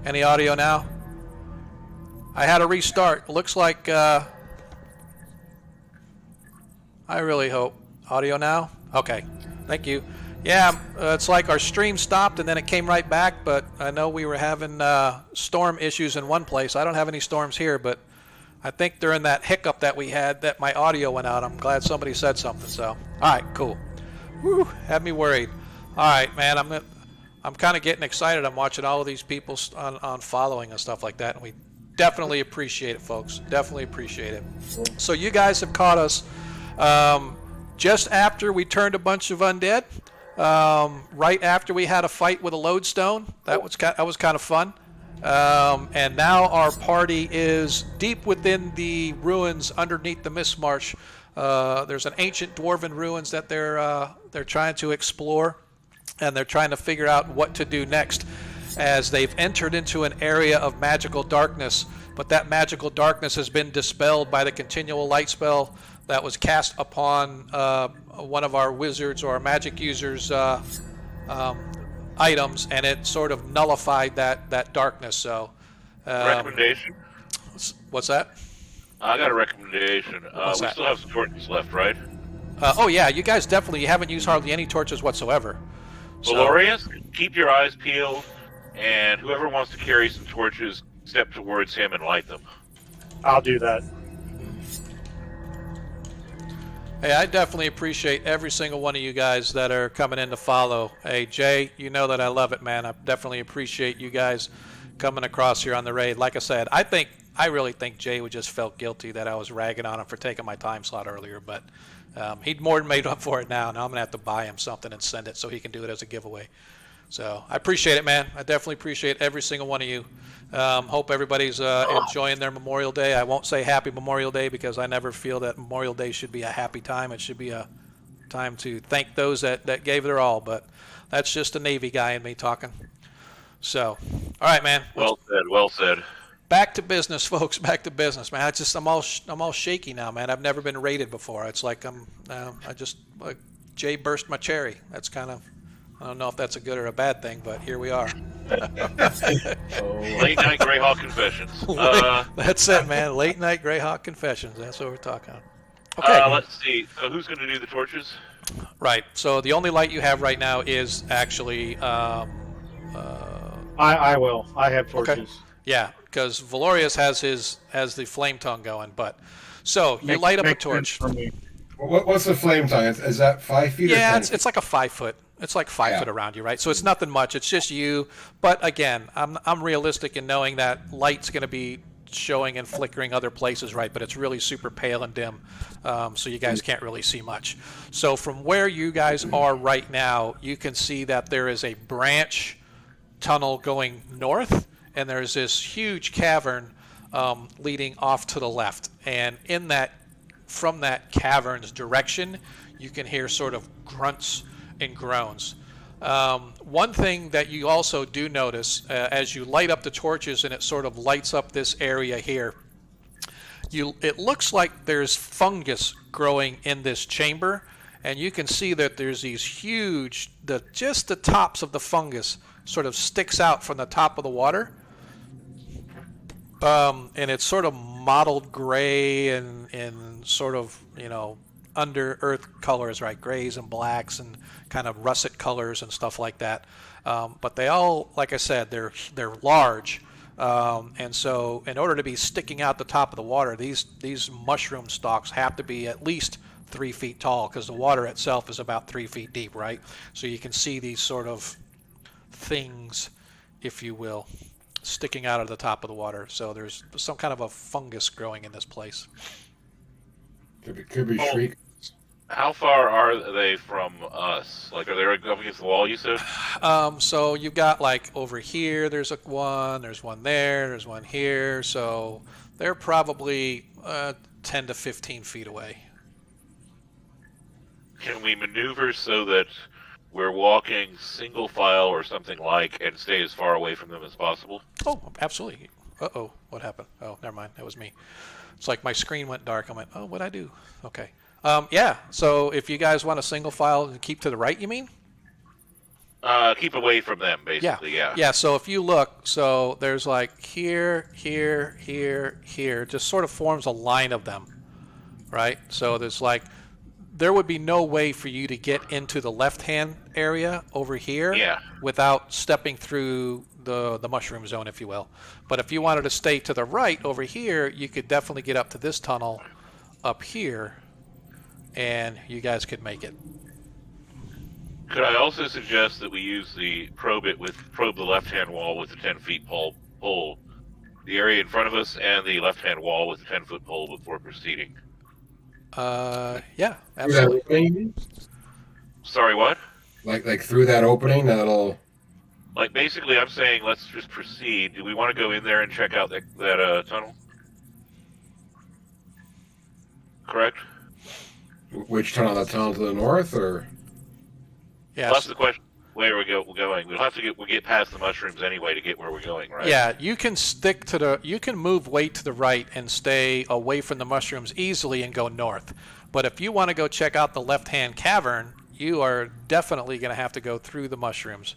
Any audio now? I had a restart. Looks like I really hope. Audio now? Okay. Thank you. Yeah, it's like our stream stopped and then it came right back, but I know we were having storm issues in one place. I don't have any storms here, but I think during that hiccup that we had that my audio went out. I'm glad somebody said something. So, all right, cool. Whew, had me worried. All right, man, I'm kind of getting excited. I'm watching all of these people on following and stuff like that, and we definitely appreciate it, folks. Definitely appreciate it. So you guys have caught us just after we turned a bunch of undead. Right after we had a fight with a lodestone. That was kind of fun. And now our party is deep within the ruins underneath the Mistmarsh. There's an ancient dwarven ruins that they're trying to explore, and they're trying to figure out what to do next, as they've entered into an area of magical darkness. But that magical darkness has been dispelled by the continual light spell that was cast upon one of our wizards or our magic users' items, and it sort of nullified that darkness. So, recommendation? What's that? I got a recommendation. We still have some torches left, right? Oh yeah, you guys definitely haven't used hardly any torches whatsoever. Valorius, keep your eyes peeled, and whoever wants to carry some torches, step towards him and light them. I'll do that. Hey, I definitely appreciate every single one of you guys that are coming in to follow. Hey, Jay, you know that I love it, man. I definitely appreciate you guys coming across here on the raid. Like I said, I really think Jay would just felt guilty that I was ragging on him for taking my time slot earlier, but he'd more than made up for it now. Now I'm going to have to buy him something and send it so he can do it as a giveaway. So I appreciate it, man. I definitely appreciate every single one of you. Hope everybody's enjoying their Memorial Day. I won't say Happy Memorial Day because I never feel that Memorial Day should be a happy time. It should be a time to thank those that gave their all. But that's just a Navy guy in me talking. So, all right, man. Well said. Well said. Back to business, folks. Back to business, man. I'm all shaky now, man. I've never been raided before. It's like Jay burst my cherry. That's kind of. I don't know if that's a good or a bad thing, but here we are. Late night Greyhawk confessions. That's it, man. Late night Greyhawk confessions. That's what we're talking about. Okay. Let's see. So who's going to do the torches? Right. So the only light you have right now is actually. I will. I have torches. Okay. Yeah, because Valorius has the flame tongue going, but so you light up a torch. What's the flame tongue? Is that 5 feet? Yeah, or 10 it's like a 5 foot. It's like 5 foot around you, right? So it's nothing much. It's just you. But again, I'm realistic in knowing that light's going to be showing and flickering other places, right? But it's really super pale and dim, so you guys can't really see much. So from where you guys are right now, you can see that there is a branch tunnel going north, and there's this huge cavern leading off to the left. And from that cavern's direction, you can hear sort of grunts and groans. One thing that you also do notice as you light up the torches and it sort of lights up this area here, it looks like there's fungus growing in this chamber, and you can see that there's these huge, just the tops of the fungus sort of sticks out from the top of the water, and it's sort of mottled gray and sort of, under earth colors, right? Grays and blacks and kind of russet colors and stuff like that. But they all, like I said, they're large. And so in order to be sticking out the top of the water, these mushroom stalks have to be at least 3 feet tall, because the water itself is about 3 feet deep, right? So you can see these sort of things, if you will, sticking out of the top of the water. So there's some kind of a fungus growing in this place. Could be shriek. How far are they from us? Like, are they right up against the wall, you said? So you've got, like, over here, there's one there, there's one here. So they're probably 10 to 15 feet away. Can we maneuver so that we're walking single file or something like, and stay as far away from them as possible? Oh, absolutely. Uh-oh, what happened? Oh, never mind, that was me. It's like my screen went dark. I went, oh, what'd I do? Okay. Yeah, so if you guys want a single file and keep to the right, you mean? Keep away from them, basically. Yeah. Yeah, so if you look, so there's like here, here, here, here, just sort of forms a line of them, right? So there's like, there would be no way for you to get into the left-hand area over here Yeah. without stepping through the mushroom zone, if you will. But if you wanted to stay to the right over here, you could definitely get up to this tunnel up here, and you guys could make it. Could I also suggest that we use the probe the left-hand wall with the 10-foot pole, the area in front of us, and the left-hand wall with the 10-foot pole before proceeding? Yeah, absolutely. Opening? Sorry, what? Like through that opening, that'll. Like, basically, I'm saying let's just proceed. Do we want to go in there and check out that tunnel? Correct? Which tunnel? That tunnel to the north, or? Yes. That's the question. Where we're going? We'll have to get past the mushrooms anyway to get where we're going, right? Yeah, you can you can move way to the right and stay away from the mushrooms easily and go north. But if you want to go check out the left-hand cavern, you are definitely going to have to go through the mushrooms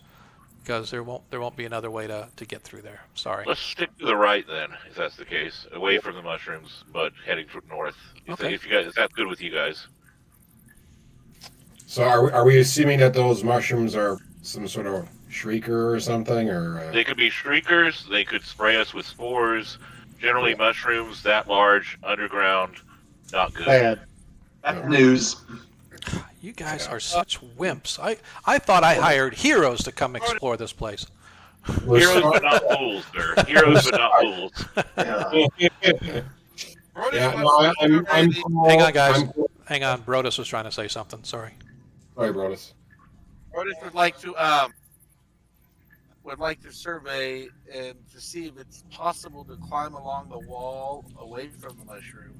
because there won't be another way to get through there. Sorry. Let's stick to the right then, if that's the case. Away from the mushrooms, but heading north. Okay. If that's good with you guys. So are we assuming that those mushrooms are some sort of shrieker or something, or? They could be shriekers. They could spray us with spores. Generally, mushrooms that large, underground, not good. Bad. That's news. You guys are such wimps. I thought I hired heroes to come explore this place. Heroes but not fools, sir. Heroes but not fools. Yeah, no, I'm cool. Hang on, guys. I'm cool. Hang on. Brodus was trying to say something. Sorry. Sorry, Brodus. Brodus would like to survey and to see if it's possible to climb along the wall away from the mushroom.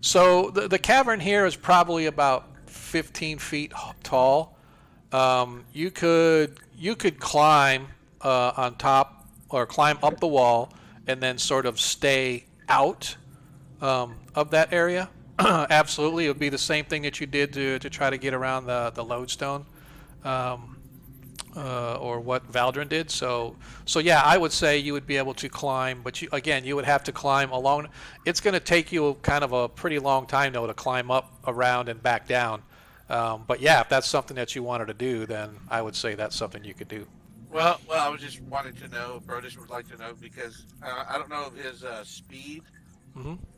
So the cavern here is probably about 15 feet tall. You could climb on top or climb up the wall and then sort of stay out of that area. Absolutely, it would be the same thing that you did to try to get around the lodestone, or what Valdrin did. So yeah, I would say you would be able to climb, but you would have to climb along. It's going to take you kind of a pretty long time though to climb up, around, and back down. But yeah, if that's something that you wanted to do, then I would say that's something you could do. Well, I was just wanting to know. Brodus would like to know because I don't know if his speed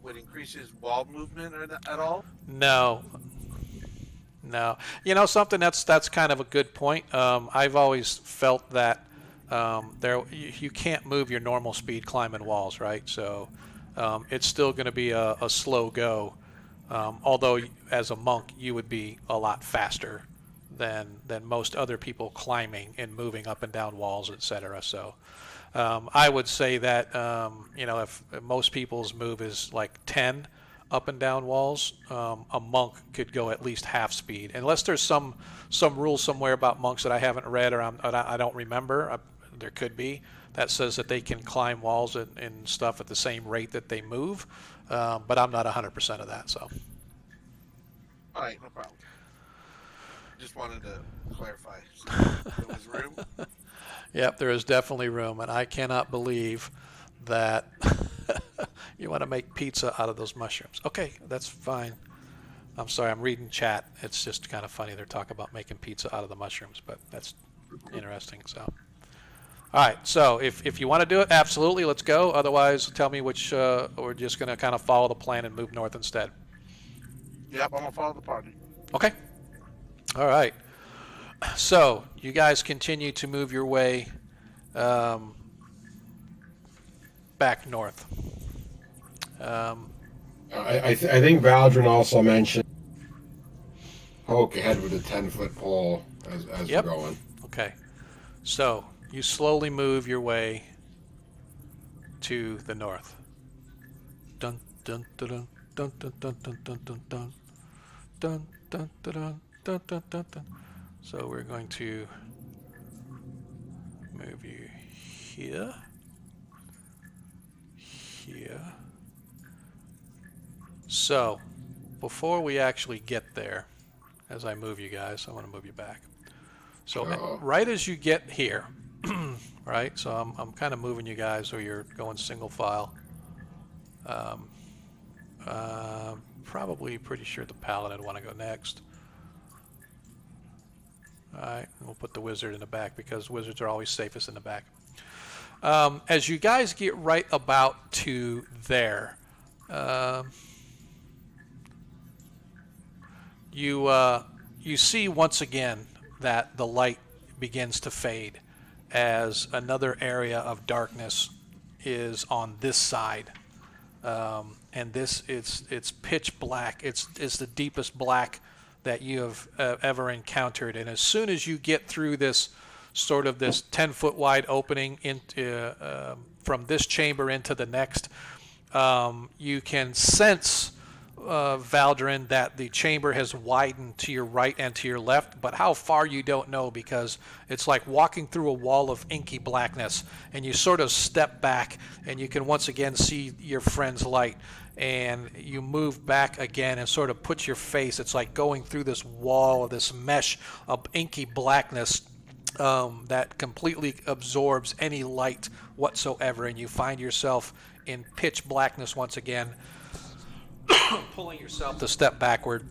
would increase his wall movement at all. No. You know something that's kind of a good point. I've always felt that you can't move your normal speed climbing walls, right? So it's still going to be a slow go. Although as a monk you would be a lot faster than most other people climbing and moving up and down walls, etc. So I would say that if most people's move is like 10 up and down walls, a monk could go at least half speed, unless there's some rule somewhere about monks that I haven't read or I don't remember. There could be that says that they can climb walls and stuff at the same rate that they move, but I'm not 100% of that. So. All right, no problem. Just wanted to clarify. So there was room. Yep, there is definitely room, and I cannot believe that you want to make pizza out of those mushrooms. Okay, that's fine. I'm sorry, I'm reading chat. It's just kind of funny. They're talking about making pizza out of the mushrooms, but that's interesting. So, all right, so if you want to do it, absolutely, let's go. Otherwise, tell me which, we're just going to kind of follow the plan and move north instead. Yep, I'm going to follow the party. Okay. All right. So you guys continue to move your way back north. I think Valdrin also mentioned poke ahead with a 10-foot pole as Yep. we're going. Okay. So you slowly move your way to the north. Dun dun dun dun dun dun dun dun dun dun dun dun dun dun dun dun dun dun. So we're going to move you here, here. So before we actually get there, as I move you guys. I want to move you back. So Oh. right as you get here, right? So I'm kind of moving you guys so you're going single file. Probably pretty sure the paladin would want to go next. All right, we'll put the wizard in the back because wizards are always safest in the back. As you guys get right about to there, you see once again that the light begins to fade as another area of darkness is on this side. And this it's pitch black. It's the deepest black that you have ever encountered. And as soon as you get through this sort of this 10-foot wide opening into from this chamber into the next, you can sense, Valdrin, that the chamber has widened to your right and to your left, but how far you don't know, because it's like walking through a wall of inky blackness, and you sort of step back and you can once again see your friend's light, and you move back again and sort of put your face, it's like going through this wall, this mesh of inky blackness that completely absorbs any light whatsoever, and you find yourself in pitch blackness once again. Pulling yourself to step backward.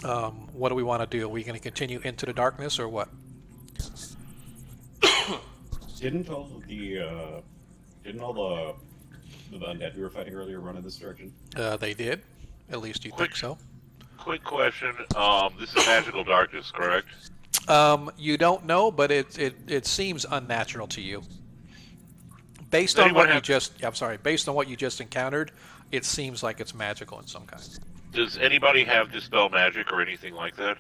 What do we want to do? Are we going to continue into the darkness or what? Didn't all the undead we were fighting earlier run in this direction? They did. At least you think so. Quick question. This is magical darkness, correct? You don't know, but it seems unnatural to you. Based on what you just, I'm sorry, based on what you just encountered, it seems like it's magical in some kind. Does anybody have dispel magic or anything like that?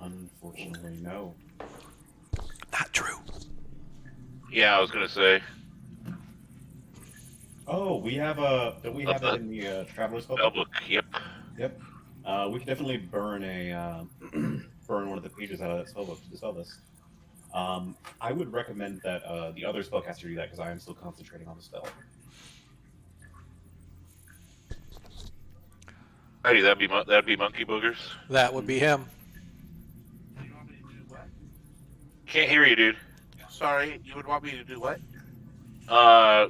Unfortunately, no. Not true. Yeah, I was gonna say. Oh, we have don't we have it in the Traveler's Spellbook? Spellbook, yep. Yep. We can definitely burn a burn one of the pages out of that spellbook to dispel this. I would recommend that the other spellcaster do that because I am still concentrating on the spell. Hey, that'd be Monkey Boogers. That would be him. Can't hear you, dude. Sorry, you would want me to do what?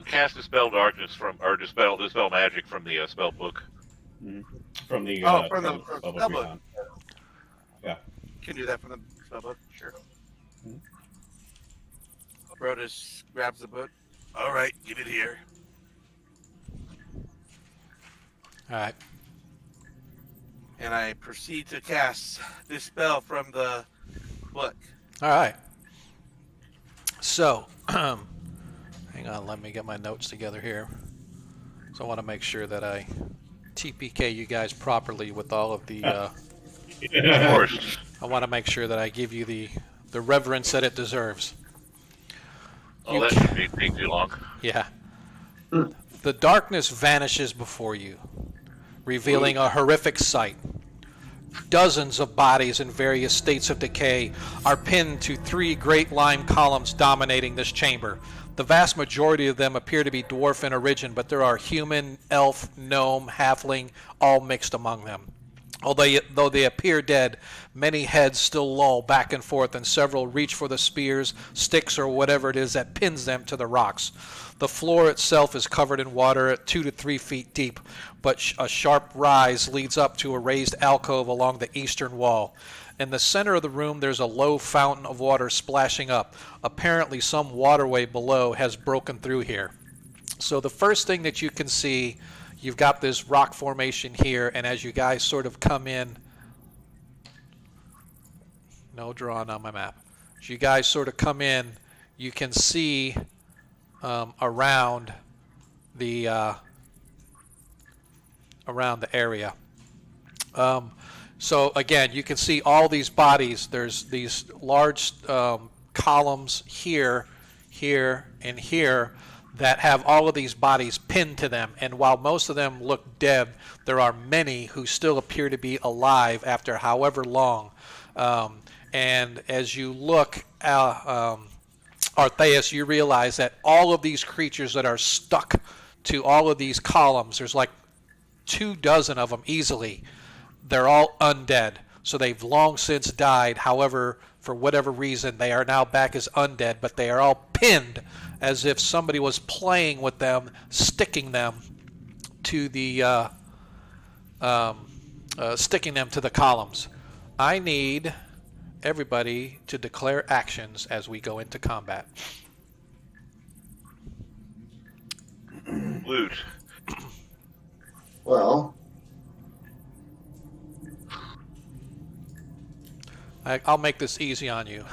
Cast Dispel Darkness or dispel magic from the spell book. Mm-hmm. From the from the spellbook. spellbook. Yeah. Can do that from the spellbook, sure. Mm-hmm. Brodus grabs the book. All right, give it here. All right. And I proceed to cast this spell from the book. All right. So, hang on, let me get my notes together here. So I want to make sure that I TPK you guys properly with all of the... Of course. I want to make sure that I give you the reverence that it deserves. Oh, that shouldn't take too long. Yeah. The darkness vanishes before you, revealing a horrific sight. Dozens of bodies in various states of decay are pinned to 3 great lime columns dominating this chamber. The vast majority of them appear to be dwarf in origin, but there are human, elf, gnome, halfling, all mixed among them. Though they appear dead, many heads still loll back and forth, and several reach for the spears, sticks, or whatever it is that pins them to the rocks. The floor itself is covered in water at 2 to 3 feet deep, but a sharp rise leads up to a raised alcove along the eastern wall. In the center of the room, there's a low fountain of water splashing up. Apparently, some waterway below has broken through here. So the first thing that you can see, you've got this rock formation here, and as you guys sort of come in, no drawing on my map. As you guys sort of come in, you can see around the area. So again, you can see all these bodies. There's these large columns here, here, and here that have all of these bodies pinned to them. And while most of them look dead, there are many who still appear to be alive after however long. And as you look, Artheus, you realize that all of these creatures that are stuck to all of these columns, there's like 24 of them easily. They're all undead. So they've long since died. However, for whatever reason, they are now back as undead, but they are all pinned as if somebody was playing with them, sticking them to the columns. I need everybody to declare actions as we go into combat. Loot. Well, I'll make this easy on you.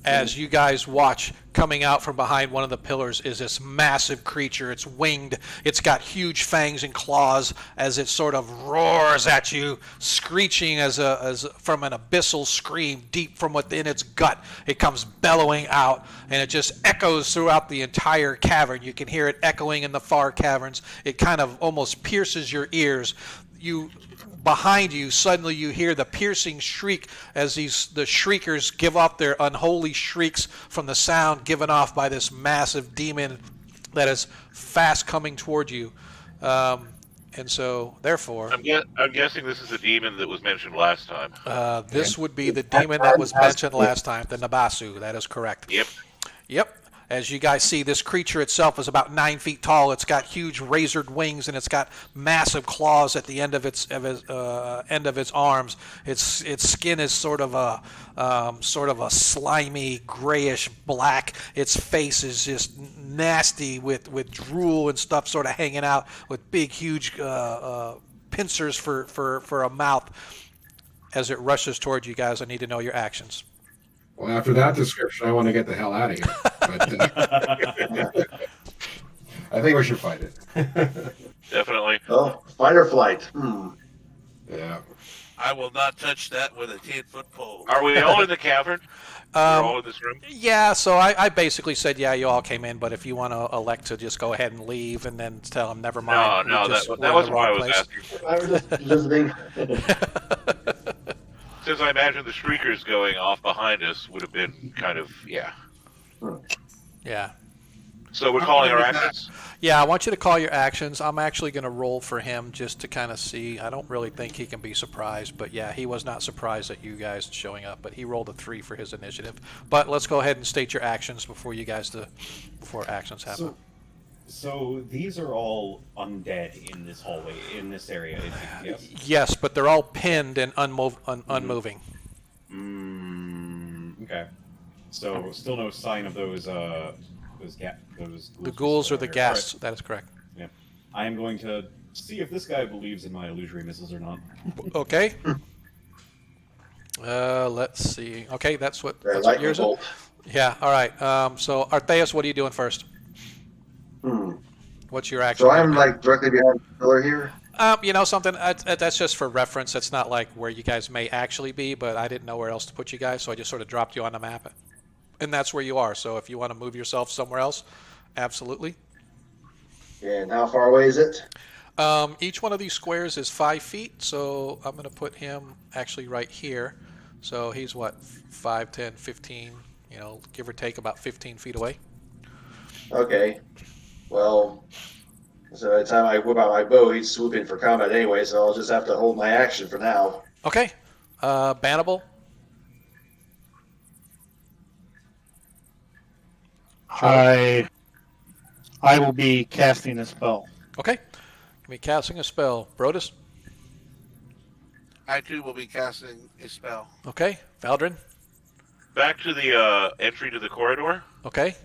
As you guys watch, coming out from behind one of the pillars is this massive creature. It's winged. It's got huge fangs and claws as it sort of roars at you, screeching as from an abyssal scream deep from within its gut. It comes bellowing out, and it just echoes throughout the entire cavern. You can hear it echoing in the far caverns. It kind of almost pierces your ears. Behind you, suddenly you hear the piercing shriek as the shriekers give off their unholy shrieks from the sound given off by this massive demon that is fast coming toward you. And so, therefore, I'm guessing this is the demon that was mentioned last time. this would be the demon that was mentioned last time, the Nabasu. That is correct. Yep. As you guys see, this creature itself is about 9 feet tall. It's got huge razored wings, and it's got massive claws at the end of its arms. Its skin is sort of a slimy grayish black. Its face is just nasty with drool and stuff sort of hanging out with big huge pincers for a mouth. As it rushes towards you guys, I need to know your actions. Well, after that description, I want to get the hell out of here. But, I think we should fight it. Definitely. oh, fight or flight. Yeah. I will not touch that with a 10-foot pole. Are we all in the cavern? We're all in this room? Yeah, so I basically said, yeah, you all came in, but if you want to elect to just go ahead and leave and then tell them, never mind. No, that we're in wasn't the what I wrong was place. asking for. I was just visiting. Since I imagine the shriekers going off behind us would have been kind of, yeah. Yeah. So we're calling our actions? Yeah, I want you to call your actions. I'm actually going to roll for him just to kind of see. I don't really think he can be surprised, but yeah, he was not surprised at you guys showing up, but he rolled a 3 for his initiative. But let's go ahead and state your actions before actions happen. So these are all undead in this hallway, in this area, yes? Yes, but they're all pinned and unmoving. Okay. So still no sign of those ghouls. The ghouls or the here. ghasts. Right. That is correct. Yeah. I am going to see if this guy believes in my illusory missiles or not. Okay. Let's see. Okay, that's what Lightning yours is. bolt. Yeah. All right. So Artheus, what are you doing first? What's your action? So I'm like directly behind the pillar here. You know something? That's just for reference. It's not like where you guys may actually be, but I didn't know where else to put you guys, so I just sort of dropped you on the map, and that's where you are. So if you want to move yourself somewhere else, absolutely. And how far away is it? Each one of these squares is 5 feet, so I'm going to put him actually right here. So he's what, 5, 10, 15, give or take about 15 feet away. Okay. Well, so by the time I whip out my bow, he'd swoop in for combat anyway, so I'll just have to hold my action for now. Okay. Bannable. I will be casting a spell. Okay. Give me casting a spell. Brodus. I too will be casting a spell. Okay. Valdrin. Back to the entry to the corridor. Okay.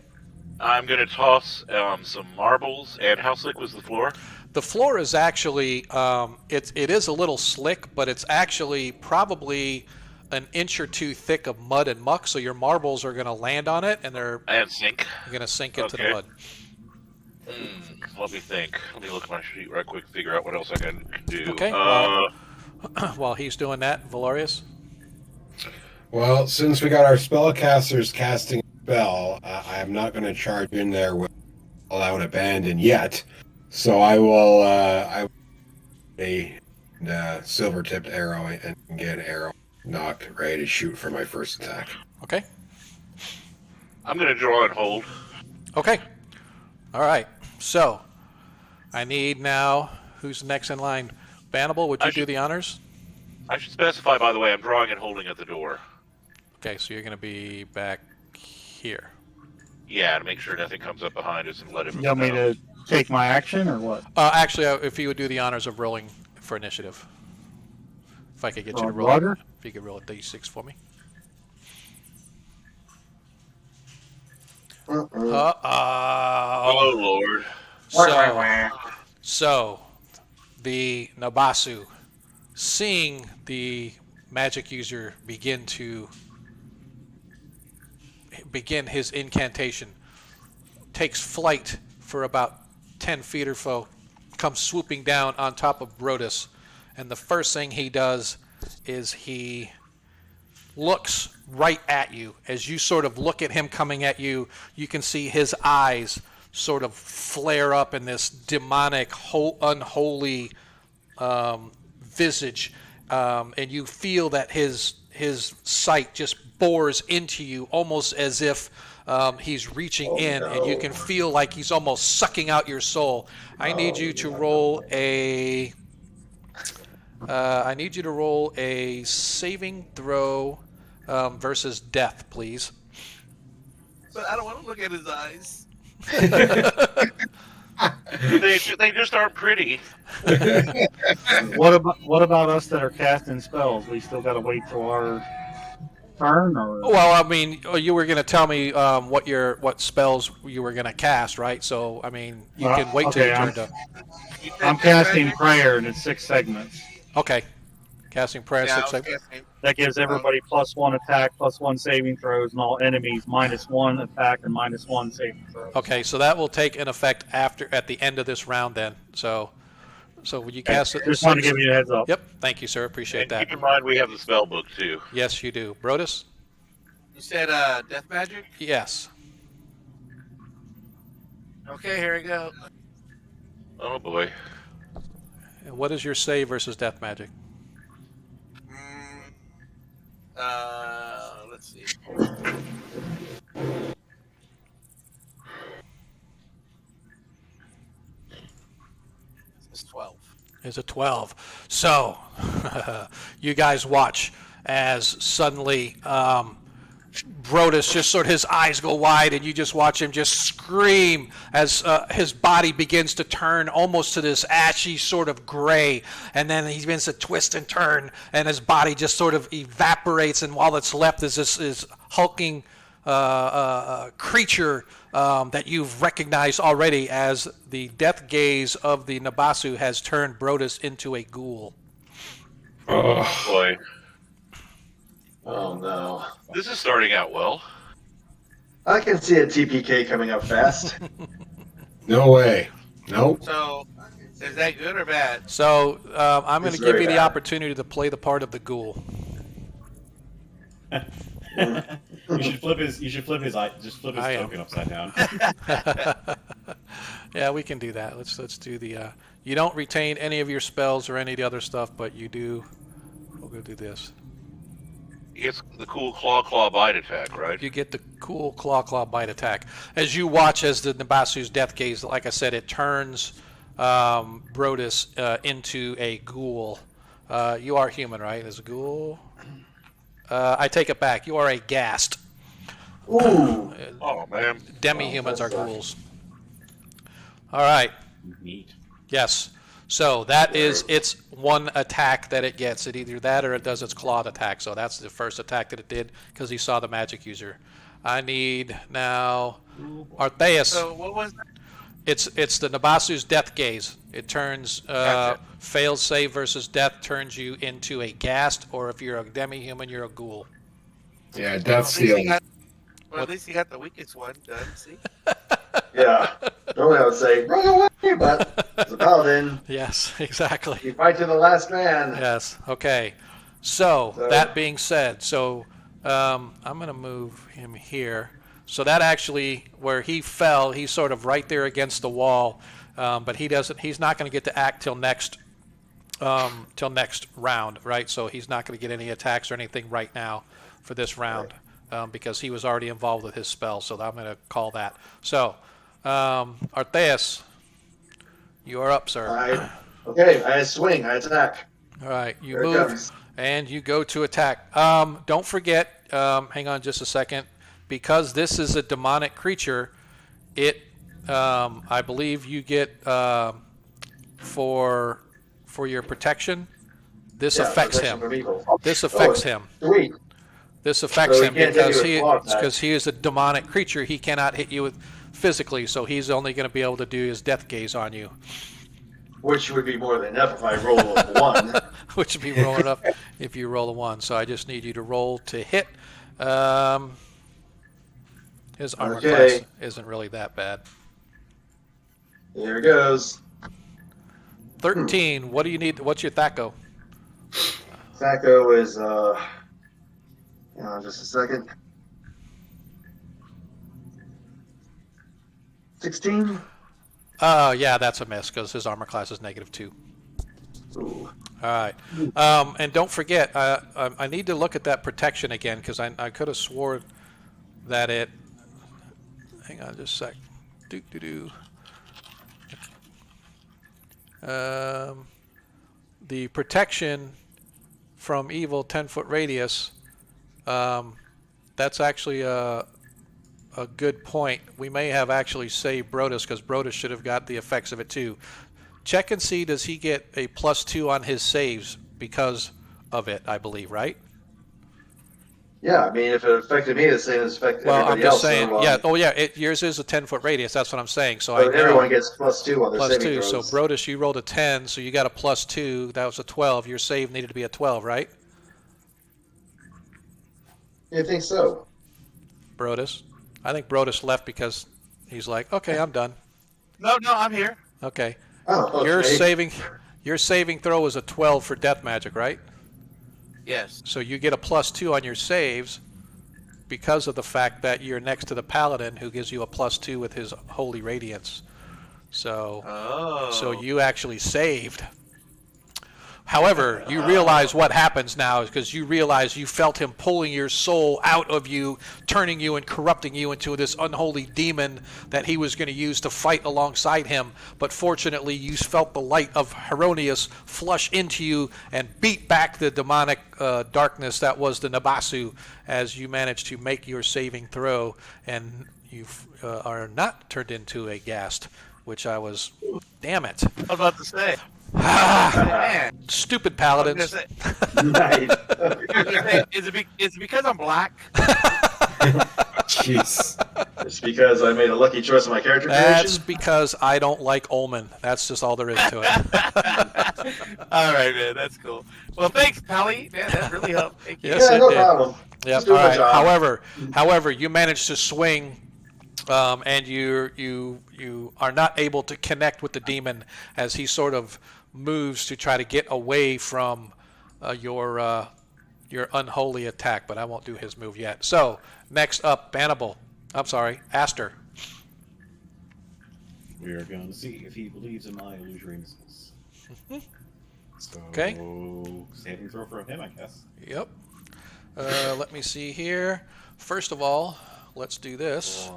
I'm going to toss some marbles. And how slick was the floor? The floor is actually, it is a little slick, but it's actually probably an inch or two thick of mud and muck, so your marbles are going to land on it, and they're sink. going to sink into the Okay. mud. Let me think. Let me look at my sheet right quick, figure out what else I can do. Okay. While he's doing that, Valorius? Well, since we got our spellcasters casting a spell, I am not going to charge in there with All-Out Abandon yet. So I will a silver-tipped arrow and get an arrow knocked, ready to shoot for my first attack. Okay. I'm going to draw and hold. Okay. All right. So, I need now, who's next in line? Bannable, would you do the honors? I should specify, by the way, I'm drawing and holding at the door. Okay, so you're going to be back here. Yeah, to make sure nothing comes up behind us and let him You want me know. to take my action or what? Actually, if you would do the honors of rolling for initiative. If I could get you to roll. Water? If you could roll a d6 for me. Oh, Lord. So, the Nabasu, seeing the magic user begin his incantation, takes flight for about 10 feet or so, comes swooping down on top of Brodus, and the first thing he does is he looks right at you. As you sort of look at him coming at you, you can see his eyes sort of flare up in this demonic, unholy visage, and you feel that his sight just bores into you, almost as if he's reaching in, and you can feel like he's almost sucking out your soul. I need you to roll a saving throw versus death, please. But I don't want to look at his eyes. They just aren't pretty. What about us that are casting spells? We still got to wait till our turn, or? Well, I mean, you were going to tell me what spells you were going to cast, right? So, I mean, you can wait till your turn to. I'm casting prayer, and it's 6 segments. Okay, casting prayer, Yeah, 6 segments. That gives everybody +1 attack, +1 saving throws, and all enemies -1 attack and -1 saving throws. Okay, so that will take an effect at the end of this round then. So would you cast it? Just want to give you a heads up. Yep, thank you, sir. Appreciate And that. keep in mind we have the spell book, too. Yes, you do. Brodus? You said death magic? Yes. Okay, here we go. Oh, boy. And what is your save versus death magic? Let's see. It's 12. Is a 12. So, you guys watch as suddenly Brodus just sort of his eyes go wide, and you just watch him just scream as his body begins to turn almost to this ashy sort of gray, and then he begins to twist and turn, and his body just sort of evaporates, and all that's left is this hulking creature that you've recognized already as the death gaze of the Nabasu has turned Brodus into a ghoul. Oh, boy. Oh no. This is starting out well. I can see a TPK coming up fast. No way. Nope. So, is that good or bad? So I'm going to It's give very you the bad. opportunity to play the part of the ghoul. You should flip his eye. Just flip his I am. token upside down. Yeah, we can do that. Let's do the. You don't retain any of your spells or any of the other stuff, but you do. We'll go do this. It's the cool claw bite attack, right? You get the cool claw bite attack. As you watch as the Nabasu's death gaze, like I said, it turns Brodus into a ghoul. You are human, right? As a ghoul. I take it back. You are a ghast. Ooh. Oh, man. Demi-humans Oh, are that sucks. ghouls. All right. Neat. Yes. So that is its one attack that it gets. It either that or it does its clawed attack. So that's the first attack that it did because he saw the magic user. I need now Artheus. So, what was that? It's the Nabasu's death gaze. It turns Gotcha. failed save versus death turns you into a ghast, or if you're a demi-human, you're a ghoul. Yeah, that's At least the he got- Well, at least you got the weakest one done, see? Yeah. Normally I would say, run away, but it's a paladin. Yes, exactly. You fight to the last man. Yes. Okay. So that being said, I'm going to move him here. So that actually, where he fell, he's sort of right there against the wall, but he's not going to get to act till next round, right? So he's not going to get any attacks or anything right now for this round because he was already involved with his spell. So I'm going to call that. So Artheus, you are up, sir. Okay, I swing, I attack. All right, you Here it move. comes. And you go to attack. Don't forget, hang on just a second, because this is a demonic creature, I believe you get, for your protection, this affects protection him. from evil. This affects him. Sweet. This affects So he him can't hit you with claw because he is a demonic creature. He cannot hit you physically, so he's only going to be able to do his death gaze on you. Which would be more than enough if I roll a 1. Which would be rolling up if you roll a 1. So I just need you to roll to hit. His armor class isn't really that bad. Here goes. 13. What do you need? What's your THAC0? THAC0 is, hang on just a second. 16? Yeah, that's a miss because his armor class is -2. Ooh. All right. And don't forget, I need to look at that protection again because I could have sworn that it. Hang on just a sec. The protection from evil 10-foot radius, that's actually a good point. We may have actually saved Brodus because Brodus should have got the effects of it too. Check and see, does he get a +2 on his saves because of it, I believe, right? Yeah, I mean, if it affected me the same as affected Well, everybody I'm just else. saying, so, yeah. Oh, yeah. Yours is a 10-foot radius. That's what I'm saying. So everyone gets +2 on their saving +2. throws. So Brodus, you rolled a 10, so you got a +2. That was a 12. Your save needed to be a 12, right? You think so? Brodus, I think Brodus left because he's like, okay, I'm done. No, I'm here. Okay. Oh, Your okay. saving throw was a 12 for death magic, right? Yes. So you get a +2 on your saves because of the fact that you're next to the paladin who gives you a +2 with his holy radiance. So, so you actually saved. However, you realize what happens now is because you realize you felt him pulling your soul out of you, turning you and corrupting you into this unholy demon that he was going to use to fight alongside him. But fortunately, you felt the light of Heronius flush into you and beat back the demonic darkness that was the Nabasu as you managed to make your saving throw. And you are not turned into a ghast, which I was... Damn it. I was about to say. Man. Stupid paladins. Nice. Is it because I'm black? Jeez. It's because I made a lucky choice in my character That's creation. because I don't like Ullman. That's just all there is to it. All right, man. That's cool. Well, thanks, Pally. Man, that really helped. Thank you. Yes, Yeah, it no did. problem. Yep. Just doing All my right. job. However, you managed to swing, and you are not able to connect with the demon as he sort of moves to try to get away from your unholy attack. But I won't do his move yet. So next up, Bannibal. I'm sorry, Aster. We are going to see if he believes in my illusory missiles. So, Okay. Saving throw for him, I guess. Yep. Let me see here. First of all, let's do this.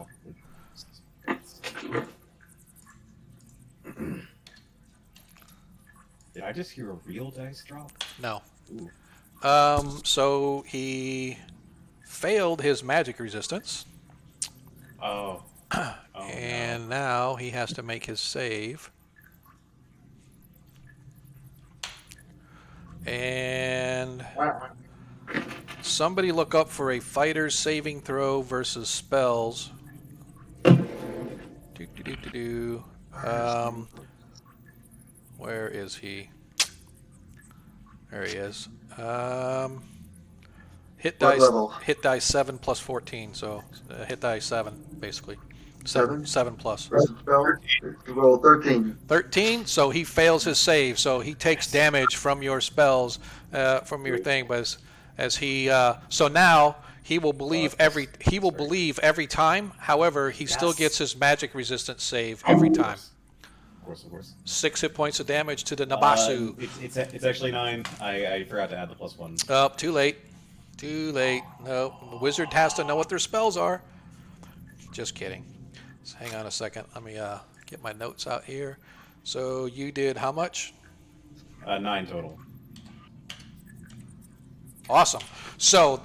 Did I just hear a real dice drop? No. Ooh. So he failed his magic resistance, Oh. and now he has to make his save. And somebody look up for a fighter's saving throw versus spells. Where is he? There he is. Hit What dice. level? Hit dice 7 plus 14. So hit dice 7 basically. Seven? 7 plus. Roll 13. 13. So he fails his save. So he takes damage from your spells, from your thing. But as he, so now he will believe every time. However, he still gets his magic resistance save every time. Of course. 6 hit points of damage to the Nabasu. It's actually 9. I forgot to add the +1. Oh, too late. Too late. No, the wizard has to know what their spells are. Just kidding. So hang on a second. Let me get my notes out here. So you did how much? 9 total. Awesome. So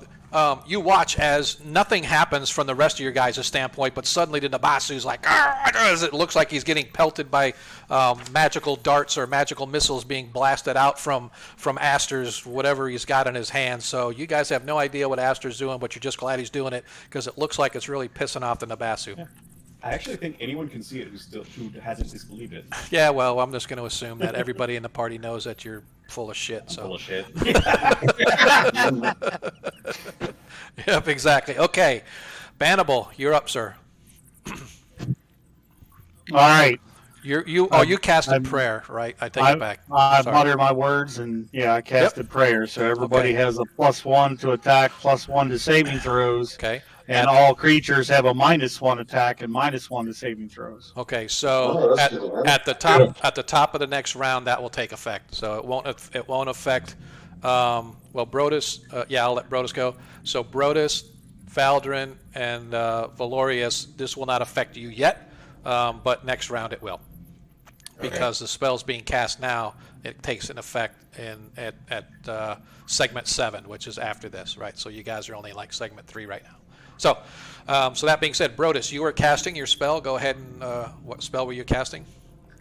you watch as nothing happens from the rest of your guys' standpoint, but suddenly the Nabasu's like, as it looks like he's getting pelted by magical darts or magical missiles being blasted out from Aster's whatever he's got in his hands. So you guys have no idea what Aster's doing, but you're just glad he's doing it because it looks like it's really pissing off the Nabasu. Yeah. I actually think anyone can see it who hasn't disbelieved it. Yeah, well, I'm just going to assume that everybody in the party knows that you're full of shit. So. Full of shit. Yep, exactly. Okay, Bannable, you're up, sir. All right. You casted prayer, right? I take it back. I Sorry. mutter my words, and I casted prayer. So everybody has a +1 to attack, +1 to saving throws. Okay. And all creatures have a -1 attack and -1 to saving throws. Okay, so that's good. at the top of the next round, that will take effect. So it won't affect. Well, Brodus. I'll let Brodus go. So Brodus, Valdrin, and Valorius. This will not affect you yet, but next round it will, because the spell's being cast now. It takes an effect at segment 7, which is after this, right? So you guys are only like segment 3 right now. So, so that being said, Brodus, you were casting your spell. Go ahead and what spell were you casting?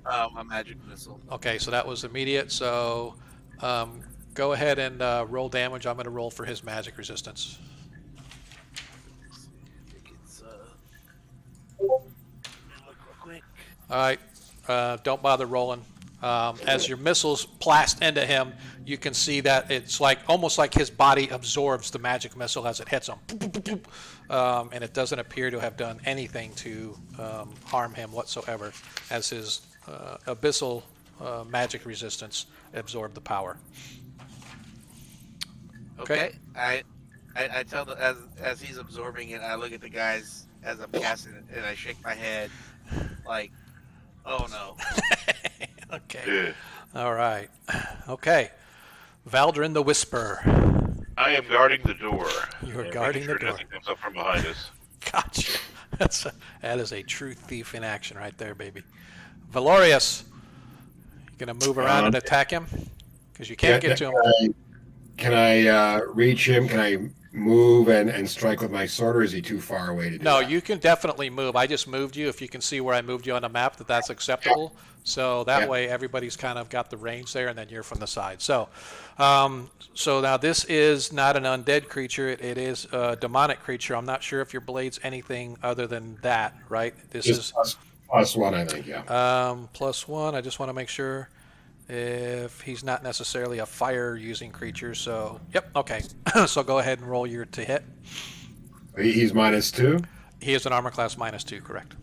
A magic missile. Okay, so that was immediate. So, go ahead and roll damage. I'm going to roll for his magic resistance. I think it's look real quick. All right, don't bother rolling. As your missiles blast into him, you can see that it's like almost like his body absorbs the magic missile as it hits him, and it doesn't appear to have done anything to harm him whatsoever, as his abyssal magic resistance absorbed the power. Okay. I tell the as he's absorbing it, I look at the guys as I'm casting it, and I shake my head, like, oh no. Okay. All right. Okay. Valdrin the Whisper. I am guarding the door. You are and guarding making the sure door. Nothing comes up from behind us. Gotcha. That is a true thief in action right there, baby. Valorius, you gonna move around and attack him? Because you can't get to him. Can I reach him? Can I move and strike with my sword, or is he too far away to do No, that? you can definitely move. I just moved you. If you can see where I moved you on the map, that's acceptable. So that way everybody's kind of got the range there, and then you're from the side. So, so now this is not an undead creature. It is a demonic creature. I'm not sure if your blade's anything other than that, right? This Just is +1, I think. Yeah. +1. I just want to make sure if he's not necessarily a fire-using creature. So, yep, okay. So go ahead and roll your to hit. He's -2. He is an armor class -2, correct?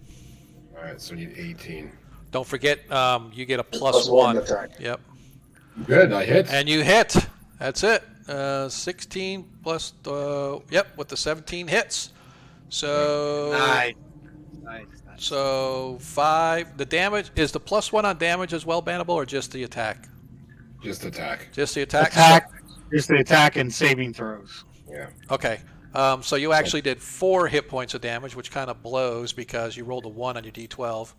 All right, so we need 18. Don't forget, you get a +1 +1. attack. Yep. Good, I hit. And you hit. That's it. 16 plus, with the 17 hits. So, Nice. So 5. The damage, is the +1 on damage as well bannable, or just the attack? Just attack. Just the attack? Just the attack and saving throws. Yeah. Okay. So you actually did 4 hit points of damage, which kind of blows because you rolled a 1 on your D12.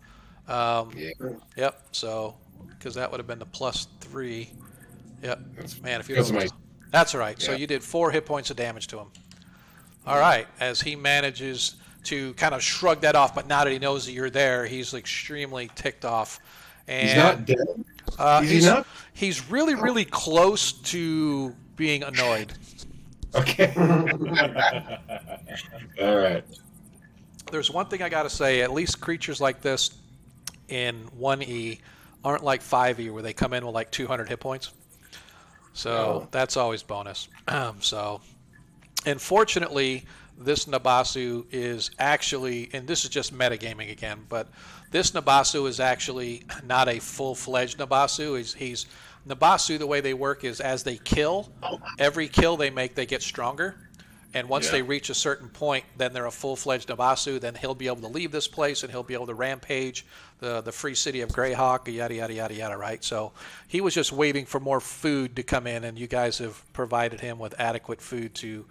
Yeah. Yep. So, because that would have been the +3. Yep. Man, if you Because don't, of my that's all right. So Yeah. you did 4 hit points of damage to him. All right. As he manages to kind of shrug that off, but now that he knows that you're there, he's extremely ticked off. And He's not dead. Is he not? He's really, really close to being annoyed. Okay. All right. There's one thing I got to say. At least creatures like this in 1E aren't like 5E where they come in with like 200 hit points. So that's always bonus. So, and fortunately, this Nabasu is actually, and this is just metagaming again, but this Nabasu is actually not a full-fledged Nabasu. He's Nabasu, the way they work is as they kill, every kill they make, they get stronger. And once they reach a certain point, then they're a full-fledged Nabasu. Then he'll be able to leave this place, and he'll be able to rampage the free city of Greyhawk, yada, yada, yada, yada, right? So he was just waiting for more food to come in, and you guys have provided him with adequate food to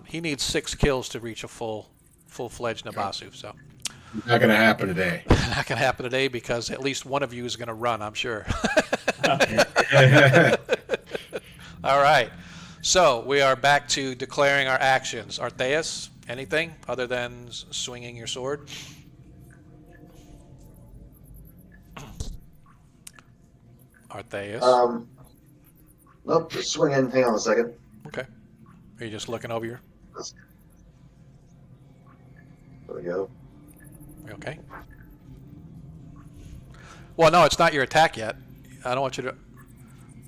he needs 6 kills to reach a full-fledged Nabasu. So Not going to happen today. not going to happen today because at least one of you is going to run, I'm sure. All right. So we are back to declaring our actions. Artheus, anything other than swinging your sword? Artheus. Nope, just swinging. Hang on a second. Okay. Are you just looking over your? There we go. You okay? Well, no, it's not your attack yet. I don't want you to.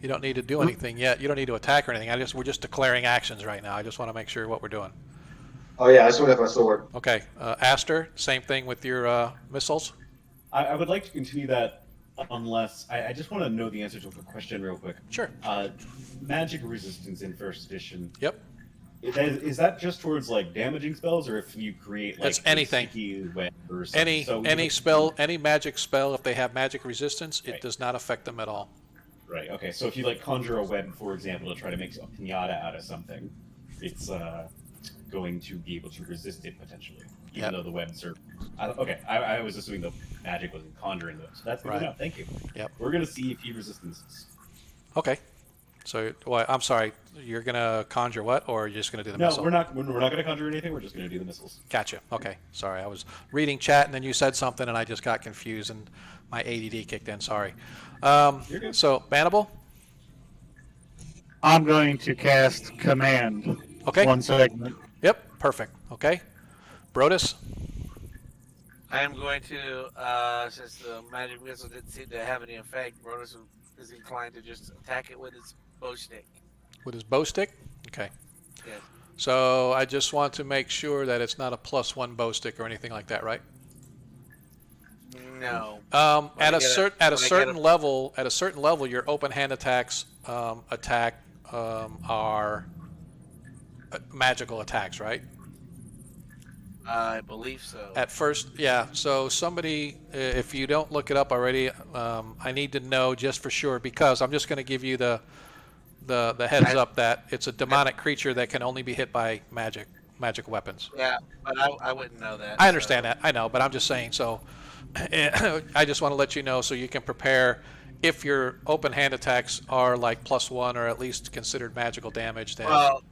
You don't need to do anything yet. You don't need to attack or anything. We're just declaring actions right now. I just want to make sure what we're doing. Oh yeah, I swing with my sword. Okay, Aster, same thing with your missiles. I would like to continue that, unless I just want to know the answer to a question real quick. Sure. Magic resistance in first edition. Yep. Is that just towards like damaging spells, or if you create like It's anything. web or something? Any spell, any magic spell, if they have magic resistance, it Right. does not affect them at all. Right. Okay. So if you like conjure a web, for example, to try to make a pinata out of something, it's going to be able to resist it potentially, even Yep. though the webs are. I was assuming the magic wasn't conjuring them, so that's good Right. enough. Thank you. Yep. We're gonna see if he resistances. Okay. So, well, I'm sorry. You're gonna conjure what, or you're just gonna do the No, missile? we're not gonna conjure anything. We're just gonna do the missiles. Gotcha. Okay. Sorry, I was reading chat and then you said something and I just got confused and my ADD kicked in. Sorry. You're good. So, Bannable. I'm going to cast command. Okay. One segment. Yep. Perfect. Okay. Brodus. I am going to, since the magic missile didn't seem to have any effect, Brodus is inclined to just attack it with his bow stick. With his bow stick. Okay. Yes. So I just want to make sure that it's not a +1 bow stick or anything like that, right? No. At a certain level. level, your open hand attacks are magical attacks, right? I believe so. At first, yeah. So somebody, if you don't look it up already, I need to know just for sure, because I'm just going to give you the heads up that it's a demonic creature that can only be hit by magic weapons. Yeah, but I wouldn't know that. I understand that. I know, but I'm just saying. So I just want to let you know so you can prepare if your open hand attacks are like +1 or at least considered magical damage. Then. Well,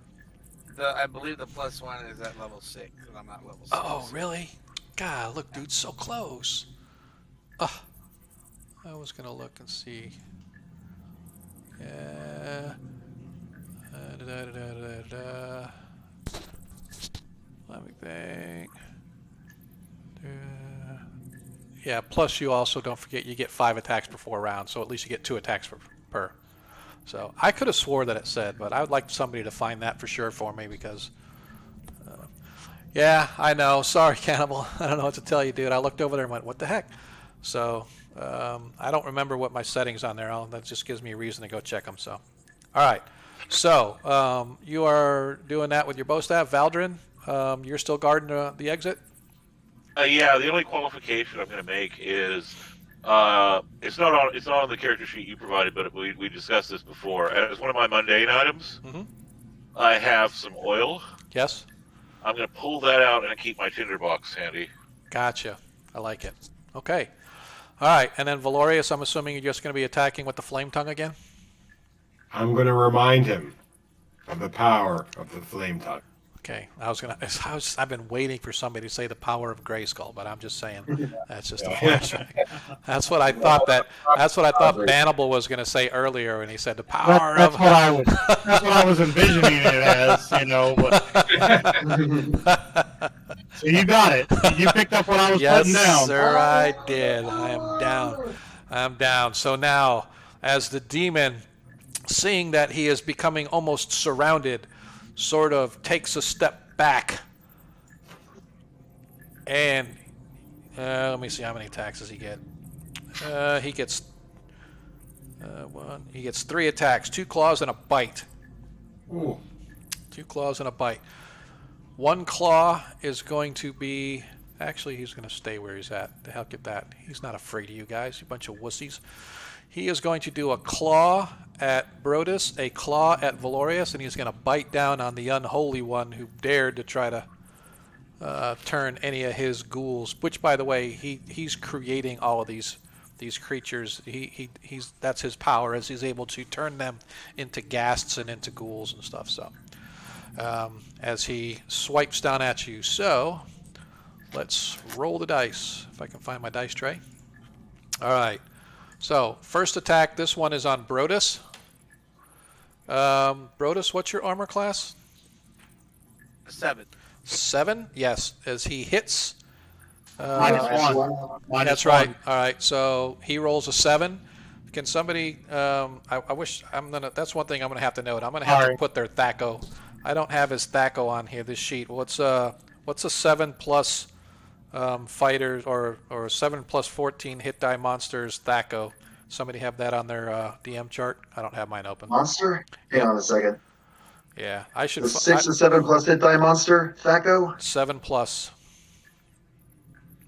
I believe the +1 is at level 6, and I'm not level 6. Oh, really? God, look, dude, so close. I was gonna look and see. Yeah. Let me think. Yeah. Plus, you also don't forget you get 5 attacks per 4 rounds, so at least you get 2 attacks per. So I could have swore that it said, but I would like somebody to find that for sure for me because. Yeah, I know. Sorry, Cannibal. I don't know what to tell you, dude. I looked over there and went, what the heck? So I don't remember what my settings on there. That just gives me a reason to go check them. So, all right. So you are doing that with your bow staff, Valdrin. You're still guarding the exit. Yeah, the only qualification I'm going to make is it's not on the character sheet you provided, but we discussed this before. As one of my mundane items, I have some oil. Yes. I'm going to pull that out and keep my tinderbox handy. Gotcha. I like it. Okay. All right. And then Valorius, I'm assuming you're just going to be attacking with the flame tongue again? I'm going to remind him of the power of the flame tongue. Okay. I've been waiting for somebody to say the power of Grayskull, but I'm just saying that's just a flashback. That's what I thought Bannable was going to say earlier when he said the power That's of. what I was envisioning it as, But... So you got it. You picked up what I was putting down. Yes, sir, I did. I am down. I'm down. So now, as the demon, seeing that he is becoming almost surrounded, sort of takes a step back. And let me see how many attacks does he get. He gets 3 attacks, 2 claws and a bite. Ooh. 2 claws and a bite. 1 claw is going to be... Actually, he's going to stay where he's at. The hell get that. He's not afraid of you guys, you bunch of wussies. He is going to do a claw at Brodus, a claw at Valorius, and he's going to bite down on the unholy one who dared to try to turn any of his ghouls. Which, by the way, he's creating all of these these creatures. He's that's his power, as he's able to turn them into ghasts and into ghouls and stuff. So as he swipes down at you, so let's roll the dice if I can find my dice tray. All right. So first attack. This one is on Brodus. Brodus, what's your armor class? 7. 7. Yes. As he hits. -1. That's right. All right. So he rolls a 7. Can somebody? I wish I'm gonna. That's one thing I'm gonna have to note. I'm gonna have to put their THAC0. I don't have his THAC0 on here. This sheet. What's a 7 plus fighters or 7 plus 14 hit die monsters THAC0? Somebody have that on their DM chart? I don't have mine open. Monster? Hang on a second. Yeah, I should. The 6 and 7 plus hit die monster, THAC0? 7 plus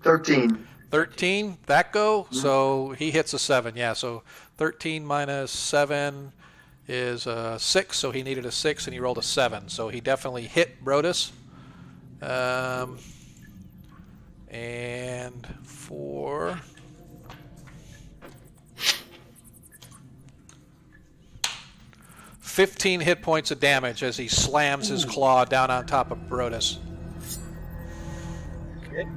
13. 13 THAC0. So he hits a 7. Yeah. So 13 minus 7 is 6. So he needed a 6 and he rolled a 7. So he definitely hit Brodus. And for 15 hit points of damage as he slams his claw down on top of Brodus. Okay.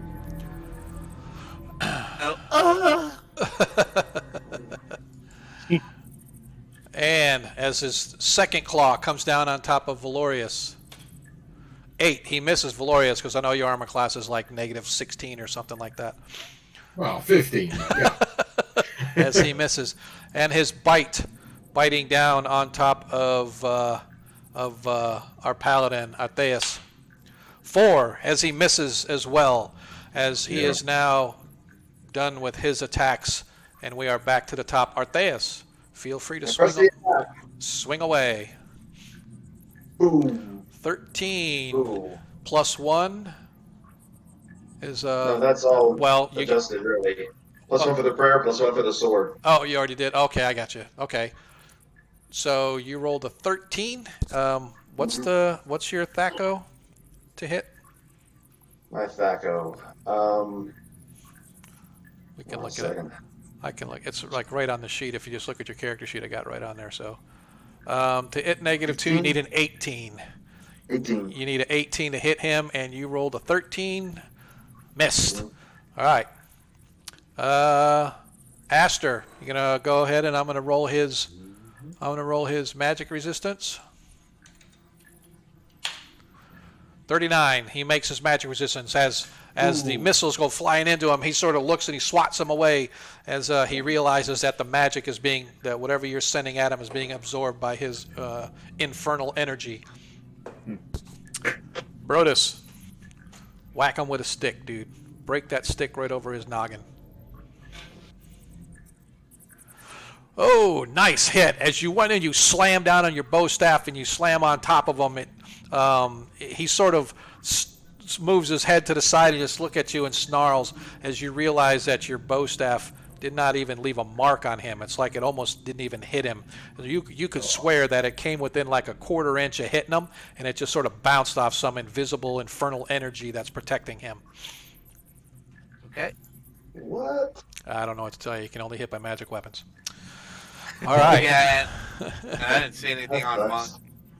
And as his second claw comes down on top of Valorius. 8. He misses Valorius because I know your armor class is like -16 or something like that. Well, 15. Yeah. As he misses. And his biting down on top of our paladin, Artheus. 4, as he misses as well, as he is now done with his attacks, and we are back to the top. Artheus, feel free to swing away. Boom. 13 Ooh. plus 1 is No, that's all well, you adjusted, really. Plus 1 for the prayer, plus 1 for the sword. Oh, you already did. Okay, I got you. Okay, so you rolled a 13. What's your THAC0 to hit? My THAC0. We can look at it. I can look. It's like right on the sheet. If you just look at your character sheet, I got it right on there. So to hit -2, you need an 18. 18. You need an 18 to hit him, and you rolled a 13. Missed. All right. Aster, you're gonna go ahead, and I'm gonna roll his. I'm gonna roll his magic resistance. 39. He makes his magic resistance as the missiles go flying into him. He sort of looks and he swats them away as he realizes that the magic is being, that whatever you're sending at him is being absorbed by his infernal energy. Brodus, whack him with a stick, dude. Break that stick right over his noggin. Oh, nice hit. As you went in, you slam down on your bow staff and you slam on top of him. He sort of moves his head to the side and just look at you and snarls as you realize that your bow staff did not even leave a mark on him. It's like it almost didn't even hit him. You could swear that it came within like a quarter inch of hitting him, and it just sort of bounced off some invisible infernal energy that's protecting him. Okay. What? I don't know what to tell you. You can only hit by magic weapons. All right. Yeah, and I didn't see anything on Monk.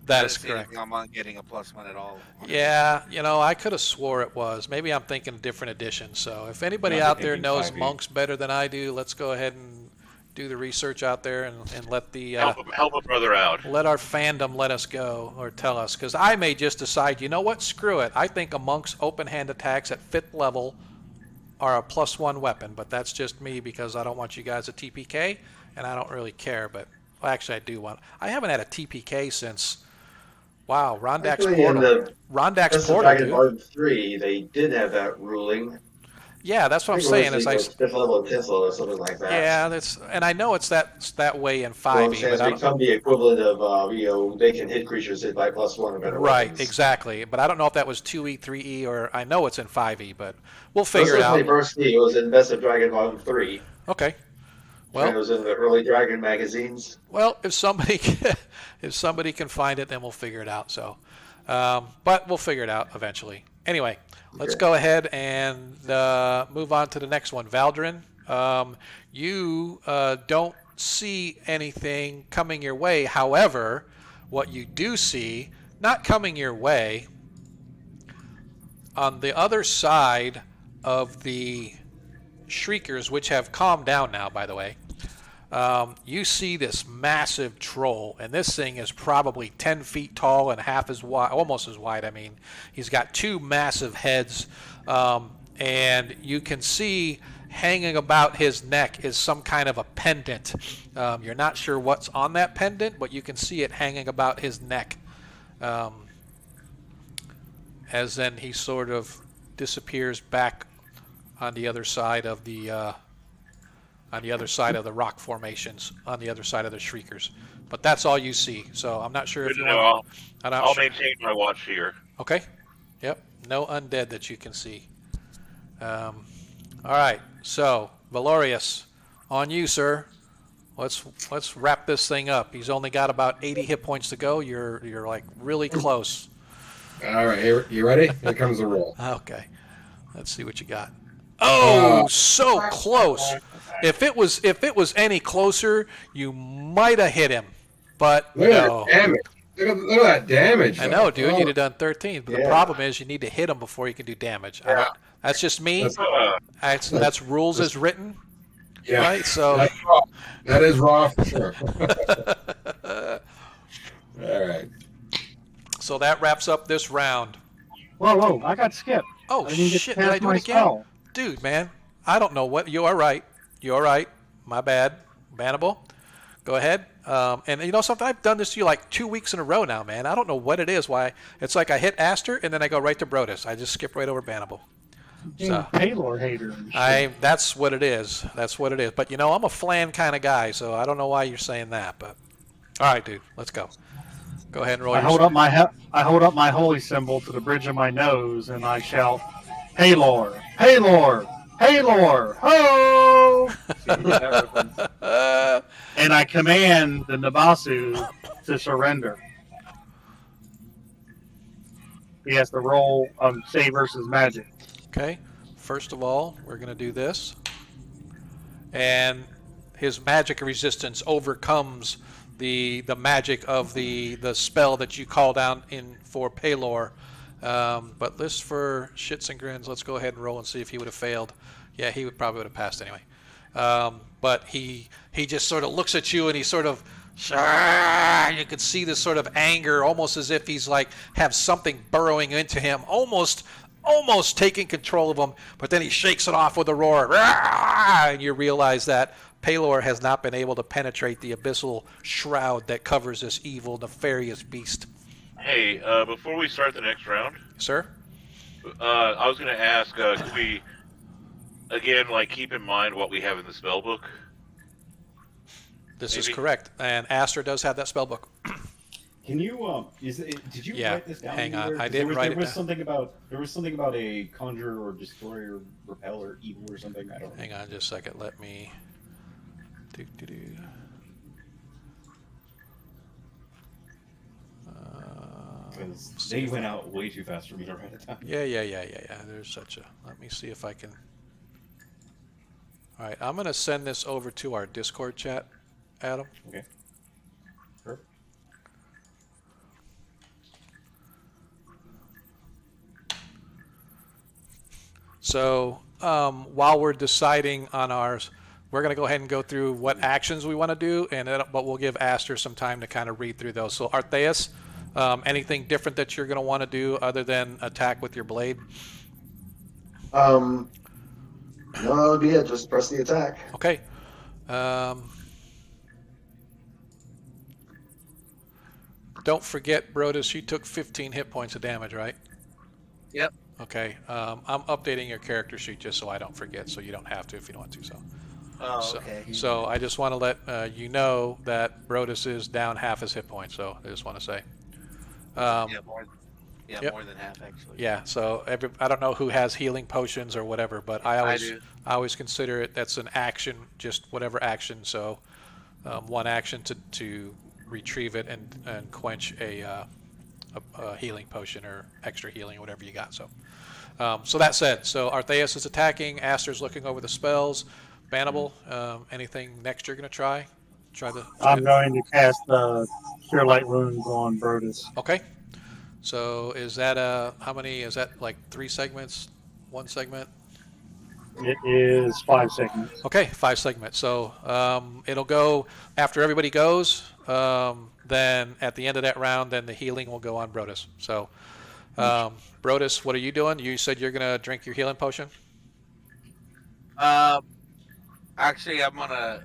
That I is didn't see correct. anything on Monk getting a +1 at all. Yeah, I could have swore it was. Maybe I'm thinking a different edition. So if anybody out there knows monks better than I do, let's go ahead and do the research out there and let the help a brother out. let our fandom let us go or tell us. Because I may just decide, you know what, screw it. I think a monk's open hand attacks at 5th level are a +1 weapon, but that's just me because I don't want you guys to TPK, and I don't really care. But well, actually, I do want. I haven't had a TPK since. Wow, Rondak's Actually, in Portal. the Rondak's Best of Portal, Dragon dude. Bard 3, they did have that ruling. Yeah, that's what I'm I think saying. it Is was 5th level, 10th level, or something like that. yeah, that's and I know it's that way in Well, 5e, it but has I don't, become the equivalent of, they can hit creatures hit by +1 or better right, weapons. exactly. But I don't know if that was 2e, 3e, or I know it's in 5e, but we'll This figure it was my out. first key. It was in Best of Dragon Bard 3. Okay. And it Well, was in the early Dragon magazines. if somebody if somebody can find it, then we'll figure it out. So, but we'll figure it out eventually. Anyway, let's Okay. go ahead and move on to the next one. Valdrin, you don't see anything coming your way. However, what you do see, not coming your way, on the other side of the Shriekers, which have calmed down now, by the way, you see this massive troll, and this thing is probably 10 feet tall and half as wide, almost as wide. I mean, he's got two massive heads, and you can see hanging about his neck is some kind of a pendant. You're not sure what's on that pendant, but you can see it hanging about his neck. As then he sort of disappears back on the other side of the rock formations, on the other side of the Shriekers. But that's all you see. So I'm not sure Good if to you know. want. I'll maintain my watch here. Okay. Yep. No undead that you can see. All right. So Valorius, on you, sir. Let's wrap this thing up. He's only got about 80 hit points to go. You're like really close. All right, you ready? Here comes the roll. Okay. Let's see what you got. Oh, so close. If it was any closer, you might have hit him. But Look at no. that damage. Look at that damage. I though. know, dude. Oh, You'd have done 13. But the Yeah. problem is you need to hit him before you can do damage. That's just me. That's rules as written, yeah, right? So. that's raw. That is raw for sure. All right. So that wraps up this round. Whoa! I got skipped. Oh I didn't get shit! to Did I cast do my it again? spell. Dude, man, I don't know what. You are right. You are right. My bad. Bannable. Go ahead. And you know something? I've done this to you like 2 weeks in a row now, man. I don't know what it is. Why? It's like I hit Aster and then I go right to Brodus. I just skip right over Bannable. So Paylor hater. And shit. that's what it is. That's what it is. But you know, I'm a flan kind of guy, so I don't know why you're saying that. But all right, dude, let's go. Go ahead and roll. I hold up my holy symbol to the bridge of my nose, and I shout, "Paylor, Paylor, Paylor, ho!" And I command the Nabasu to surrender. He has to roll save versus magic. Okay. First of all, we're going to do this. And his magic resistance overcomes the magic of the spell that you call down in for Paylor. But this for shits and grins, let's go ahead and roll and see if he would have failed. Yeah, he probably would have passed anyway. But he just sort of looks at you and he sort of, you could see this sort of anger, almost as if he's like have something burrowing into him, almost taking control of him. But then he shakes it off with a roar, and you realize that Paylor has not been able to penetrate the abyssal shroud that covers this evil, nefarious beast. Hey, before we start the next round, Sir? I was going to ask, could we, again, like, keep in mind what we have in the spell book? This is Maybe. correct. And Aster does have that spell book. Can you? Did you Yeah, write this down? hang on. anywhere? I 'Cause did write it There was down. there was something about a conjure or destroy or repel or evil or something. I don't know. Hang on just a second. Let me... Because they went out way too fast for me to write it down. Yeah. There's such a... Let me see if I can... All right, I'm going to send this over to our Discord chat, Adam. Okay. Sure. So while we're deciding on ours, we're going to go ahead and go through what actions we want to do, but we'll give Aster some time to kind of read through those. So Artheus, anything different that you're going to want to do other than attack with your blade? No, that would be it. Just press the attack. Okay. Don't forget, Brodus, you took 15 hit points of damage, right? Yep. Okay. I'm updating your character sheet just so I don't forget, so you don't have to if you don't want to. Oh, okay. So I just want to let you know that Brodus is down half his hit points, so I just want to say. More Yep. more than half actually. Yeah, so I don't know who has healing potions or whatever, but I do. always consider it that's an action, just whatever action. So one action to retrieve it and quench a a healing potion or extra healing, whatever you got. So, so that said, so Artheus is attacking. Aster's looking over the spells. Bannable, anything next you're going to try? I'm going to cast Cure Light Wounds on Brodus. Okay. So is that how many? Is that like 3 segments? 1 segment? It is 5 segments. Okay, 5 segments. So it'll go after everybody goes. Then at the end of that round, then the healing will go on Brodus. So Brodus, what are you doing? You said you're going to drink your healing potion? Actually, I'm gonna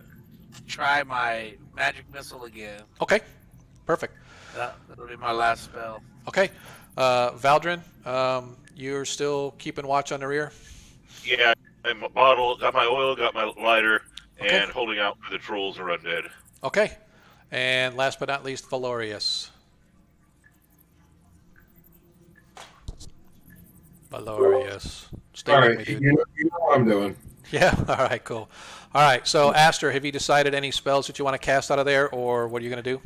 try my magic missile again. Okay, perfect. That'll be my last spell. Okay, Valdrin, you're still keeping watch on the rear? Yeah, and my bottle, got my oil, got my lighter, Okay. and holding out for the trolls or undead. Okay, and last but not least, Valorius. Valorius. Stay All with right, me, dude. you know what I'm doing. Yeah, all right, cool. All right, so Aster, have you decided any spells that you want to cast out of there, or what are you going to do?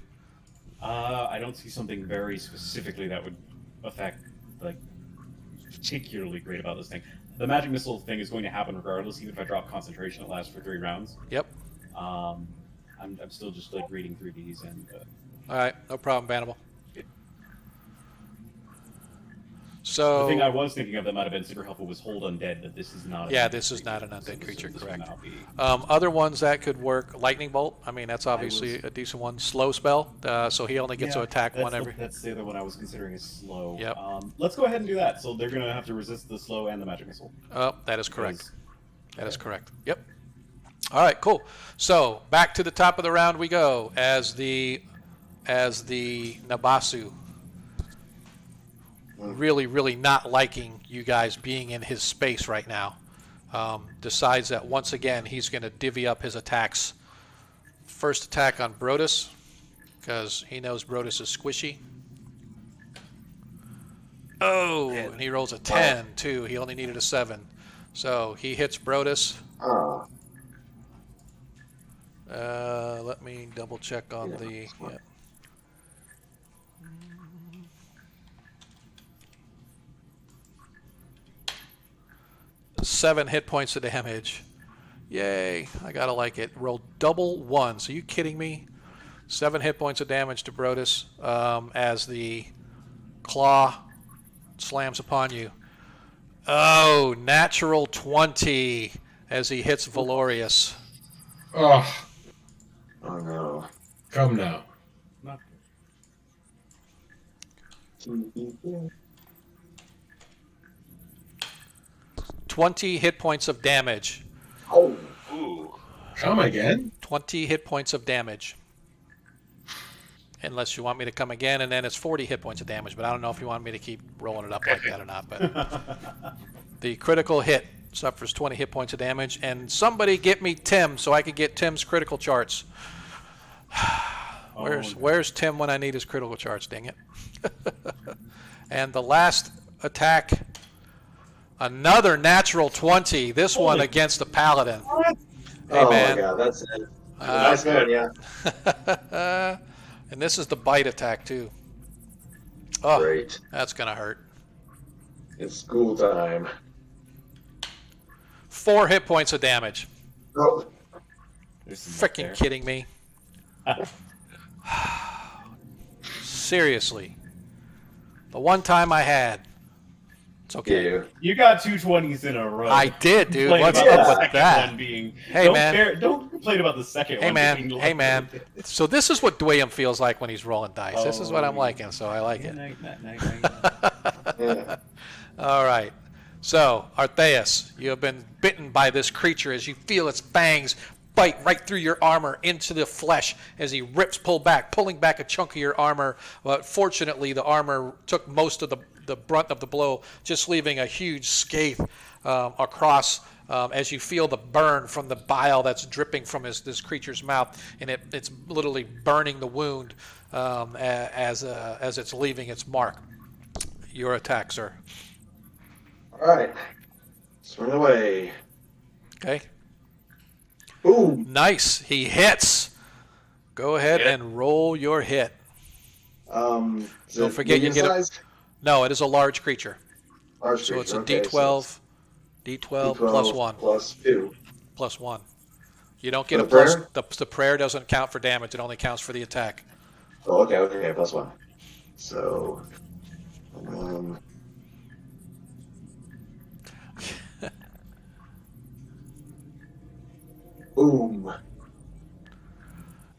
I don't see something very specifically that would affect, like, particularly great about this thing. The magic missile thing is going to happen regardless, even if I drop concentration. It lasts for 3 rounds. Yep. I'm still just like reading through these and. All right, no problem, Bannable. The So thing I was thinking of that might have been super helpful was hold undead, but this is not. yeah, this is not an undead creature, this correct. would not be. Other ones that could work, lightning bolt. I mean, that's obviously a decent one. Slow spell, so he only gets to attack that's one every. That's the other one I was considering is slow. Yep. Let's go ahead and do that. So they're gonna have to resist the slow and the magic missile. Oh, that is correct. That is correct. Yep. All right, cool. So back to the top of the round we go as the Nabasu. Really not liking you guys being in his space right now. Decides that once again he's going to divvy up his attacks. First attack on Brodus, because he knows Brodus is squishy. Oh, and he rolls a 10 too. He only needed a 7. So he hits Brodus. Let me double check on the... Yeah. 7 hit points of damage. Yay, I gotta like it. Roll double 1s. Are you kidding me? 7 hit points of damage to Brodus as the claw slams upon you. Oh, natural 20 as he hits Valorius. Oh, Oh no. come now. Not 20 hit points of damage. Oh. Ooh. Come again? 20 hit points of damage. Unless you want me to come again, and then it's 40 hit points of damage. But I don't know if you want me to keep rolling it up like that or not. But the critical hit suffers 20 hit points of damage. And somebody get me Tim so I can get Tim's critical charts. Where's Tim when I need his critical charts, dang it. And the last attack, another natural 20. This one against the Paladin. Hey, oh man. my god, that's it. Nice one, yeah. And this is the bite attack, too. Oh, Great. that's going to hurt. It's school time. 4 hit points of damage. Oh. There's some Freaking there. kidding me. Seriously. The one time I had. It's okay. Yeah. You got 2 20s in a row. I did, dude. Complain What's about the up with second that? one being, Hey, don't man. Don't complain about the second Hey, one. man. being Hey, man. left. So this is what Dwayne feels like when he's rolling dice. This is what I'm Oh, liking, so I like it. Night. Yeah. All right. So, Artheus, you have been bitten by this creature as you feel its fangs bite right through your armor into the flesh as he pulling back a chunk of your armor. But fortunately, the armor took most of the brunt of the blow, just leaving a huge scathe across as you feel the burn from the bile that's dripping from this creature's mouth, and it's literally burning the wound as it's leaving its mark. Your attack, sir. All right. Swing away. Okay. Ooh. Nice. He hits. Go ahead Yeah. and roll your hit. Don't forget you get sized? No, it is a large creature. Large So it's a creature, okay, D12, D12 plus 1. Plus 2. Plus 1. You don't get For a the plus. prayer? The prayer doesn't count for damage. It only counts for the attack. Oh, okay, plus 1. So, boom.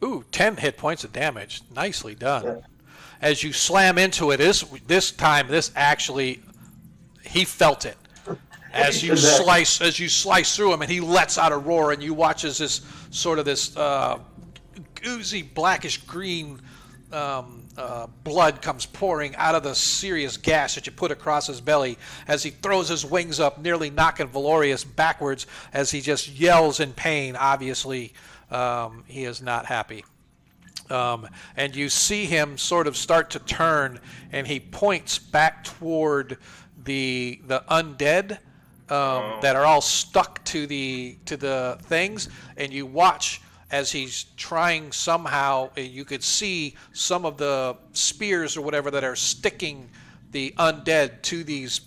Ooh, 10 hit points of damage. Nicely done. Yeah. As you slam into it, this time, he felt it. As you slice through him, and he lets out a roar, and you watch as this oozy blackish green blood comes pouring out of the serious gash that you put across his belly as he throws his wings up, nearly knocking Valorius backwards as he just yells in pain. Obviously, he is not happy. And you see him sort of start to turn, and he points back toward the undead that are all stuck to the things, and you watch as he's trying somehow. You could see some of the spears or whatever that are sticking the undead to these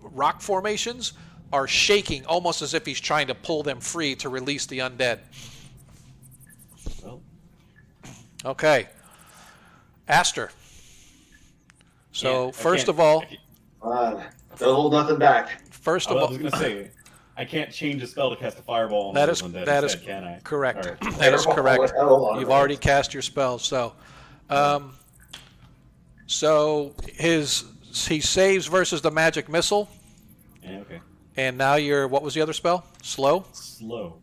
rock formations are shaking, almost as if he's trying to pull them free to release the undead. Well, okay, Aster. So I first can't- of all, Don't hold nothing back. first I of all, was going to say, I can't change a spell to cast a fireball on That those is- undead that is instead, can I? correct. All right. That is correct. Hold on a You've minute. already cast your spell. So, he saves versus the magic missile, Yeah, okay. and now what was the other spell? Slow. Slow.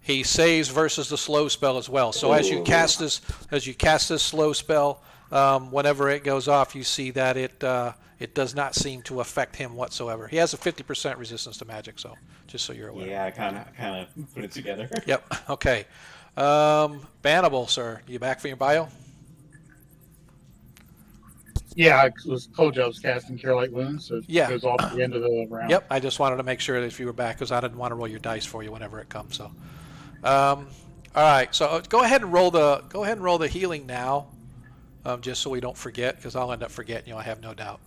He saves versus the slow spell as well. So as you cast this slow spell, whenever it goes off, you see that it does not seem to affect him whatsoever. He has a 50% resistance to magic, so just so you're aware. Yeah, I kind of put it together. Yep. Okay. Bannable, sir. You back for your bio? Yeah, I was told you I was casting Cure Light Wounds, so it Yeah. goes off at the end of the round. Yep. I just wanted to make sure that if you were back, because I didn't want to roll your dice for you whenever it comes. So, all right. So go ahead and roll the healing now, just so we don't forget, because I'll end up forgetting you. I have no doubt.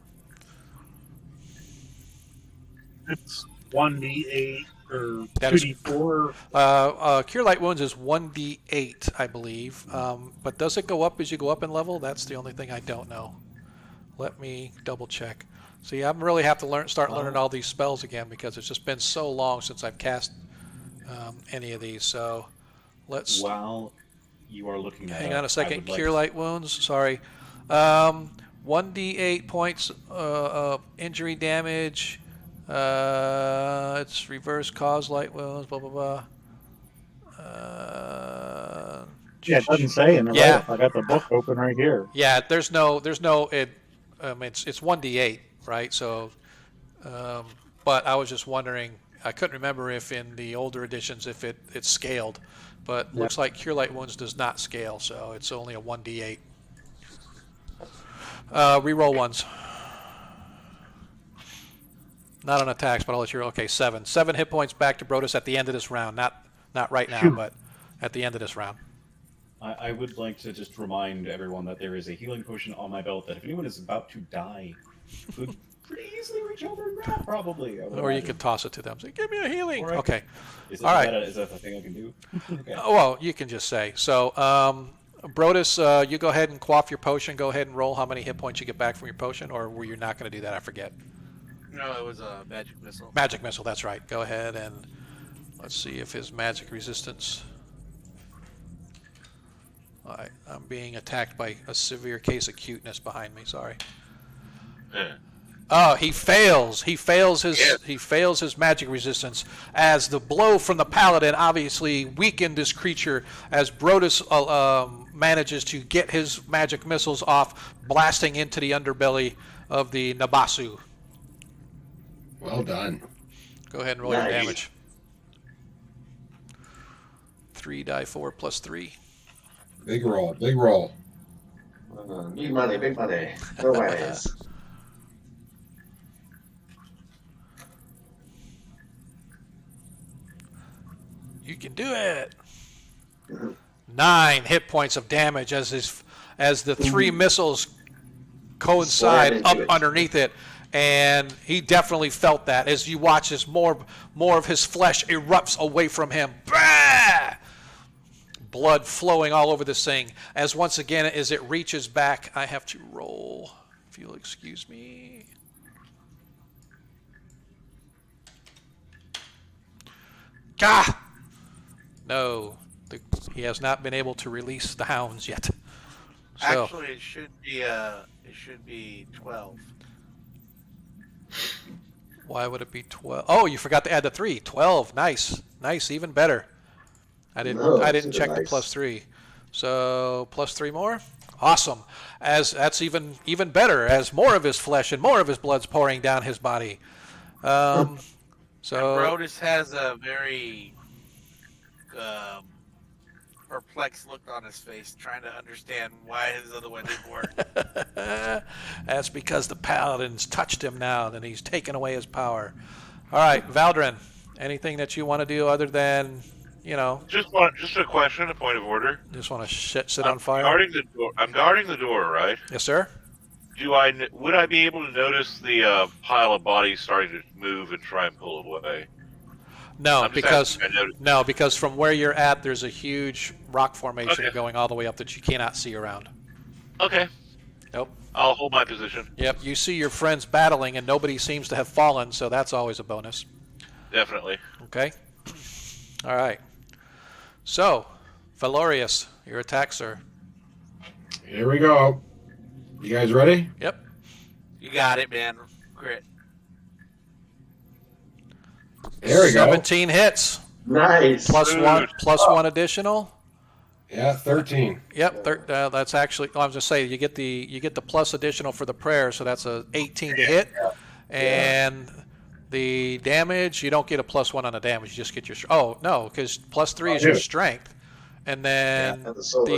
It's 1d8 or That is- 2d4. Cure Light Wounds is 1d8, I believe. But does it go up as you go up in level? That's the only thing I don't know. Let me double check. See, I'm really have to start learning all these spells again, because it's just been so long since I've cast any of these. So let's While you are looking at hang on a second. Like Cure Light Wounds. Sorry. 1d8 points of injury damage. It's reverse cause light wounds. Blah blah blah. Yeah, it doesn't say in the Yeah. write-up. I got the book open right here. Yeah, there's no. It's 1d8, right? So, but I was just wondering. I couldn't remember if in the older editions if it's scaled, but looks like Cure Light Wounds does not scale, so it's only a 1d8. Reroll ones. Not on attacks, but I'll let you roll. Okay, 7 hit points back to Brodus at the end of this round. Not right now, but at the end of this round. I would like to just remind everyone that there is a healing potion on my belt that if anyone is about to die, could pretty easily reach over and grab, probably. I would Or you imagine. could toss it to them. Say, "Give me a healing." Or I Okay. Is All right. Is that the thing I can do? Okay. Well, you can just say. So, Brodus, you go ahead and quaff your potion. Go ahead and roll how many hit points you get back from your potion, or were you not going to do that? I forget. No, it was a magic missile. Magic missile, that's right. Go ahead and let's see if his magic resistance. I'm being attacked by a severe case of cuteness behind me. Sorry. Yeah. Oh, he fails. He fails his Yes. he fails his magic resistance as the blow from the paladin obviously weakened this creature as Brodus manages to get his magic missiles off, blasting into the underbelly of the Nabasu. Well done. Go ahead and roll your Nice. damage. 3 die 4 plus 3. Big roll. Big roll. Big money, big money. No worries. You can do it. 9 hit points of damage as as the 3 missiles coincide Slam up into it. underneath it. And he definitely felt that as you watch as more of his flesh erupts away from him. Bah! Blood flowing all over this thing. As once again, as it reaches back, I have to roll, if you'll excuse me. Gah! No, he has not been able to release the hounds yet. So, Actually, it should be 12. why would it be 12? Oh, you forgot to add the 3. 12. Nice. Nice, even better. I didn't No, check super the nice. +3. So, +3 more? Awesome. As that's even better, as more of his flesh and more of his blood's pouring down his body. So Brodus has a very perplexed look on his face, trying to understand why his other one didn't work. that's because the paladins touched him now, then he's taken away his power. All right, Valdrin, anything that you want to do other than, Just a question, a point of order. just want to sit on fire? I'm guarding the door, right? Yes, sir? Would I be able to notice the pile of bodies starting to move and try and pull away? No, I'm just because asking, I noticed- because from where you're at, there's a huge rock formation Okay. going all the way up that you cannot see around. Okay, Nope. I'll hold my position. Yep, you see your friends battling, and nobody seems to have fallen, so that's always a bonus. Definitely. Okay? All right. So, Valorius, your attack, sir. Here we go. You guys ready? Yep. You got it, man. Grit. There we go. 17 hits. Nice. +1 additional. Yeah, 13. Yep, that's actually. I was just saying you get the plus additional for the prayer, so that's a 18 to hit, and the damage you don't get a +1 on the damage. You just get your. Oh no, because +3 is your strength, and then and the sword.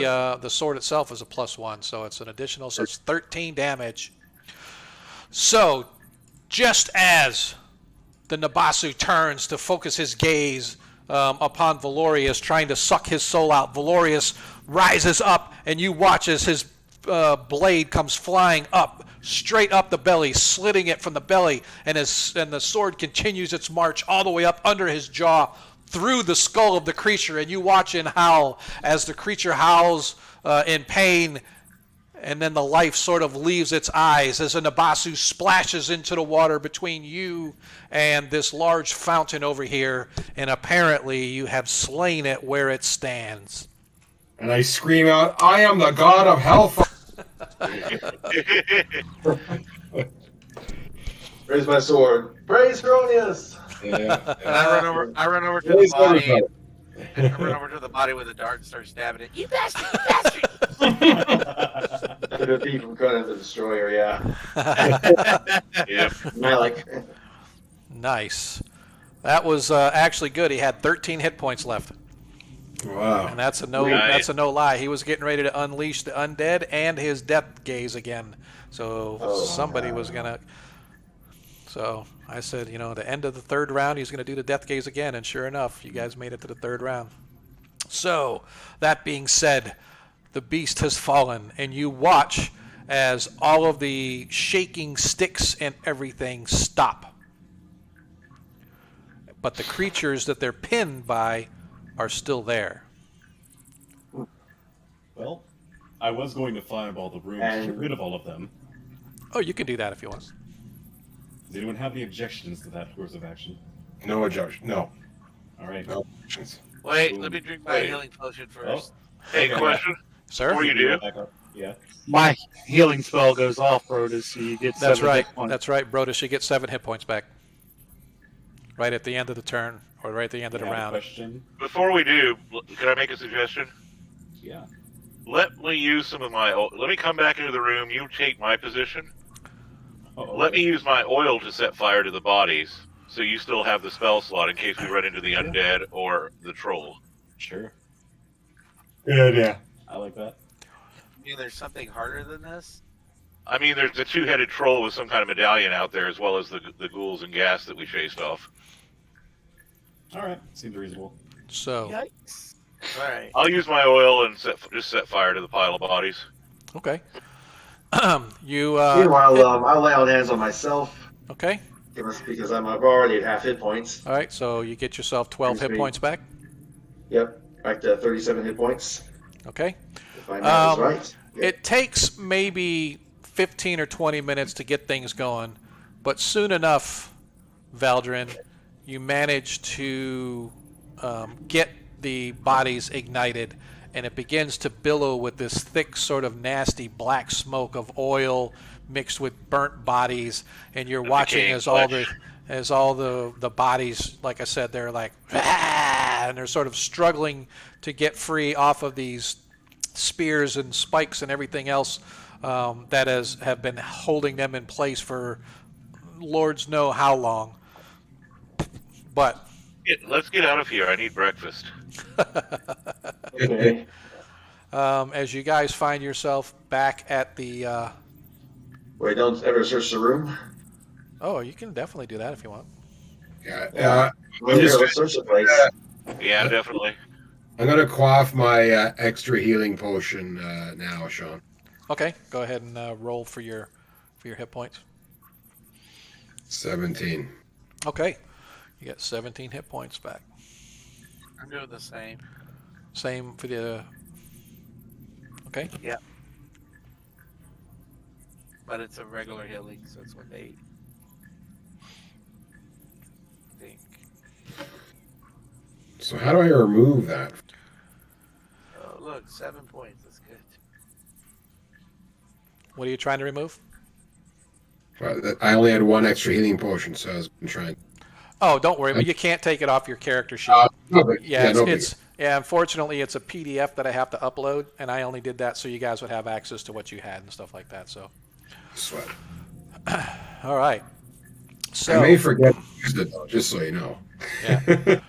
the sword itself is a +1, so it's an additional. So it's 13 damage. So, just as the Nabasu turns to focus his gaze upon Valorius, trying to suck his soul out, Valorius rises up, and you watch as his blade comes flying up, straight up the belly, slitting it from the belly, and the sword continues its march all the way up under his jaw, through the skull of the creature, and you watch and howl as the creature howls in pain. And then the life sort of leaves its eyes as a Nabasu splashes into the water between you and this large fountain over here, and apparently you have slain it where it stands. And I scream out, I am the god of hellfire. Raise my sword. Praise Cronius. Yeah. And I run over to the Praise body. everybody. I run over to the body with a dart and start stabbing it. You bastard! You bastard! Could it be from Conan the Destroyer? Yeah. Yeah. Malik. Nice. That was actually good. He had 13 hit points left, Wow. and that's a no. Nice. That's a no lie. He was getting ready to unleash the undead and his death gaze again. So Oh, somebody God. was gonna. So I said, the end of the third round, he's gonna do the death gaze again, and sure enough, you guys made it to the third round. So that being said, the beast has fallen, and you watch as all of the shaking sticks and everything stop. But the creatures that they're pinned by are still there. Well, I was going to fireball the room to get rid of all of them. Oh, you can do that if you want. Does anyone have any objections to that course of action? No objection. No. All right. No objections. Wait, let me drink my Wait. healing potion first. Hey, question. Sir? Before you do, Back up. Yeah. My healing spell goes off, Brodus, so you get That's 7 right. hit points. That's right, Brodus. You get 7 hit points back. Right at the end of the turn, or right at the end of the I have a round. question. before we do, can I make a suggestion? Yeah. Let me use some of my. Let me come back into the room. You take my position. Oh, Let me use my oil to set fire to the bodies, so you still have the spell slot in case we run into the undead or the troll. Sure. Good idea. I like that. You mean there's something harder than this? I mean, there's a two-headed troll with some kind of medallion out there, as well as the ghouls and gas that we chased off. All right. Seems reasonable. So, Yikes. Alright. I'll use my oil and just set fire to the pile of bodies. Okay. You Meanwhile, hit- I'll lay on hands on myself okay. because I'm already at half hit points. All right. So you get yourself 12 Brings hit me- points back. Yep, back to 37 hit points. Okay. If my math is Um, right. Yep. It takes maybe 15 or 20 minutes to get things going, but soon enough, Valdrin, you manage to get the bodies ignited, and it begins to billow with this thick, sort of nasty black smoke of oil mixed with burnt bodies, and you're watching decaying as all flesh. the bodies, like I said, they're like, "Ah," and they're sort of struggling to get free off of these spears and spikes and everything else that have been holding them in place for lords know how long. But Let's get out of here. I need breakfast. Okay. as you guys find yourself back at the Wait, don't ever search the room. oh, you can definitely do that if you want. Yeah. Well, just- here, let's search the place. Yeah, definitely. I'm gonna quaff my extra healing potion now, Sean. Okay, go ahead and roll for your hit points. 17. Okay, you get 17 hit points back. I'm doing the same. Same for the. Okay. But it's a regular healing, so it's 1 to 8. I think. So how do I remove that? Oh, look, 7 points. That's good. What are you trying to remove? Well, I only had one extra healing potion, so I was trying. Oh, don't worry, but you can't take it off your character sheet. No, but, Yeah, no big it's unfortunately it's a PDF that I have to upload, and I only did that so you guys would have access to what you had and stuff like that. So, sweat. all right. So I may forget to use it though, just so you know. Yeah.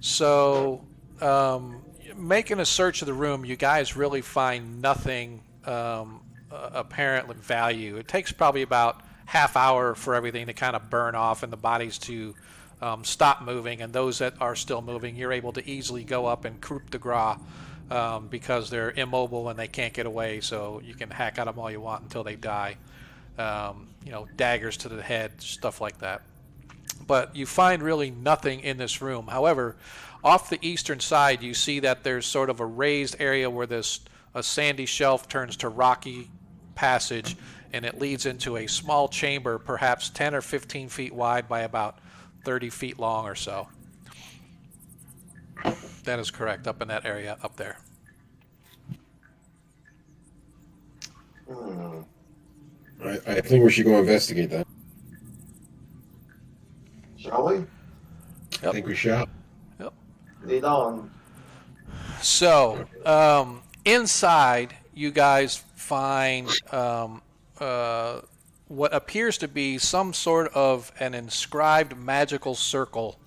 So, making a search of the room, you guys really find nothing apparent value. It takes probably about half hour for everything to kind of burn off and the bodies to stop moving, and those that are still moving, you're able to easily go up and coup de grace because they're immobile and they can't get away, so you can hack at them all you want until they die. Daggers to the head, stuff like that. But you find really nothing in this room. However, off the eastern side, you see that there's sort of a raised area where a sandy shelf turns to rocky passage, and it leads into a small chamber, perhaps 10 or 15 feet wide by about 30 feet long or so. That is correct, up in that area up there. I think we should go investigate that. Shall we? Yep. I think we shall. Lead on. So, inside, you guys find what appears to be some sort of an inscribed magical circle.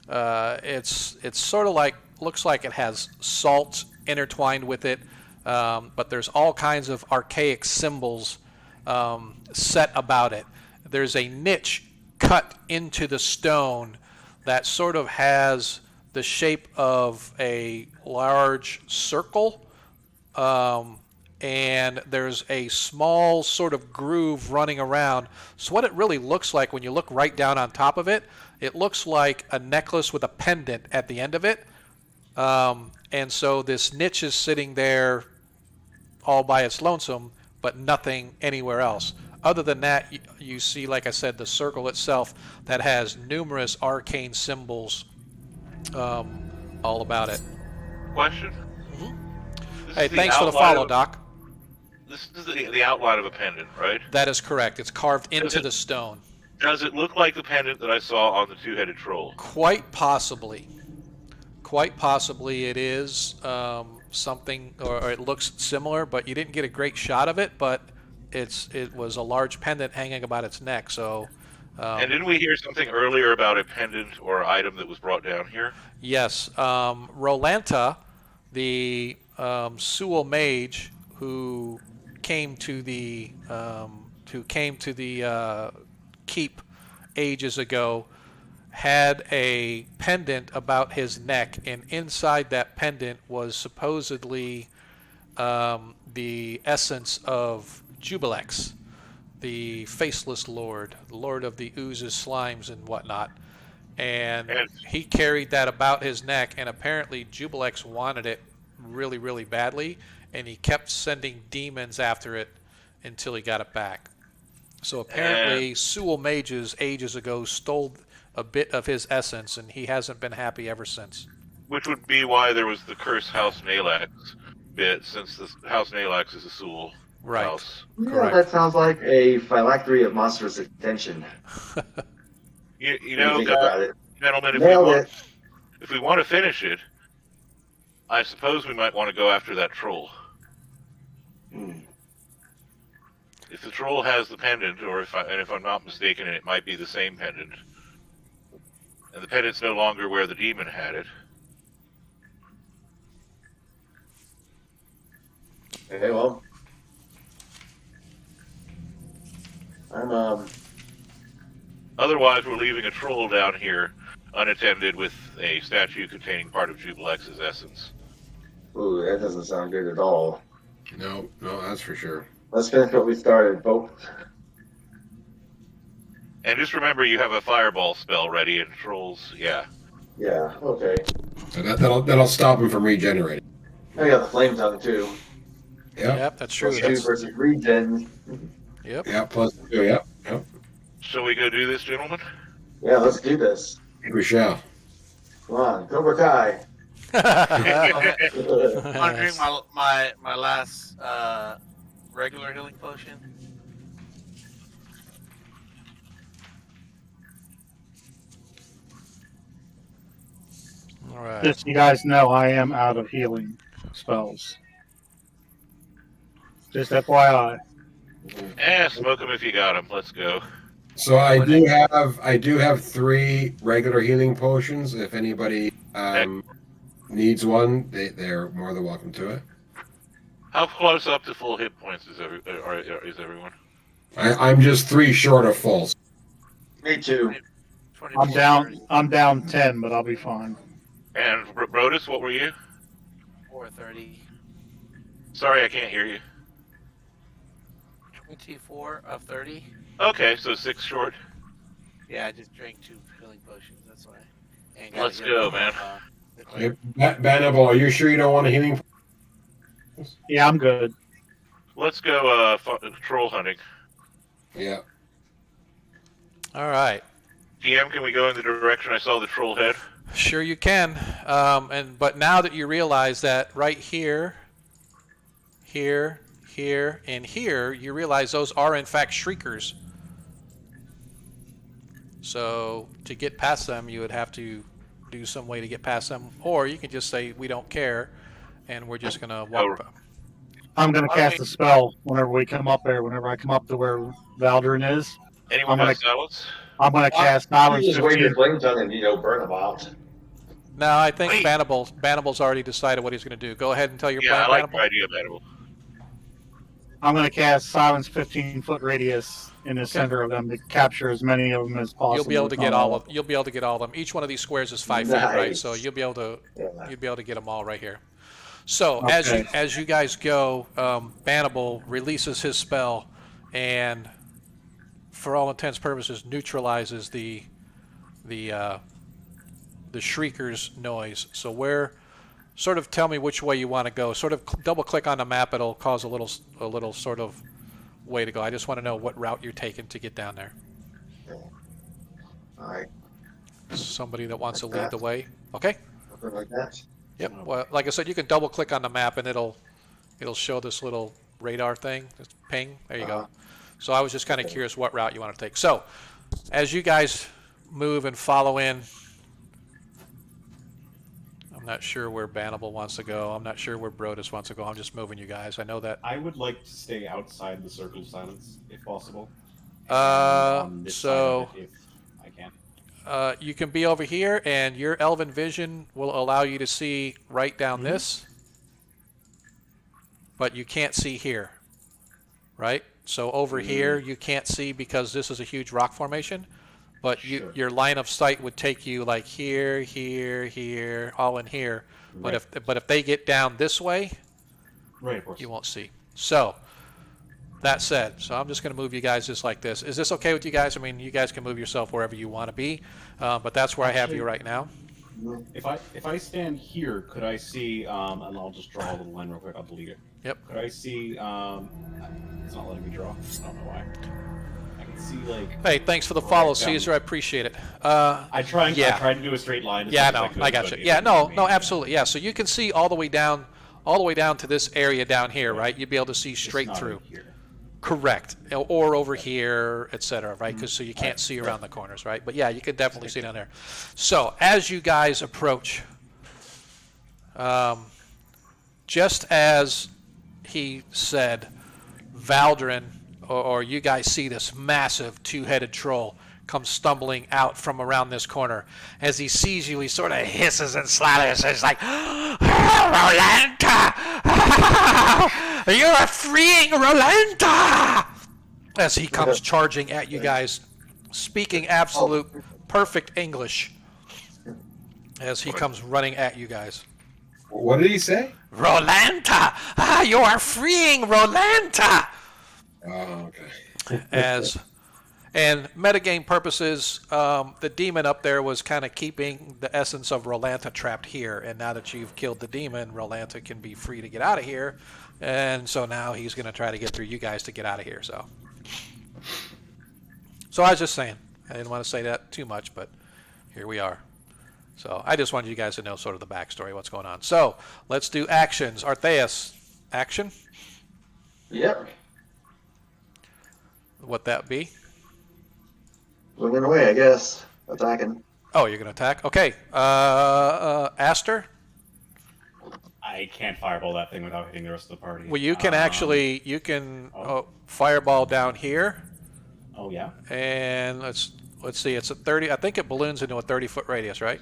It's sort of looks like it has salt intertwined with it, but there's all kinds of archaic symbols set about it. There's a niche cut into the stone that sort of has the shape of a large circle, and there's a small sort of groove running around. So what it really looks like when you look right down on top of it, it looks like a necklace with a pendant at the end of it. And so this niche is sitting there all by its lonesome, but nothing anywhere else. Other than that, you see, like I said, the circle itself that has numerous arcane symbols all about it. Question? This Hey, is the thanks for the outline follow, of- Doc. This is the outline of a pendant, right? That is correct. It's carved into the stone. Does it look like the pendant that I saw on the two-headed troll? Quite possibly. Quite possibly it is something, or it looks similar, but you didn't get a great shot of it, but it was a large pendant hanging about its neck, so... And didn't we hear something earlier about a pendant or item that was brought down here? Yes, Rolanta, the Sewell mage who came to the keep ages ago, had a pendant about his neck, and inside that pendant was supposedly the essence of Jubilex, the faceless lord, lord of the oozes, slimes, and whatnot. And he carried that about his neck, and apparently Jubilex wanted it really, really badly, and he kept sending demons after it until he got it back. So apparently Sewell Mages ages ago stole a bit of his essence, and he hasn't been happy ever since. Which would be why there was the Curse House Nalax bit, since the House Nalax is a Sewell house. Yeah, Correct. that sounds like a phylactery of monstrous attention. You know, think about it. gentlemen, Nailed if we want to finish it, I suppose we might want to go after that troll. If the troll has the pendant, or if I'm not mistaken, it might be the same pendant, and the pendant's no longer where the demon had it. Okay, well, I'm Otherwise, we're leaving a troll down here unattended with a statue containing part of Jubilex's essence. Ooh, that doesn't sound good at all. No, that's for sure. Let's finish what we started, folks. And just remember, you have a fireball spell ready, and trolls, yeah. Yeah, okay. So that'll stop him from regenerating. I got the flame tongue too. Yep, that's true. Plus 2 versus regen. Yep. Yeah, plus 2, yep. Shall we go do this, gentlemen? Yeah, let's do this. I think we shall. Come on, Cobra Kai. I'm gonna drink my last regular healing potion. All right. Just so you guys know, I am out of healing spells. Just FYI. Smoke them if you got them. Let's go. So I do have 3 regular healing potions. If anybody needs one, they're more than welcome to it. How close up to full hit points is everyone? I'm just 3 short of full. Me too. I'm down 10, but I'll be fine. And Brodus, what were you? 430. Sorry, I can't hear you. 24 of 30. Okay, so 6 short. Yeah, I just drank 2 healing potions. That's why. And Let's go, man. Bannable, are you sure you don't want a healing? Yeah, I'm good. Let's go troll hunting. Yeah. All right. DM, can we go in the direction I saw the troll head? Sure you can. But now that you realize that right here, here, and here, you realize those are in fact shriekers. So to get past them, you would have to do some way to get past them, or you can just say we don't care, and we're just gonna walk. I'm gonna cast a spell whenever I come up to where Valdrin is. Anyone have silence? I'm gonna cast silence. You just wave your flame tongue and burn them out. No, I think Banible's already decided what he's going to do. Go ahead and tell your plan, I like Banable. the idea, Banable. I'm going to cast silence 15-foot radius in the center of them to capture as many of them as possible. You'll be able to get all of. You'll be able to get all of them. Each one of these squares is 5 feet, right? So you'll be able to. You'll be able to get them all right here. So as you guys go, Banable releases his spell, and for all intents and purposes neutralizes the shrieker's noise. So sort of tell me which way you want to go. Sort of double click on the map. It'll cause a little sort of way to go. I just want to know what route you're taking to get down there. All right. Somebody that wants to lead the way. Okay. Something like that. Yep. Well, like I said, you can double click on the map and it'll show this little radar thing. This ping. There you go. So I was just kind of curious what route you want to take. So as you guys move and follow in, I'm not sure where Banable wants to go. I'm not sure where Brodus wants to go. I'm just moving you guys. I know that. I would like to stay outside the circle of silence, if possible. So if I can. you can be over here, and your elven vision will allow you to see right down this, but you can't see here, right? So over here you can't see because this is a huge rock formation. But your line of sight would take you like here, here, here, all in here. Right. But if they get down this way, Right, of course. you won't see. So, that said, so I'm just going to move you guys just like this. Is this okay with you guys? I mean, you guys can move yourself wherever you want to be, but that's where I have you right now. If I stand here, could I see? And I'll just draw a little line real quick. I'll delete it. Yep. Could I see? It's not letting me draw. I don't know why. I can see like. Hey, thanks for the follow, Caesar. I appreciate it. I tried to do a straight line. As much as I could, I got but you. it Yeah, didn't no, let me. no, absolutely. Yeah, so you can see all the way down to this area down here, right? You'd be able to see It's straight not through. in here. Correct. Or over here, etc., right? Because so you can't see around the corners, right? But yeah, you can definitely see down there. So as you guys approach, just as he said, Valdrin, or you guys see this massive two-headed troll come stumbling out from around this corner. As he sees you, he sort of hisses and slathers. He's like, Rolanta! You're freeing Rolanta! As he comes charging at you guys, speaking absolute perfect English. As he comes running at you guys. What did he say? Rolanta! You are freeing Rolanta! Oh, okay. And metagame purposes, the demon up there was kind of keeping the essence of Rolanta trapped here. And now that you've killed the demon, Rolanta can be free to get out of here. And so now he's going to try to get through you guys to get out of here. So I was just saying. I didn't want to say that too much, but here we are. So I just wanted you guys to know sort of the backstory, what's going on. So let's do actions. Artheus, action? Yep. What that be? Moving away, I guess. Attacking. Oh, you're going to attack? Okay. Aster? I can't fireball that thing without hitting the rest of the party. Well, you can actually, fireball down here. Oh yeah. And let's see, it's a 30, I think it balloons into a 30-foot radius, right?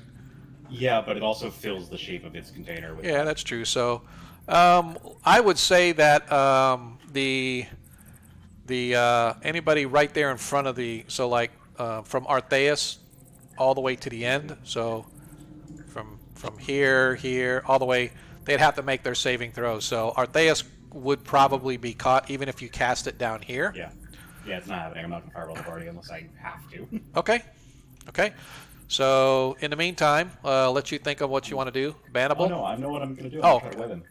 Yeah, but it also fills the shape of its container with. Yeah, that's true. So I would say that the anybody right there in front of from Artheus all the way to the end, so from here, all the way, they'd have to make their saving throws. So Artheus would probably be caught even if you cast it down here. Yeah. Yeah, it's not happening. I'm not going to fireball the party unless I have to. Okay. So in the meantime, let you think of what you want to do. Bannable? Oh, no, I know what I'm going to do. Oh, I'm going to web him.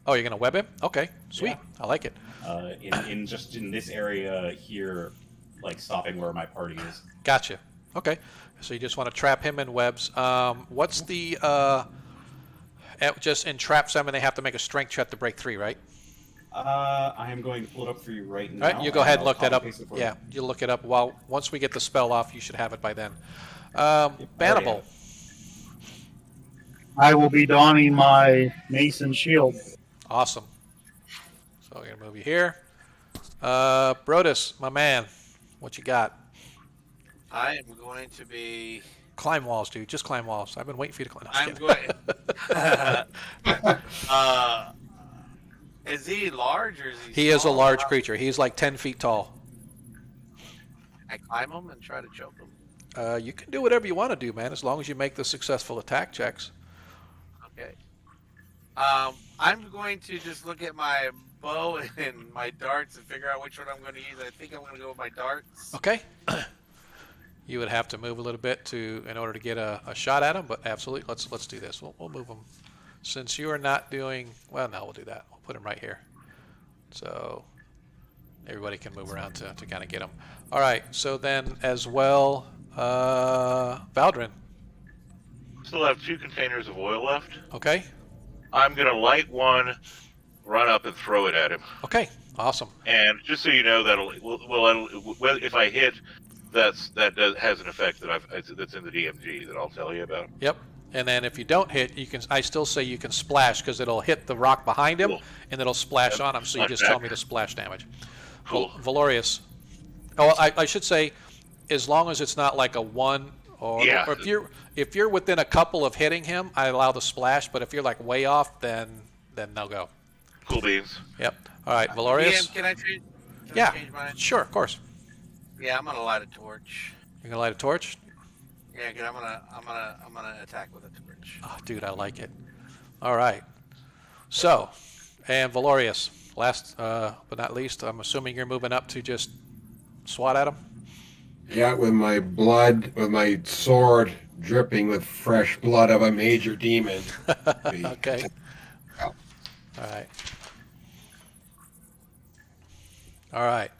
Oh, you're going to web him? Okay, sweet. Yeah. I like it. In this area here, like stopping where my party is. Gotcha. Okay. So you just want to trap him in webs. What's the just entrap them and they have to make a strength check to break 3, right? I am going to pull it up for you right now. All right, you go ahead and I'll look that up. copy paste it for Yeah, you. you look it up. Once we get the spell off, you should have it by then. I already Bannable. have I will be donning my mason shield. Awesome. So we're gonna move you here. Brodus, my man, what you got? I am going to be. Climb walls, dude. Just climb walls. I've been waiting for you to climb. No, I'm just kidding. going. Is he large or is he? He is a small? large creature. He's like 10 feet tall. I climb him and try to choke him. You can do whatever you want to do, man, as long as you make the successful attack checks. Okay. I'm going to just look at my bow and my darts and figure out which one I'm going to use. I think I'm going to go with my darts. Okay. You would have to move a little bit in order to get a shot at him, but absolutely, let's do this. We'll move him. Since you are not doing well, no, we'll do that. We'll put him right here, so everybody can move around to kind of get him. All right. So then, as well, Valdrin. Still have 2 containers of oil left. Okay. I'm gonna light one, run up and throw it at him. Okay. Awesome. And just so you know, if I hit, has an effect that's in the DMG that I'll tell you about. Yep. And then if you don't hit, I still say you can splash because it'll hit the rock behind him Cool. and it'll splash on him. So you Splash just back. tell me the splash damage. Cool. Valorius. Oh, I should say, as long as it's not like a 1 or if you're within a couple of hitting him, I allow the splash. But if you're like way off, then no go. Cool beans. Yep. All right, Valorius. DM, can I change? Yeah. I change mine? Sure, of course. Yeah, I'm gonna light a torch. You're gonna light a torch. Yeah, 'cause I'm gonna attack with a torch. Oh, dude, I like it. All right. So, And Valorius, last but not least, I'm assuming you're moving up to just swat at him? Yeah, with my sword dripping with fresh blood of a major demon. Okay. All right. All right.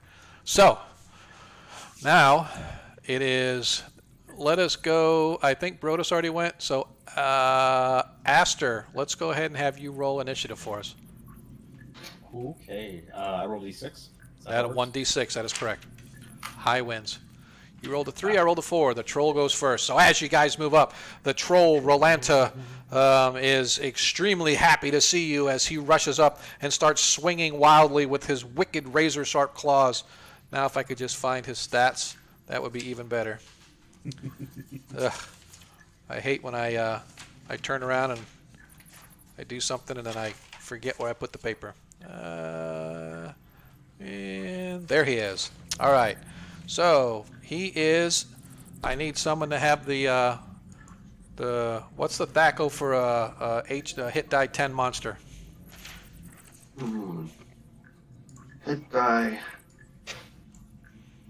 So now it is. Let us go. I think Brodus already went. So Aster, let's go ahead and have you roll initiative for us. Okay. I rolled D6. That 1d6. That is correct. High wins. You rolled a 3, I rolled a 4. The troll goes first. So as you guys move up, the troll, Rolanta, is extremely happy to see you as he rushes up and starts swinging wildly with his wicked razor-sharp claws. Now if I could just find his stats, that would be even better. Ugh. I hate when I turn around and I do something and then I forget where I put the paper. And there he is. All right. So he is. I need someone to have the what's the THACO for a hit die 10 monster? Hit die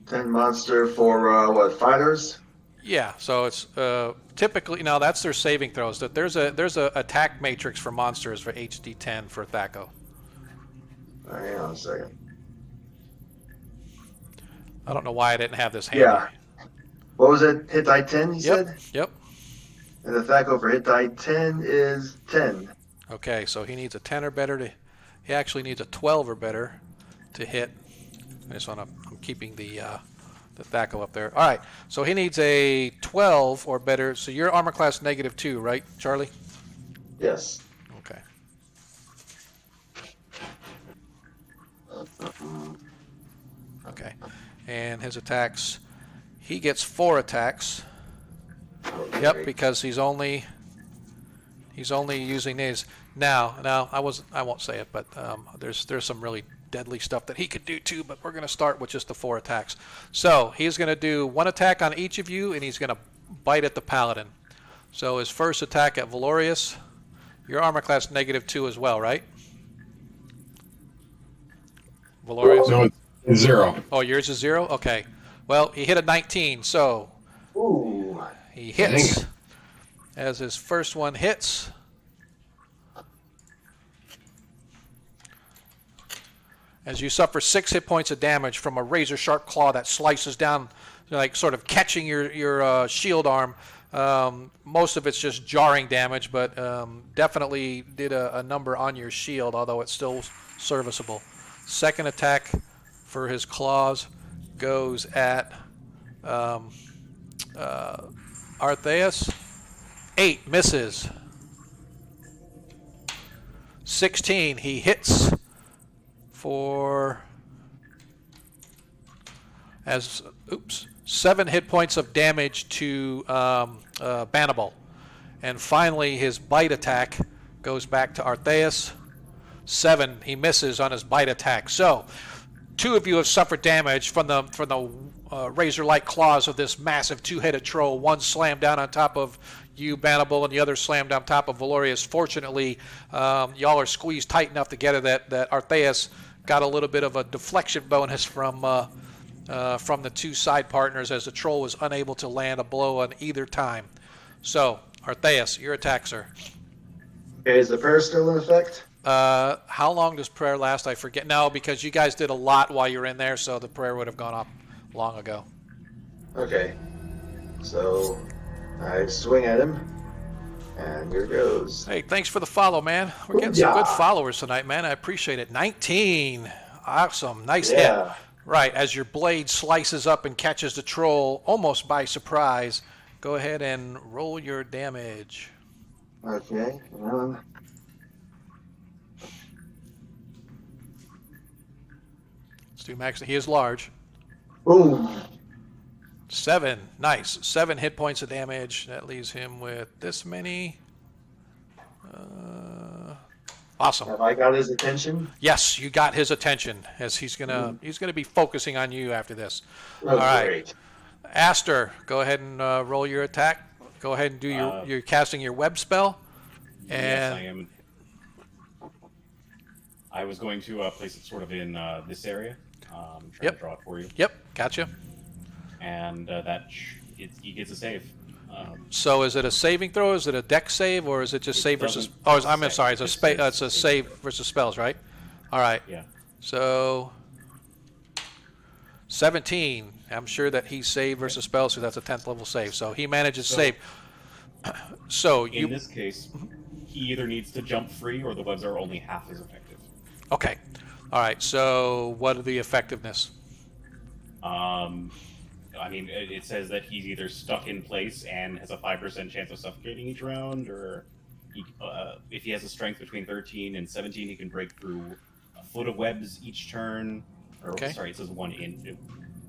10 monster for what, fighters? Yeah. So it's typically no, that's their saving throws. That there's a attack matrix for monsters for HD 10 for THACO. Hang on a second. I don't know why I didn't have this handy. Yeah. What was it? Hit die 10, you said? Yep. And the THACO for hit die 10 is 10. Okay, so he needs a 10 or better to. He actually needs a 12 or better to hit. I just want to. I'm keeping the THACO up there. All right, so he needs a 12 or better. So you're armor class -2, right, Charlie? Yes. Okay. Okay. And his attacks, he gets 4 attacks. Okay. Yep, because he's only using these. Now I won't say it, but there's some really deadly stuff that he could do too. But we're going to start with just the 4 attacks. So he's going to do 1 attack on each of you, and he's going to bite at the paladin. So his first attack at Valorius, your armor class -2 as well, right? Valorius. No, it's 0. Oh, yours is 0? Okay. Well, he hit a 19, so Ooh. he hits. As his first one hits, as you suffer 6 hit points of damage from a razor-sharp claw that slices down, like sort of catching your shield arm. Most of it's just jarring damage, but definitely did a number on your shield, although it's still serviceable. Second attack for his claws goes at Artheus. 8 misses. 16 he hits for 7 hit points of damage to Bannibal. And finally his bite attack goes back to Artheus. 7 he misses on his bite attack. So 2 of you have suffered damage from the razor-like claws of this massive 2-headed troll. One slammed down on top of you, Bannibal, and the other slammed on top of Valorius. Fortunately, y'all are squeezed tight enough together that Artheus got a little bit of a deflection bonus from the 2 side partners, as the troll was unable to land a blow on either time. So, Artheus, your attack, sir. Okay, is the prayer still in effect? How long does prayer last? I forget. No, because you guys did a lot while you were in there, so the prayer would have gone up long ago. Okay. So, I swing at him, and here goes. Hey, thanks for the follow, man. We're getting some good followers tonight, man. I appreciate it. 19. Awesome. Nice hit. Right, as your blade slices up and catches the troll almost by surprise, go ahead and roll your damage. Okay. Let's do max. He is large. Boom. 7. Nice. 7 hit points of damage. That leaves him with this many. Awesome. Have I got his attention? Yes, you got his attention, as he's gonna be focusing on you after this. Oh, all right. Great. Aster, go ahead and roll your attack. Go ahead and do you're casting your web spell. And yes, I am. I was going to place it sort of in this area. Try Yep. to draw it for you. Yep, gotcha. And he gets a save. So is it a saving throw? Is it a deck save, or is it just It save versus? doesn't Oh, I'm say. sorry. It It's says a save versus spells, right? All right. Yeah. So 17. I'm sure that he saved versus spells, so that's a 10th level save. So he manages to save. So In this case, he either needs to jump free or the webs are only half as effective. Okay. All right. So what are the effectiveness? I mean, it says that he's either stuck in place and has a 5% chance of suffocating each round, or if he has a strength between 13 and 17, he can break through a foot of webs each turn. Or, Okay. sorry, it says 1 inch.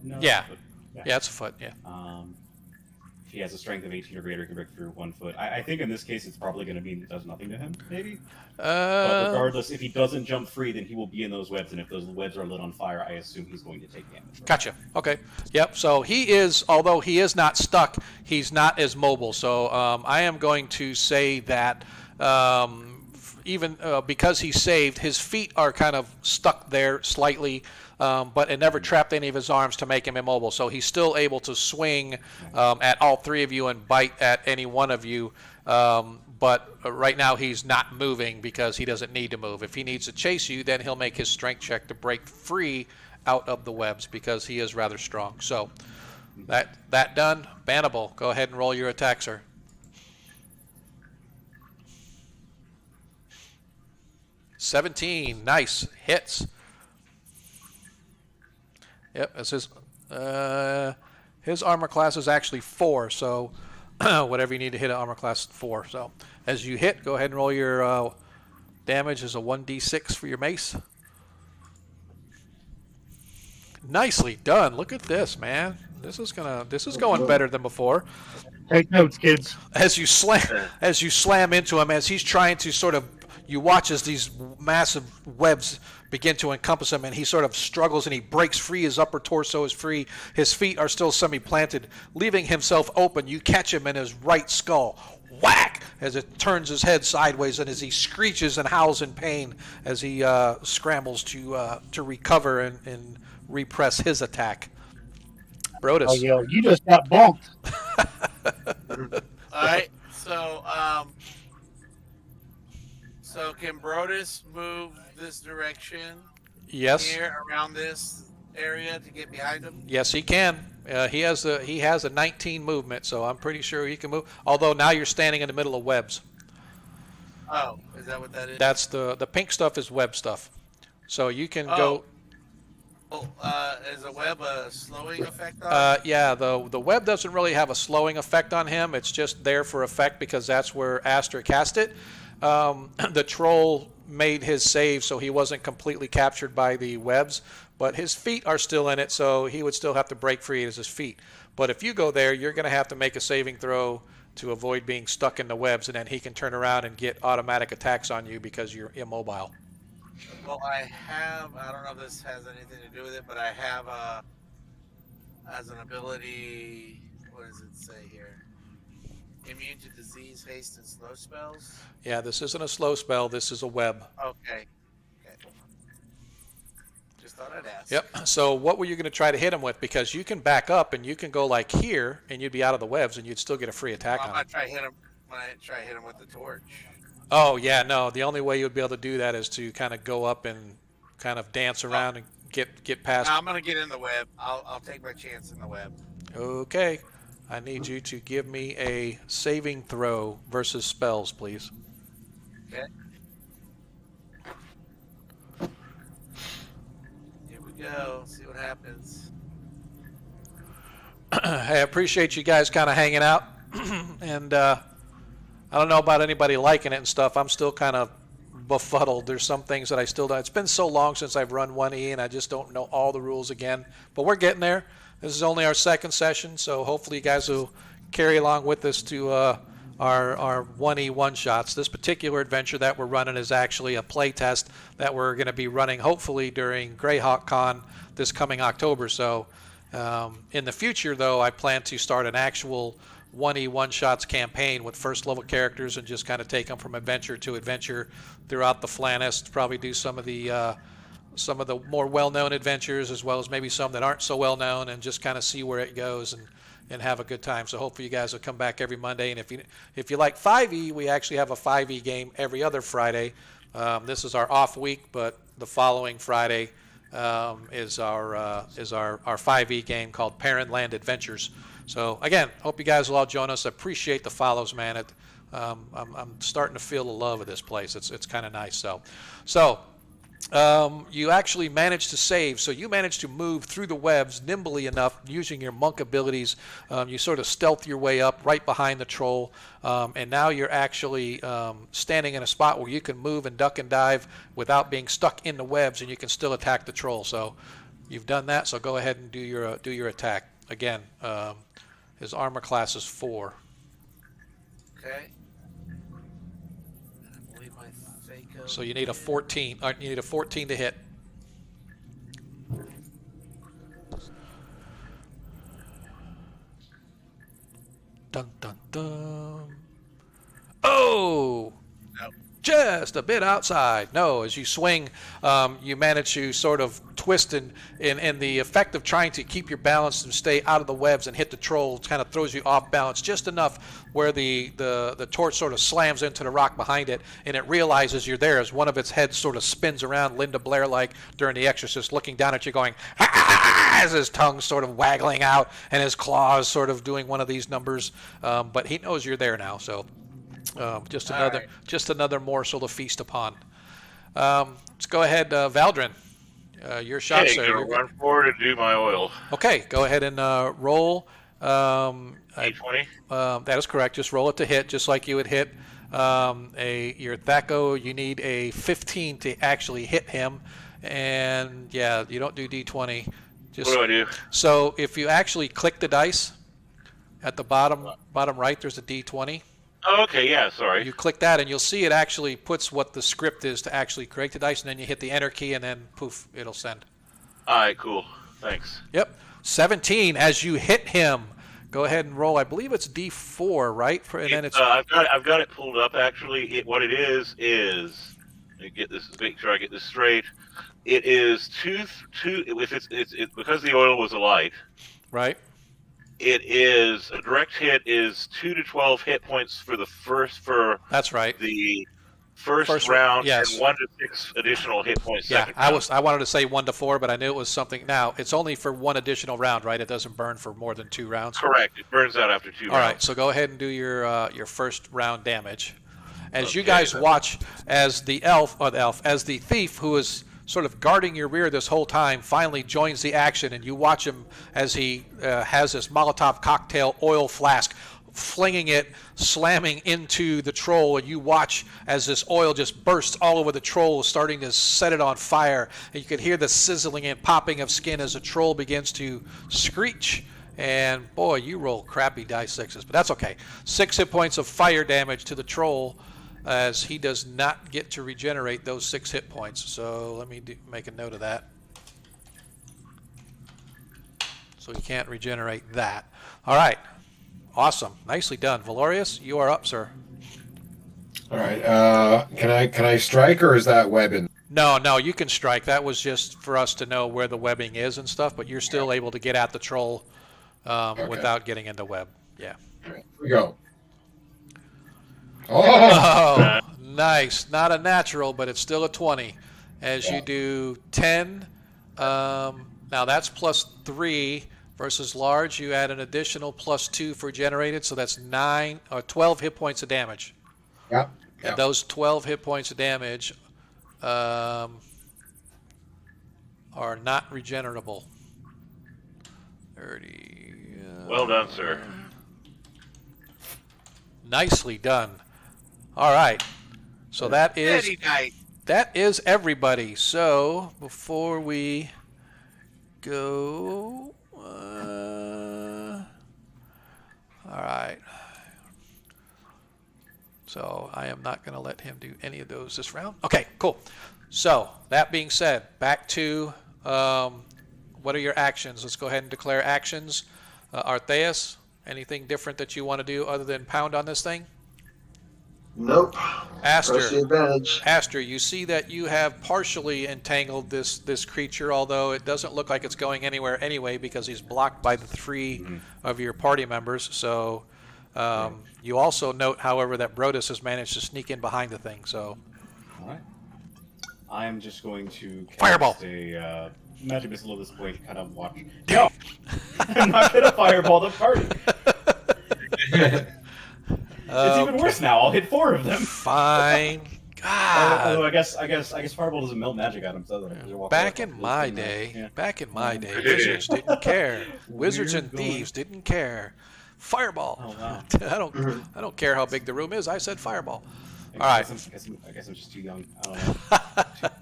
No, Yeah. but, Yeah, it's a foot. Yeah. If he has a strength of 18 or greater, he can break through 1 foot. I think in this case, it's probably going to mean it does nothing to him, maybe? But regardless, if he doesn't jump free, then he will be in those webs, and if those webs are lit on fire, I assume he's going to take damage. Right? Gotcha. Okay. Yep. So he is, although he is not stuck, he's not as mobile. So I am going to say that even because he saved, his feet are kind of stuck there slightly, but it never trapped any of his arms to make him immobile. So he's still able to swing at all three of you and bite at any one of you. But right now he's not moving because he doesn't need to move. If he needs to chase you, then he'll make his strength check to break free out of the webs because he is rather strong. So that done. Bannable, go ahead and roll your attack, sir. $17, nice, hits. Yep, that's his armor class is actually 4, so whatever you need to hit an armor class 4. So as you hit, go ahead and roll your damage as a 1d6 for your mace. Nicely done. Look at this, man. This is going better than before. Take notes, kids. As you slam into him, as he's trying to sort of, you watch as these massive webs begin to encompass him, and he sort of struggles and he breaks free. His upper torso is free. His feet are still semi-planted, leaving himself open. You catch him in his right skull. Whack! As it turns his head sideways, and as he screeches and howls in pain as he scrambles to recover and repress his attack. Brodus. I yell, you just got bonked. All right, so can Brodus move this direction? Yes. Here around this area to get behind him? Yes, he can. He has a 19 movement, so I'm pretty sure he can move. Although now you're standing in the middle of webs. Oh, is that what that is? That's the pink stuff is web stuff. So you can go. Is a web a slowing effect on him? Yeah, the web doesn't really have a slowing effect on him. It's just there for effect because that's where Aster cast it. The troll made his save, so he wasn't completely captured by the webs, but his feet are still in it, so he would still have to break free as his feet. But if you go there, you're going to have to make a saving throw to avoid being stuck in the webs, and then he can turn around and get automatic attacks on you because you're immobile. Well, I don't know if this has anything to do with it, but I have as an ability, what does it say here? Immune to disease, haste, and slow spells? Yeah, this isn't a slow spell. This is a web. Okay. Just thought I'd ask. Yep. So what were you going to try to hit him with? Because you can back up and you can go like here, and you'd be out of the webs, and you'd still get a free attack I'm on going him. to try to hit him with the torch. Oh, yeah, no. The only way you would be able to do that is to kind of go up and kind of dance around and get past. No, I'm going to get in the web. I'll take my chance in the web. Okay. I need you to give me a saving throw versus spells, please. Okay. Here we go. See what happens. Hey, I appreciate you guys kind of hanging out. And I don't know about anybody liking it and stuff. I'm still kind of befuddled. There's some things that I still don't. It's been so long since I've run 1E, and I just don't know all the rules again. But we're getting there. This is only our second session, so hopefully you guys will carry along with us to our 1E one-shots. This particular adventure that we're running is actually a play test that we're going to be running hopefully during Greyhawk Con this coming October. So in the future, though, I plan to start an actual 1E one-shots campaign with first-level characters and just kind of take them from adventure to adventure throughout the Flannis. Probably do some of the more well-known adventures as well as maybe some that aren't so well-known, and just kind of see where it goes and have a good time. So hopefully you guys will come back every Monday. And if you like 5E, we actually have a 5E game every other Friday. This is our off week, but the following Friday is our 5E game called Parent Land Adventures. So again, hope you guys will all join us. I appreciate the follows, man. I'm starting to feel the love of this place. It's kind of nice. So you actually managed to save. So you managed to move through the webs nimbly enough using your monk abilities. You sort of stealth your way up right behind the troll, and now you're actually standing in a spot where you can move and duck and dive without being stuck in the webs, and you can still attack the troll. So you've done that. So go ahead and do your attack again. His armor class is 4. Okay. And I believe my Thaco So you need a 14. You need a 14 to hit. Dun dun dun. Oh! No. Just a bit outside. No, as you swing, you manage to sort of twist, and the effect of trying to keep your balance and stay out of the webs and hit the troll kind of throws you off balance just enough where the torch sort of slams into the rock behind it, and it realizes you're there as one of its heads sort of spins around Linda Blair-like during The Exorcist, looking down at you going, "Ah!" as his tongue sort of waggling out and his claws sort of doing one of these numbers. But he knows you're there now, so... just another morsel to feast upon. Let's go ahead, Valdrin. Your shot, Hey, sir. gonna run forward and do my oil. Okay, go ahead and roll. 820. That is correct. Just roll it to hit, just like you would hit your Thaco. You need a 15 to actually hit him, and yeah, you don't do D20. Just, What do I do? So if you actually click the dice at the bottom right, there's a D20. Oh, okay, yeah, sorry. You click that, and you'll see it actually puts what the script is to actually create the dice, and then you hit the enter key, and then poof, it'll send. All right, cool. Thanks. Yep. 17 as you hit him. Go ahead and roll. I believe it's D4, right? And then it's I've got it pulled up actually. What it is make sure I get this straight. It is two. If it's because the oil was a light. right. It is a direct hit is 2 to 12 hit points for the first That's right. the first round, yes. and 1 to 6 additional hit points. Yeah, Second round. I wanted to say 1 to 4, but I knew it was something. Now it's only for 1 additional round, right? It doesn't burn for more than 2 rounds. Correct. It burns out after 2 All rounds. right, so go ahead and do your first round damage. As you Okay, guys then. watch, as the thief who is sort of guarding your rear this whole time finally joins the action, and you watch him as he has this Molotov cocktail oil flask, flinging it, slamming into the troll, and you watch as this oil just bursts all over the troll, starting to set it on fire, and you can hear the sizzling and popping of skin as the troll begins to screech. And boy, you roll crappy die 6s, but that's okay. 6 hit points of fire damage to the troll, as he does not get to regenerate those 6 hit points. So let me make a note of that. So he can't regenerate that. All right. Awesome. Nicely done. Valorius, you are up, sir. All right. Can I strike, or is that webbing? No, you can strike. That was just for us to know where the webbing is and stuff, but you're still able to get at the troll without getting into web. Yeah. All right, here we go. Oh! Oh, nice. Not a natural, but it's still a 20. As you do 10, now that's plus 3 versus large. You add an additional plus 2 for generated, so that's 9 or 12 hit points of damage. Yep. And those 12 hit points of damage are not regenerable. 30. Well done, sir. Nicely done. All right. So that is Very nice. everybody. So before we go, all right. So I am not going to let him do any of those this round. Okay, cool. So that being said, back to what are your actions? Let's go ahead and declare actions. Artheus, Anything different that you want to do other than pound on this thing? Nope. Press the Aster, advantage. Aster, you see that you have partially entangled this creature, although it doesn't look like it's going anywhere anyway because he's blocked by the 3 of your party members. So you also note, however, that Brodus has managed to sneak in behind the thing. So, All right. I'm just going to cast Fireball. a magic missile at this point. Kind of watch. No, I'm not gonna fireball the party. It's even worse now. I'll hit 4 of them. Fine. Although God. I guess fireball doesn't melt magic atoms, does it? Back in my day, wizards didn't care. Wizards and thieves didn't care. Fireball. Oh wow. I don't care how big the room is. I said fireball. I All right. guess I'm just too young. I don't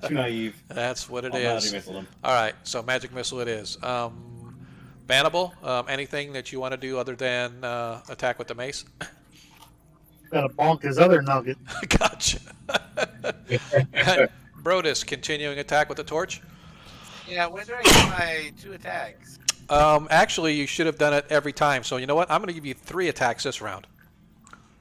know. Too naive. That's what it I'll is. magic missile them. All right. So magic missile it is. Bannable. Anything that you want to do other than attack with the mace? Gotta bonk his other nugget. Gotcha. Brodus, continuing attack with the torch. Yeah, when do I get my 2 attacks? Actually, you should have done it every time. So you know what? I'm going to give you 3 attacks this round.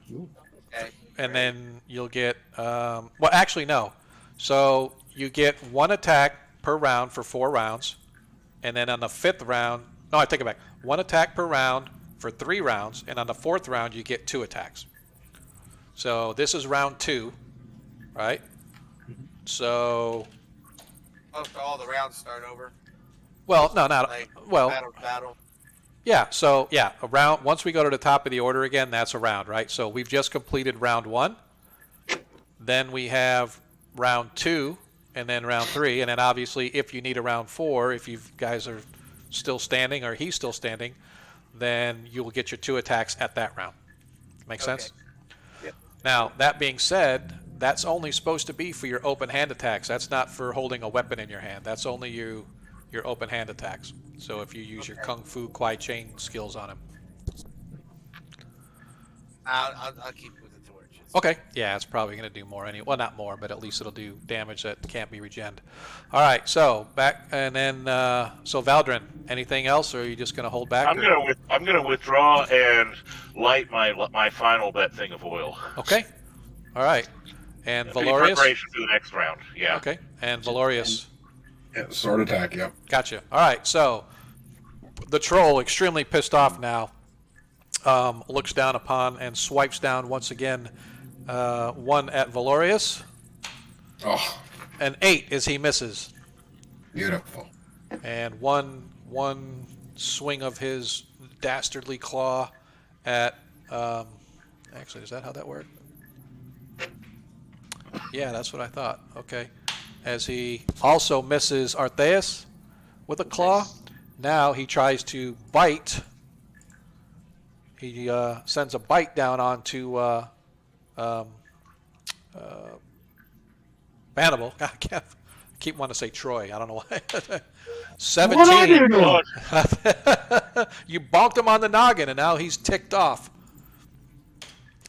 Okay. And then you'll get, well, actually, no. So you get 1 attack per round for 4 rounds. And then on the 5th round, no, I take it back. 1 attack per round for 3 rounds. And on the 4th round, you get 2 attacks. So this is round 2, right? So, Oh, so all the rounds start over. well, no, not, Like well, battle. yeah, so, yeah, a round, once we go to the top of the order again, that's a round, right? So we've just completed round 1. Then we have round 2, and then round 3. And then obviously, if you need a round 4, if you guys are still standing or he's still standing, then you will get your 2 attacks at that round. Make sense? Yep. Now, that being said, that's only supposed to be for your open hand attacks. That's not for holding a weapon in your hand. That's only your open hand attacks. So if you use your Kung Fu Kwai Chain skills on him. I'll keep with the torches. Okay. Yeah, it's probably going to do more anyway. Well, not more, but at least it'll do damage that can't be regened. All right. So back and then so Valdrin, anything else, or are you just going to hold back? I'm gonna withdraw and light my final bet thing of oil. Okay. All right. And In Valorius. preparation for the next round. Yeah. Okay. And Valorius. Yeah, sword attack, yep. Gotcha. All right. So the troll, extremely pissed off now, looks down upon and swipes down once again. 1 at Valorius. Oh, An 8 as he misses. beautiful. And one swing of his dastardly claw at actually, is that how that worked? Yeah, that's what I thought. Okay. As he also misses Artheus with a claw. Now he tries to bite. He sends a bite down onto Bannable. I keep wanting to say Troy. I don't know why. 17. What are you doing? You bonked him on the noggin, and now he's ticked off.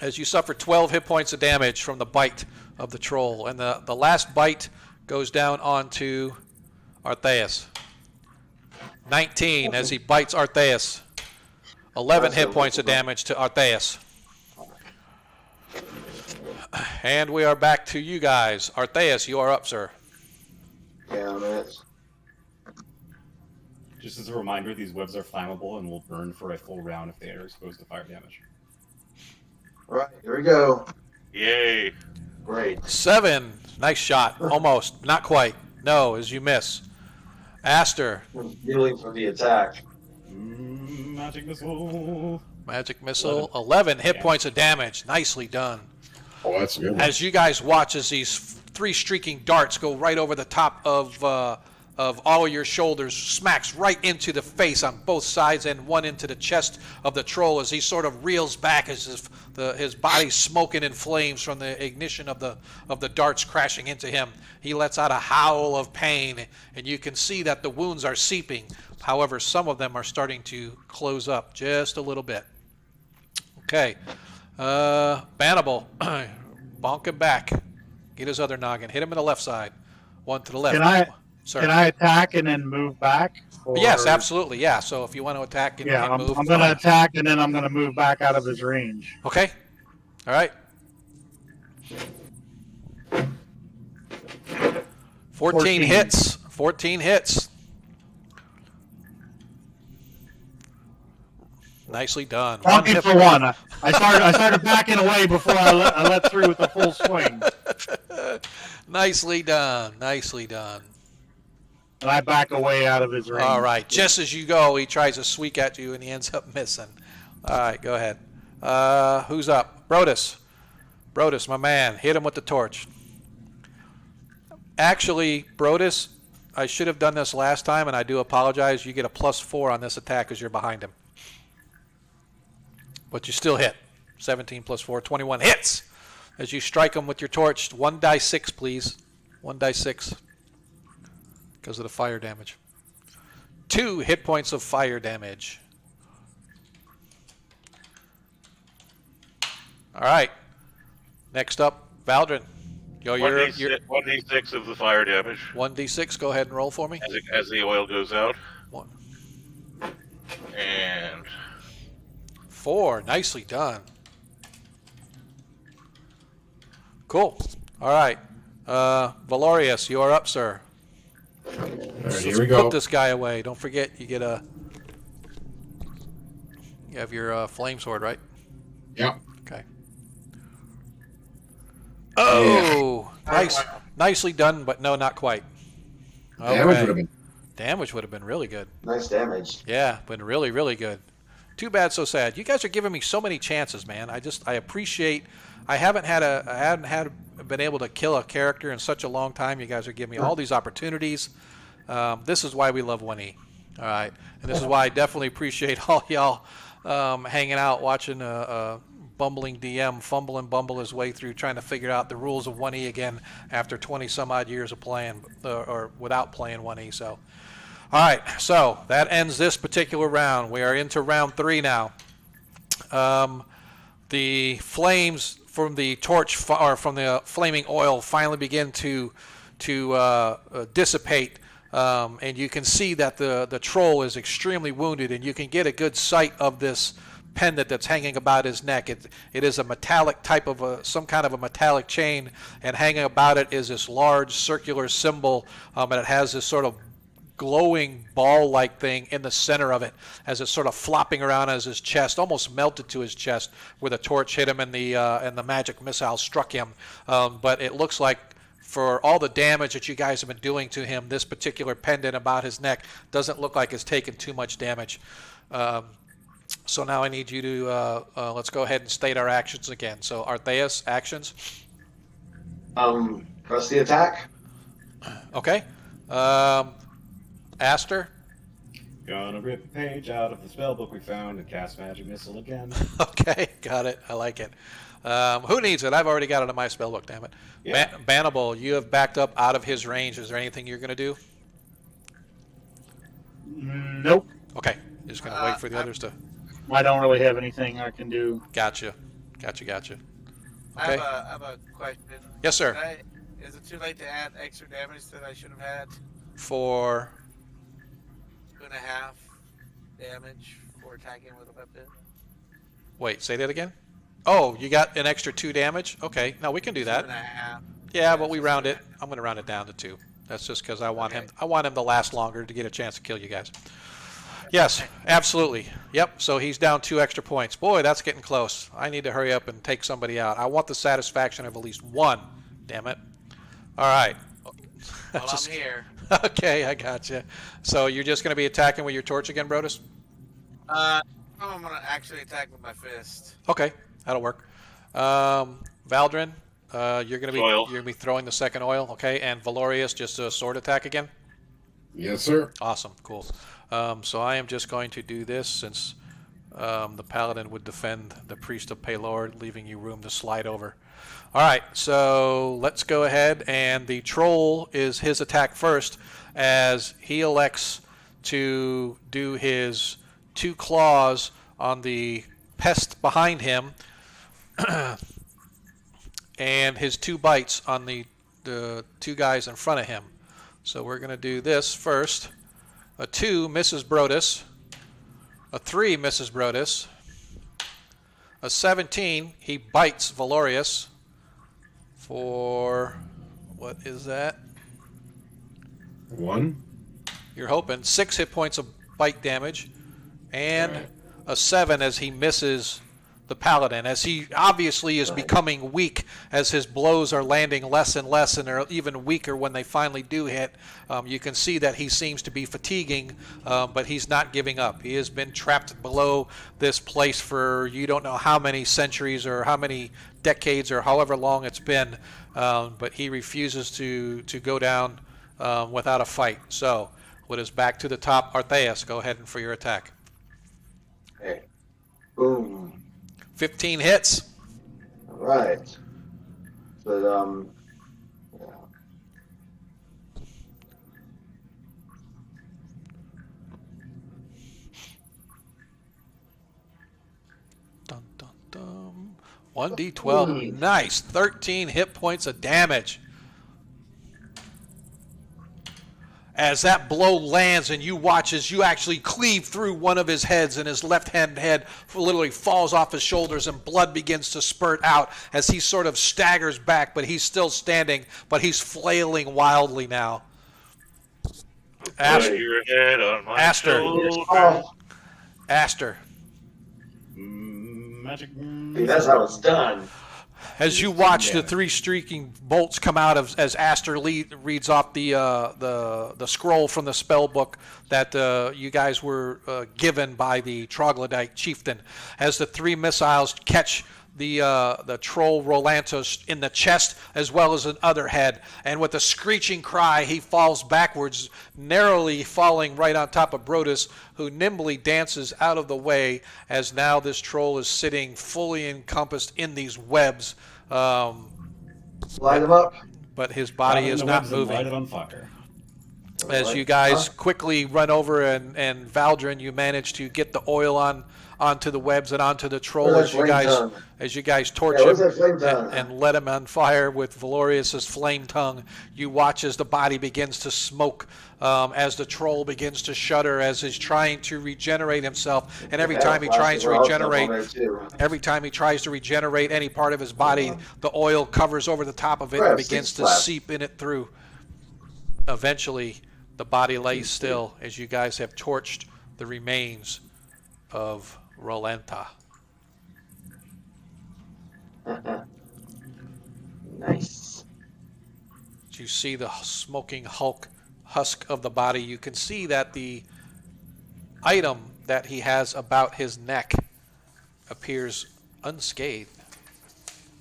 As you suffer 12 hit points of damage from the bite of the troll. And the last bite goes down onto Artheus. 19 as he bites Artheus. 11 hit points of damage to Artheus. And we are back to you guys. Artheus, you are up, sir. Yeah, I'm at. Just as a reminder, these webs are flammable and will burn for a full round if they are exposed to fire damage. Right, here we go. Yay. Great. 7. Nice shot. Almost. Not quite. No, as you miss. Aster. I'm dealing for the attack. Magic missile. Magic missile. 11 hit points of damage. Nicely done. Oh, that's good. As you guys watch as these 3 streaking darts go right over the top of all your shoulders, smacks right into the face on both sides and one into the chest of the troll as he sort of reels back as his body smoking in flames from the ignition of the darts crashing into him. He lets out a howl of pain, and you can see that the wounds are seeping. However, some of them are starting to close up just a little bit. Okay. Bannable. Bonk him back. Get his other noggin. Hit him in the left side. 1 to the left. Sir. Can I attack and then move back? Or... Yes, absolutely. Yeah. So if you want to attack and, Yeah, and move. I'm going to attack and then I'm going to move back out of his range. Okay. All right. 14 hits. 14 hits. Nicely done. 1 for 1. I started backing away before I let through with the full swing. Nicely done. Nicely done. And I back away out of his range. All right. Just as you go, he tries to sweep at you, and he ends up missing. All right. Go ahead. Who's up? Brodus. Brodus, my man. Hit him with the torch. Actually, Brodus, I should have done this last time, and I do apologize. You get a +4 on this attack because you're behind him. But you still hit. 17 + 4, 21 hits. As you strike him with your torch, 1d6, please. 1d6 because of the fire damage. 2 hit points of fire damage. All right. Next up, Valdrin. You're 1d6 of the fire damage. 1d6. Go ahead and roll for me. As the oil goes out. 1. And 4. Nicely done. Cool. All right. Valorius, you are up, sir. All right, Let's here we go. put this guy away. Don't forget, you get a. You have your flame sword, right? Yep. Okay. Oh, nicely done, but no, not quite. Okay. Damage would have been really good. Nice damage. Yeah, been really, really good. Too bad, so sad. You guys are giving me so many chances, man. I appreciate. I haven't been able to kill a character in such a long time. You guys are giving me all these opportunities. This is why we love 1E. All right, and this is why I definitely appreciate all y'all hanging out, watching a bumbling DM fumble and bumble his way through trying to figure out the rules of 1E again after 20 some odd years of playing or without playing 1E. So, all right, so that ends this particular round. We are into round 3 now. The flames from the torch or from the flaming oil finally begin to dissipate, and you can see that the troll is extremely wounded, and you can get a good sight of this pendant that's hanging about his neck. It is a metallic type of some kind of a metallic chain, and hanging about it is this large circular symbol, and it has this sort of glowing ball-like thing in the center of it as it's sort of flopping around as his chest, almost melted to his chest where the torch hit him and the magic missile struck him. But it looks like for all the damage that you guys have been doing to him, this particular pendant about his neck doesn't look like it's taken too much damage. So now I need you to, let's go ahead and state our actions again. So Artheus, actions. Press the attack. Okay. Aster. Gonna rip a page out of the spellbook we found and cast magic missile again. Okay, got it. I like it. Who needs it? I've already got it in my spellbook, damn it. Yeah. Bannable, you have backed up out of his range. Is there anything you're going to do? Nope. Okay, you're just going to wait for the others to... I don't really have anything I can do. Gotcha. Okay. I have a question. Yes, sir. Is it too late to add extra damage that I should have had? For... 2.5 damage for attacking with a weapon. Wait, say that again? Oh, you got an extra 2 damage? Okay, now we can do that. 2.5. Yeah, but we round it. I'm going to round it down to 2. That's just because I want him to last longer to get a chance to kill you guys. Yes, absolutely. Yep, so he's down 2 extra points. Boy, that's getting close. I need to hurry up and take somebody out. I want the satisfaction of at least 1. Damn it. All right. Well, I'm here. Okay, I got you. So you're just going to be attacking with your torch again, Brodus? I'm going to actually attack with my fist. Okay, that'll work. Valdrin, you're going to be throwing the second oil, okay? And Valorius, just a sword attack again? Yes, sir. Awesome, cool. So I am just going to do this since the paladin would defend the priest of Paylord, leaving you room to slide over. All right, so let's go ahead, and the troll is his attack first as he elects to do his 2 claws on the pest behind him and his 2 bites on the 2 guys in front of him. So we're going to do this first. A 2 misses Brodus. A 3 misses Brodus. A 17, he bites Valorius for, what is that? 1. You're hoping 6 hit points of bite damage, and a 7 as he misses the paladin, as he obviously is becoming weak as his blows are landing less and less and are even weaker when they finally do hit. You can see that he seems to be fatiguing, but he's not giving up. He has been trapped below this place for you don't know how many centuries or how many decades or however long it's been, but he refuses to go down without a fight. So with his back to the top, Artheus, go ahead and for your attack. Okay. Boom. 15 hits. All right. But yeah. Dun, dun, dun. 1d12. Nice. 13 hit points of damage. As that blow lands and you watch as you actually cleave through one of his heads, and his left-hand head literally falls off his shoulders and blood begins to spurt out as he sort of staggers back, but he's still standing, but he's flailing wildly now. Put your head on my Aster. shoulder. Aster. Magic. I think that's how it's done. As you watch the 3 streaking bolts come out of, as Aster reads off the scroll from the spell book that you guys were given by the troglodyte chieftain, as the 3 missiles catch the troll Rolantos in the chest as well as an other head, and with a screeching cry he falls backwards, narrowly falling right on top of Brodus, who nimbly dances out of the way as now this troll is sitting fully encompassed in these webs, Light him up. but his body is not moving. Light it on fire. As you guys quickly run over, and Valdrin, you manage to get the oil onto the webs and onto the troll Where's that as you guys torch where's him that flame tongue? and let him on fire with Valorius's flame tongue. You watch as the body begins to smoke, as the troll begins to shudder as he's trying to regenerate himself, and every time he tries to regenerate any part of his body, the oil covers over the top of it and begins to seep in it through. Eventually, the body lays still as you guys have torched the remains of Rolanta. Nice. As you see the smoking husk of the body, you can see that the item that he has about his neck appears unscathed.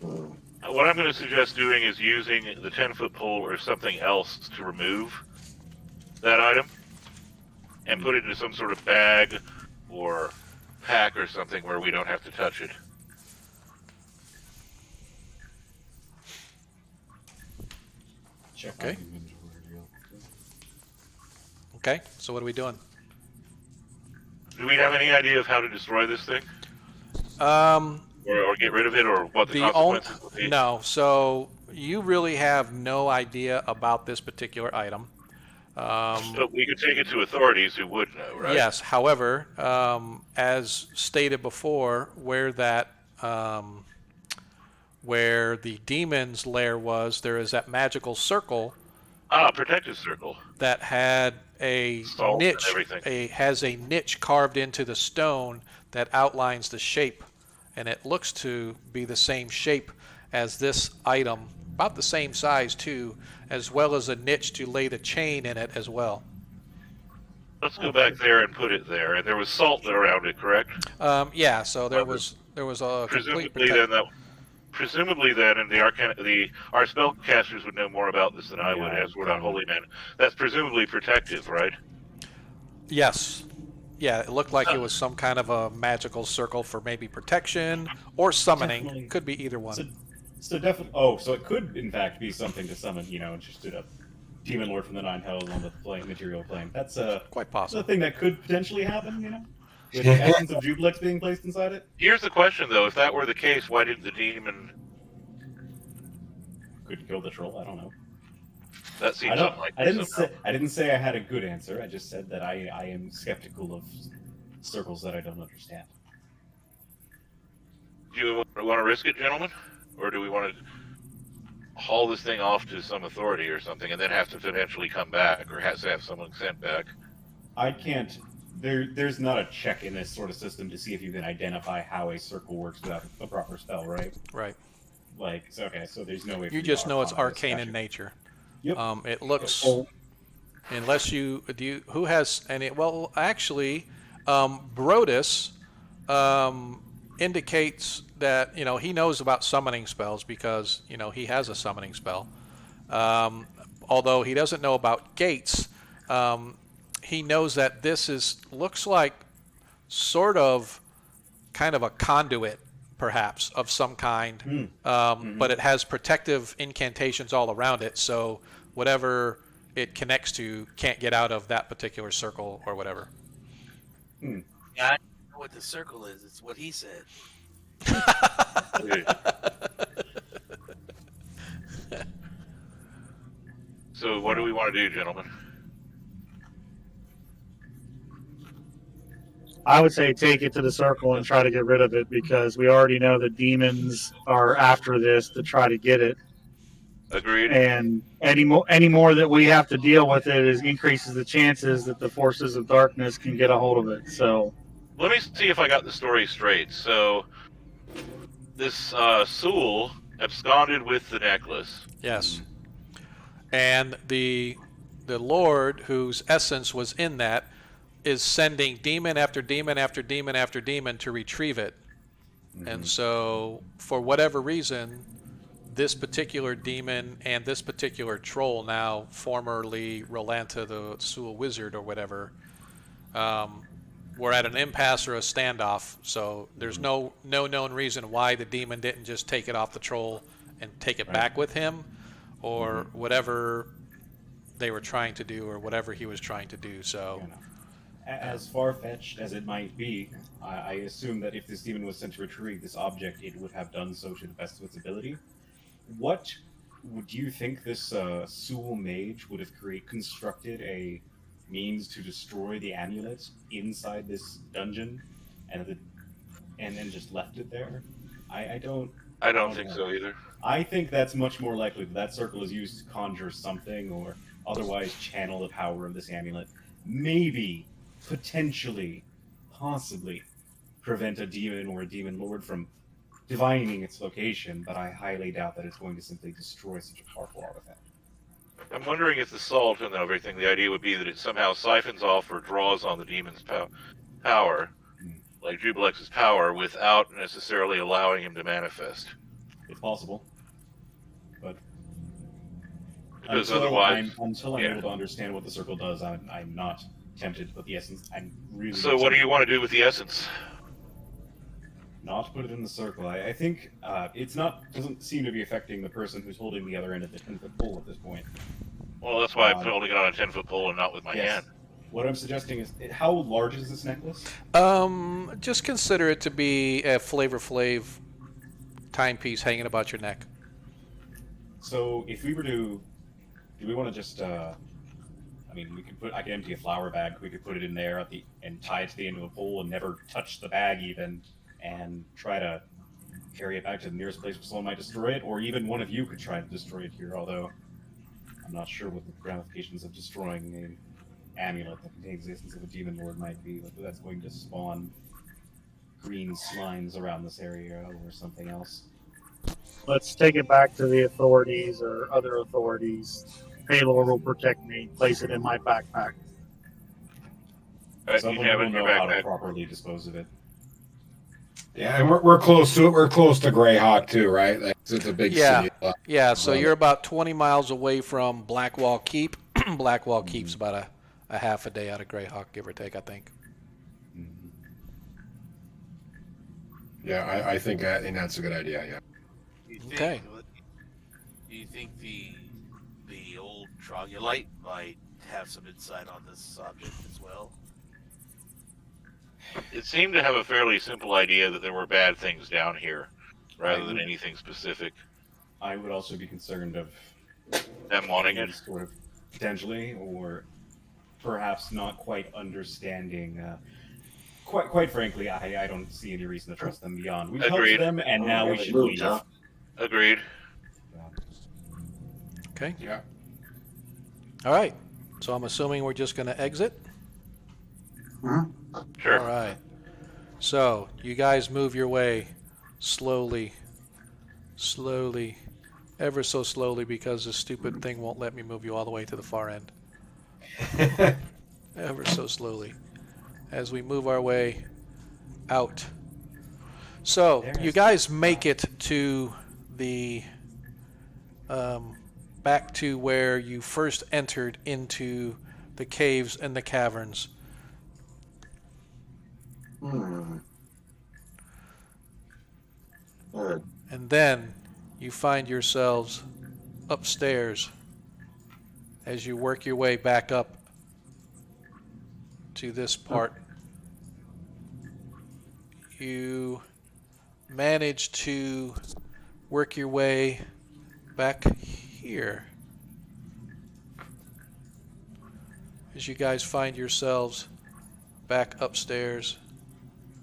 What I'm going to suggest doing is using the 10-foot pole or something else to remove that item and put it into some sort of bag or pack or something where we don't have to touch it. Check Okay. my inventory real quick. Okay, so what are we doing? Do we have any idea of how to destroy this thing? Or get rid of it, or what the consequences will be? No, so you really have no idea about this particular item. But we could take it to authorities who would know, right? Yes, however, as stated before, where the demon's lair was, there is that magical circle. Protective circle. That had a Salt and niche, everything. has a niche carved into the stone that outlines the shape, and it looks to be the same shape as this item, about the same size too, as well as a niche to lay the chain in it as well. Let's go back there and put it there. And there was salt around it, correct? Yeah, so there was a complete Presumably then, and our spellcasters would know more about this than I would, as we're not holy men. That's presumably protective, right? Yes. Yeah, it looked like it was some kind of a magical circle for maybe protection or summoning. Definitely. Could be either one. So definitely. Oh, so it could in fact be something to summon. Just a demon lord from the nine hells on the material plane. That's Quite that's possible. a thing that could potentially happen. With the essence of Jublex being placed inside it. Here's the question, though. If that were the case, why didn't the demon... Could kill the troll. I don't know. That seems unlikely. I didn't say I had a good answer. I just said that I am skeptical of circles that I don't understand. Do you want to risk it, gentlemen, or do we want to haul this thing off to some authority or something, and then have to potentially come back, or have to have someone sent back? I can't. There's not a check in this sort of system to see if you can identify how a circle works without a proper spell, right? Right. Like, so, okay, so there's no way. You just know it's arcane in nature. Yep. It looks, unless you who has any. Well, actually, Brodus indicates that he knows about summoning spells because he has a summoning spell. Although he doesn't know about gates, he knows that this looks like sort of kind of a conduit, perhaps, of some kind, but it has protective incantations all around it, so whatever it connects to can't get out of that particular circle or whatever. Yeah, I know what the circle is. It's what he said. So what do we want to do, gentlemen? I would say take it to the circle and try to get rid of it because we already know the demons are after this to try to get it. Agreed. And any more that we have to deal with it increases the chances that the forces of darkness can get a hold of it. So let me see if I got the story straight. So this Sewell absconded with the necklace. Yes. And the Lord, whose essence was in that, is sending demon after demon after demon after demon to retrieve it. And so, for whatever reason, this particular demon and this particular troll, now formerly Rolanta the Sewell Wizard or whatever, we're at an impasse or a standoff. So there's no known reason why the demon didn't just take it off the troll and take it back with him, or whatever they were trying to do, or whatever he was trying to do. So, as far-fetched as it might be, I assume that if this demon was sent to retrieve this object, it would have done so to the best of its ability. What would you think this Sewell mage would have constructed a means to destroy the amulet inside this dungeon, and then just left it there? I don't think so either. I think that's much more likely that circle is used to conjure something or otherwise channel the power of this amulet. Maybe, potentially, possibly prevent a demon or a demon lord from divining its location, but I highly doubt that it's going to simply destroy such a powerful artifact. I'm wondering if the salt and everything, the idea would be that it somehow siphons off or draws on the demon's power, like Jubilex's power, without necessarily allowing him to manifest. It's possible. But because until I'm able to understand what the circle does, I'm not tempted to put the essence. I'm really. So what do you want to do with the essence? Not put it in the circle. I think doesn't seem to be affecting the person who's holding the other end of the 10-foot pole at this point. Well, that's why I'm holding it on a 10-foot pole and not with my hand. What I'm suggesting is, how large is this necklace? Just consider it to be a Flavor Flav timepiece hanging about your neck. So if we were to, do we want to just, I could empty a flour bag, we could put it in there and tie it to the end of a pole and never touch the bag even, and try to carry it back to the nearest place where someone might destroy it, or even one of you could try to destroy it here, although I'm not sure what the ramifications of destroying an amulet that contains the essence of a demon lord might be, whether that's going to spawn green slimes around this area or something else. let's take it back to the authorities or other authorities. Paylor will protect me. Place it in my backpack. Someone will know how to properly dispose of it. Yeah, and we're close to it. We're close to Greyhawk too, right? Like, it's a big city. Yeah, so you're about 20 miles away from Blackwall Keep. Blackwall Keep's about a half a day out of Greyhawk, give or take, I think. Yeah, I think that's a good idea. Yeah. Okay. Do you think the old troglodyte might have some insight on this subject as well? It seemed to have a fairly simple idea that there were bad things down here, rather than anything specific. I would also be concerned of Them wanting it. and sort of potentially, or perhaps not quite understanding. Quite frankly, I don't see any reason to trust them beyond. We've helped Agreed. them, and now we They should moved, leave. huh? Agreed. Okay. Yeah. All right. So I'm assuming we're just going to exit. Sure. All right. So you guys move your way slowly, ever so slowly, because this stupid thing won't let me move you all the way to the far end. Ever so slowly, as we move our way out. So you guys make it to the back to where you first entered into the caves and the caverns. Good. And then you find yourselves upstairs as you work your way back up to this part. You manage to work your way back here as you guys find yourselves back upstairs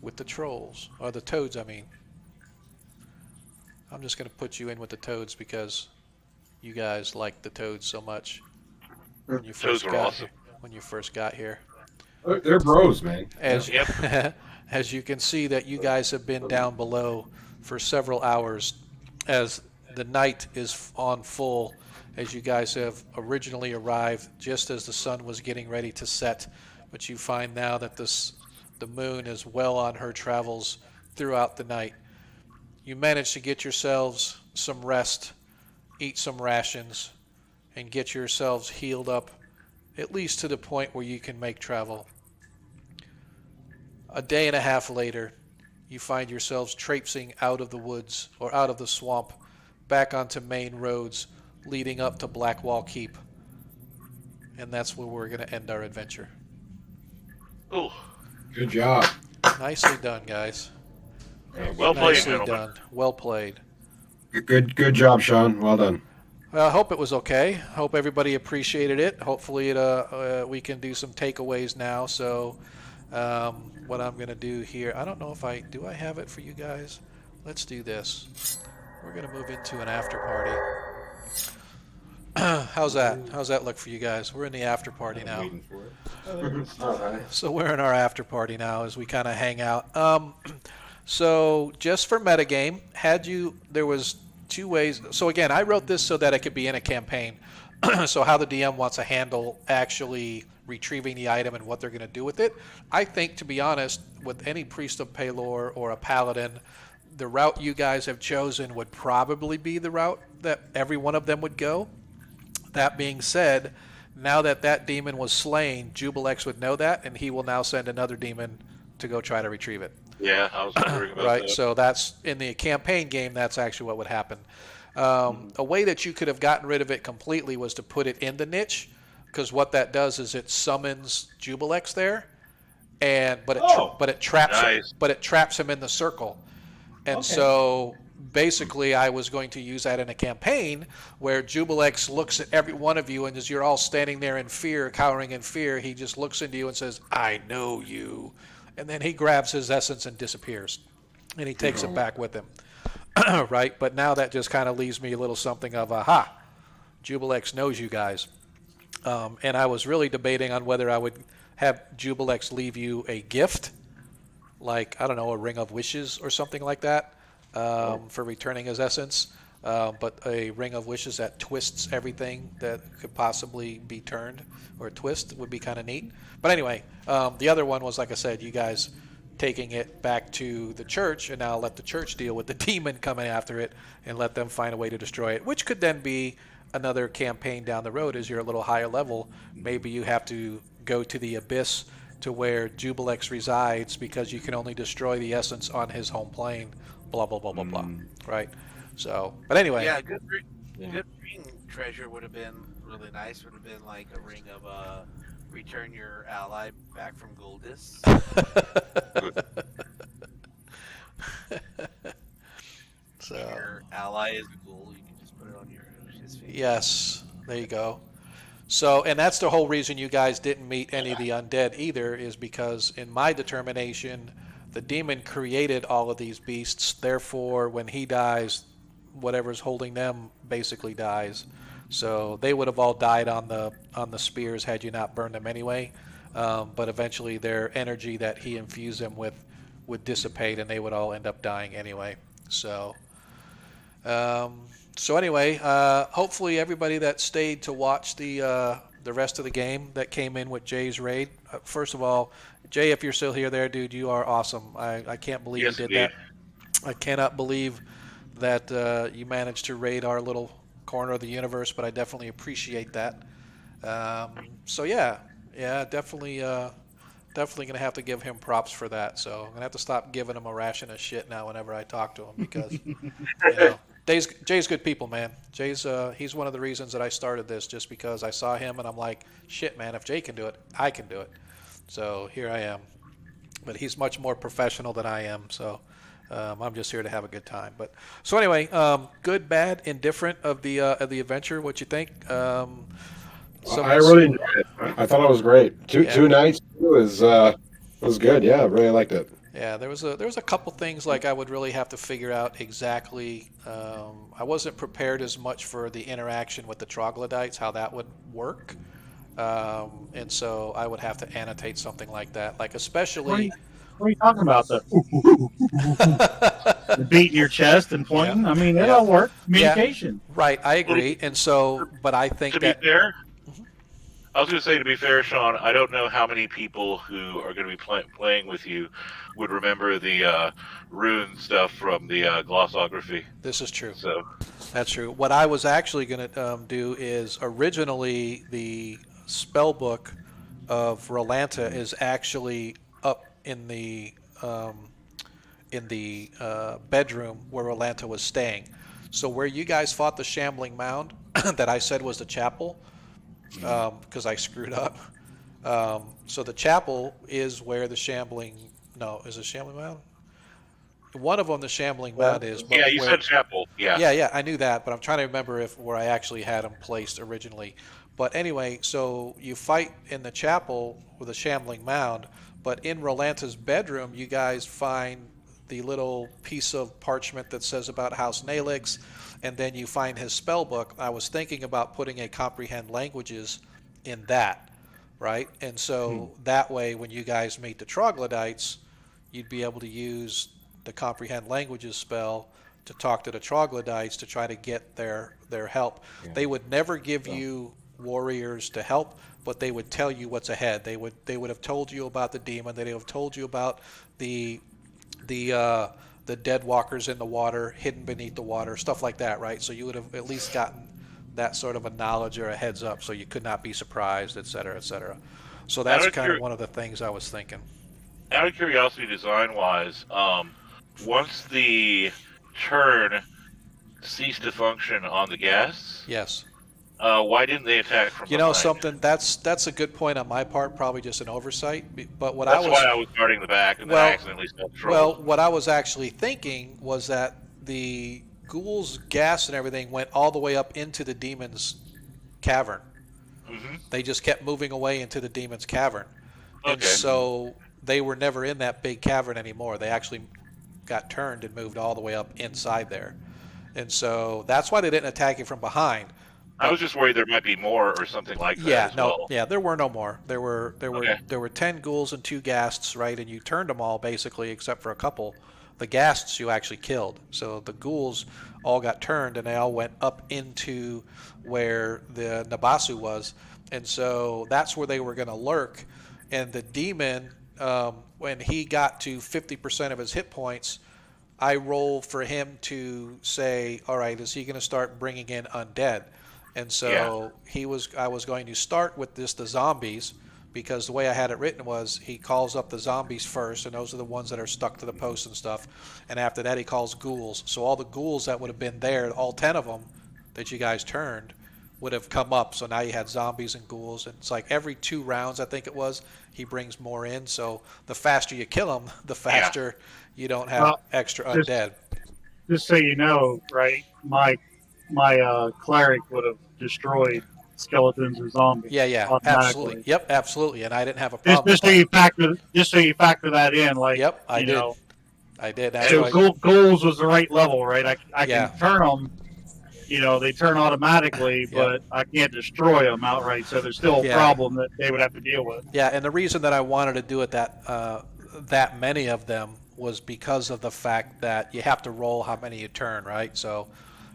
with the trolls, or the toads, I mean. I'm just going to put you in with the toads because you guys like the toads so much when you Toads first were got awesome. when you first got here. They're bros, man. As Yep. as you can see that you guys have been down below for several hours as the night is on full, as you guys have originally arrived just as the sun was getting ready to set, but you find now that the moon is well on her travels throughout the night. You manage to get yourselves some rest, eat some rations, and get yourselves healed up at least to the point where you can make travel. A day and a half later, you find yourselves traipsing out of the woods or out of the swamp back onto main roads leading up to Blackwall Keep. And that's where we're going to end our adventure. Ooh. Good job. Nicely done, guys. Well played, Nicely gentlemen. done. Well played. Good job, Sean. Well done. Well, I hope it was okay. Hope everybody appreciated it. Hopefully we can do some takeaways now. So what I'm going to do here, I don't know if I have it for you guys. Let's do this. We're going to move into an after party. How's that? How's that look for you guys? We're in the after party now. Waiting for it. All right. So we're in our after party now as we kind of hang out. So just for metagame, there was two ways. So again, I wrote this so that it could be in a campaign. So how the DM wants to handle actually retrieving the item and what they're going to do with it. I think, to be honest, with any Priest of Palor or a Paladin, the route you guys have chosen would probably be the route that every one of them would go. That being said, now that demon was slain, Jubilex would know that, and he will now send another demon to go try to retrieve it. Yeah, I was wondering about Right, that. so that's in the campaign game. That's actually what would happen. A way that you could have gotten rid of it completely was to put it in the niche, because what that does is it summons Jubilex there, but it traps him in the circle, and so basically I was going to use that in a campaign where Jubilex looks at every one of you, and as you're all standing there in fear, cowering in fear, he just looks into you and says, "I know you." And then he grabs his essence and disappears, and he takes it back with him. Right? But now that just kind of leaves me a little something of, aha, Jubilex knows you guys. And I was really debating on whether I would have Jubilex leave you a gift, like, I don't know, a Ring of Wishes or something like that, for returning his essence. But a Ring of Wishes that twists everything that could possibly be turned or twist would be kind of neat. But anyway, the other one was, like I said, you guys taking it back to the church, and now let the church deal with the demon coming after it and let them find a way to destroy it, which could then be another campaign down the road as you're a little higher level. Maybe you have to go to the abyss to where Jubilex resides because you can only destroy the essence on his home plane, blah, blah, blah, blah, blah, right? So, but anyway. Yeah, good ring treasure would have been really nice. Would have been like a ring of return your ally back from Goldis. So Your ally is a ghoul. You can just put it on his face. Yes, there you go. So, and that's the whole reason you guys didn't meet any of the undead either, is because in my determination, the demon created all of these beasts. Therefore, when he dies, whatever's holding them basically dies. So they would have all died on the spears had you not burned them anyway. But eventually, their energy that he infused them with would dissipate, and they would all end up dying anyway. So. Um, so anyway, hopefully everybody that stayed to watch the rest of the game that came in with Jay's raid. First of all, Jay, if you're still here, there, dude, you are awesome. I can't believe Yes, you did indeed. that. I cannot believe that you managed to raid our little corner of the universe, but I definitely appreciate that. So yeah, definitely gonna have to give him props for that. So I'm gonna have to stop giving him a ration of shit now whenever I talk to him because you know. Jay's good people, man. He's one of the reasons that I started this, just because I saw him and I'm like, shit, man, if Jay can do it, I can do it. So here I am. But he's much more professional than I am, so I'm just here to have a good time. But so anyway, good, bad, indifferent of the adventure. What you think? I really enjoyed it. I thought it was great. Two nights was good. Yeah, I really liked it. Yeah, there was a couple things like I would really have to figure out exactly. I wasn't prepared as much for the interaction with the troglodytes, how that would work, and so I would have to annotate something like that, like especially. What are you talking about? The beating your chest and pointing? Yeah. I mean, it all works. Communication. Yeah, right, I agree, and so, but I think To that. be fair, I was going to say, to be fair, Sean, I don't know how many people who are going to be playing with you would remember the rune stuff from the glossography. This is true. So That's true. What I was actually going to do is originally the spell book of Rolanta is actually up in the bedroom where Rolanta was staying. So where you guys fought the shambling mound that I said was the chapel, because I screwed up. So the chapel is where the shambling. No, is it shambling mound? One of them, the shambling mound is. But yeah, you said chapel. Yeah. Yeah, I knew that, but I'm trying to remember where I actually had them placed originally. But anyway, so you fight in the chapel with a shambling mound, but in Rolanta's bedroom, you guys find the little piece of parchment that says about House Nalix, and then you find his spell book. I was thinking about putting a comprehend languages in that, right? And so that way, when you guys meet the troglodytes, you'd be able to use the comprehend languages spell to talk to the troglodytes to try to get their help. Yeah. They would never give you warriors to help, but they would tell you what's ahead. They would have told you about the demon. They would have told you about the dead walkers in the water, hidden beneath the water, stuff like that, right? So you would have at least gotten that sort of a knowledge or a heads up, so you could not be surprised, et cetera, et cetera. So that's kind of one of the things I was thinking. Out of curiosity, design-wise, once the turn ceased to function on the guests, yes. Why didn't they attack from behind? You know something? That's a good point on my part. Probably just an oversight. But what that's why I was guarding the back, and then I accidentally stepped trouble. Well, what I was actually thinking was that the ghouls' gas and everything went all the way up into the demon's cavern. Mm-hmm. They just kept moving away into the demon's cavern, and so they were never in that big cavern anymore. They actually got turned and moved all the way up inside there, and so that's why they didn't attack you from behind. I was just worried there might be more or something like that. Yeah, there were no more. There were 10 ghouls and 2 ghasts, right? And you turned them all basically, except for a couple. The ghasts you actually killed. So the ghouls all got turned, and they all went up into where the Nabasu was, and so that's where they were going to lurk. And the demon, when he got to 50% of his hit points, I rolled for him to say, all right, is he going to start bringing in undead? And so I was going to start with the zombies, because the way I had it written was he calls up the zombies first, and those are the ones that are stuck to the posts and stuff. And after that, he calls ghouls. So all the ghouls that would have been there, all 10 of them that you guys turned, would have come up. So now you had zombies and ghouls. And it's like every 2 rounds, I think it was, he brings more in. So the faster you kill them, the faster you don't have extra undead. Just so you know, right, my cleric would have destroyed skeletons or zombies Yeah, absolutely. automatically. Yep, absolutely. And I didn't have a Just, problem with that. just so you factor that in, like Yep, I you did. know. I did. That's So why. goals was the right level, right? I Yeah. can turn them. You know, they turn automatically, Yep. but I can't destroy them outright. So there's still a Yeah. problem that they would have to deal with. Yeah, and the reason that I wanted to do it that many of them was because of the fact that you have to roll how many you turn, right? So,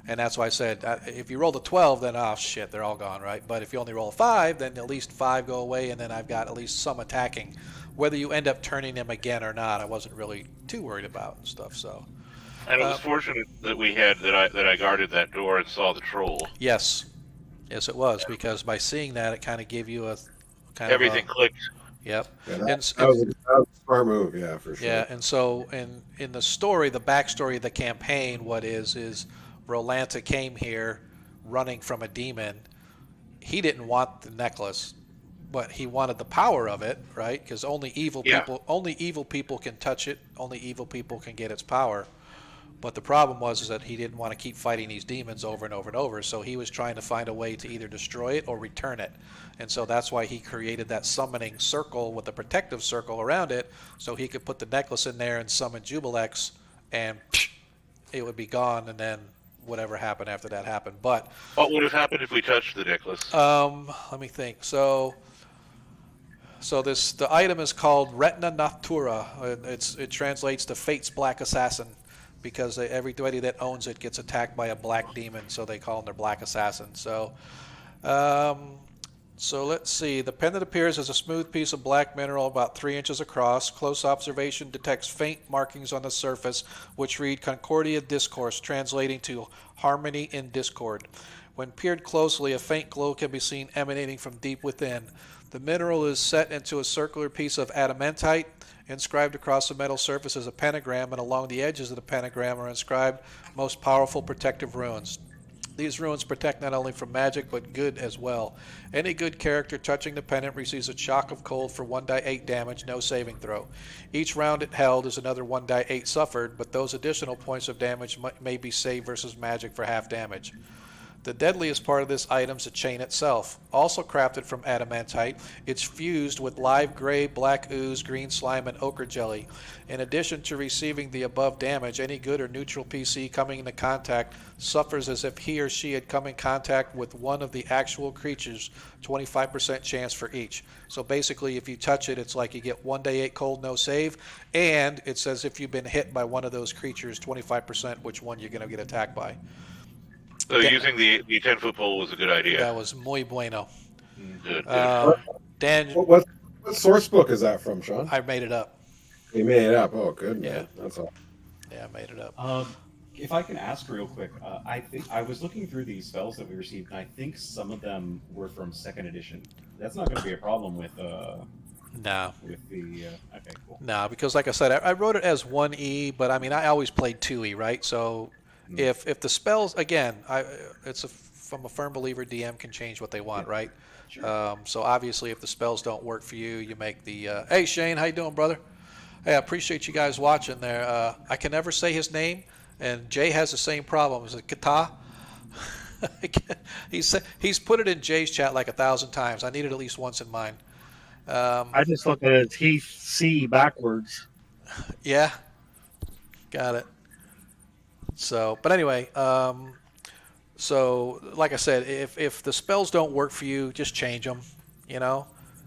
and that's why I said if you roll a 12, then oh shit, they're all gone, right? But if you only roll a 5, then at least 5 go away, and then I've got at least some attacking. Whether you end up turning them again or not, I wasn't really too worried about and stuff. So. And it was fortunate that we had that I guarded that door and saw the troll. Yes, it was because by seeing that, it kind of gave you a kind everything of a, clicked. Yep. Yeah, that was a smart move, yeah, for sure. Yeah, and so in the story, the backstory of the campaign, what is Rolanta came here running from a demon. He didn't want the necklace, but he wanted the power of it, right? Because only evil people can touch it. Only evil people can get its power. But the problem was that he didn't want to keep fighting these demons over and over and over, so he was trying to find a way to either destroy it or return it. And so that's why he created that summoning circle with a protective circle around it, so he could put the necklace in there and summon Jubilex, and it would be gone, and then whatever happened after that happened. But what would have happened if we touched the necklace? Let me think. So the item is called Retina Natura. It translates to Fate's Black Assassin, because everybody that owns it gets attacked by a black demon, so they call them their black assassin. So let's see. The pendant appears as a smooth piece of black mineral about 3 inches across. Close observation detects faint markings on the surface, which read Concordia Discourse, translating to Harmony in Discord. When peered closely, a faint glow can be seen emanating from deep within. The mineral is set into a circular piece of adamantite. Inscribed across the metal surface is a pentagram, and along the edges of the pentagram are inscribed most powerful protective runes. These runes protect not only from magic, but good as well. Any good character touching the pendant receives a shock of cold for 1d8 damage, no saving throw. Each round it held is another 1d8 suffered, but those additional points of damage may be saved versus magic for half damage. The deadliest part of this item is the chain itself. Also crafted from adamantite, it's fused with live gray, black ooze, green slime, and ochre jelly. In addition to receiving the above damage, any good or neutral PC coming into contact suffers as if he or she had come in contact with one of the actual creatures, 25% chance for each. So basically, if you touch it, it's like you get 1d8 cold, no save, and it says if you've been hit by one of those creatures, 25% which one you're going to get attacked by. So using the 10-foot pole was a good idea. That was muy bueno. Good. Dan, What source book is that from, Sean? I made it up. You made it up. Oh, good, man. Yeah. That's all. Yeah, I made it up. If I can ask real quick, I think I was looking through these spells that we received, and I think some of them were from 2nd edition. That's not going to be a problem with No. with the okay, cool. No, because like I said, I wrote it as 1E, but I mean, I always played 2E, right? So if the spells, again, from a firm believer, DM can change what they want, right? Sure. So obviously, if the spells don't work for you, you make the, hey, Shane, how you doing, brother? Hey, I appreciate you guys watching there. I can never say his name, and Jay has the same problem. Is it Kata? He's put it in Jay's chat like 1,000 times. I need it at least once in mine. I just looked at it as Heath C backwards. Yeah, got it. So, but anyway, so like I said, if the spells don't work for you, just change them, you know.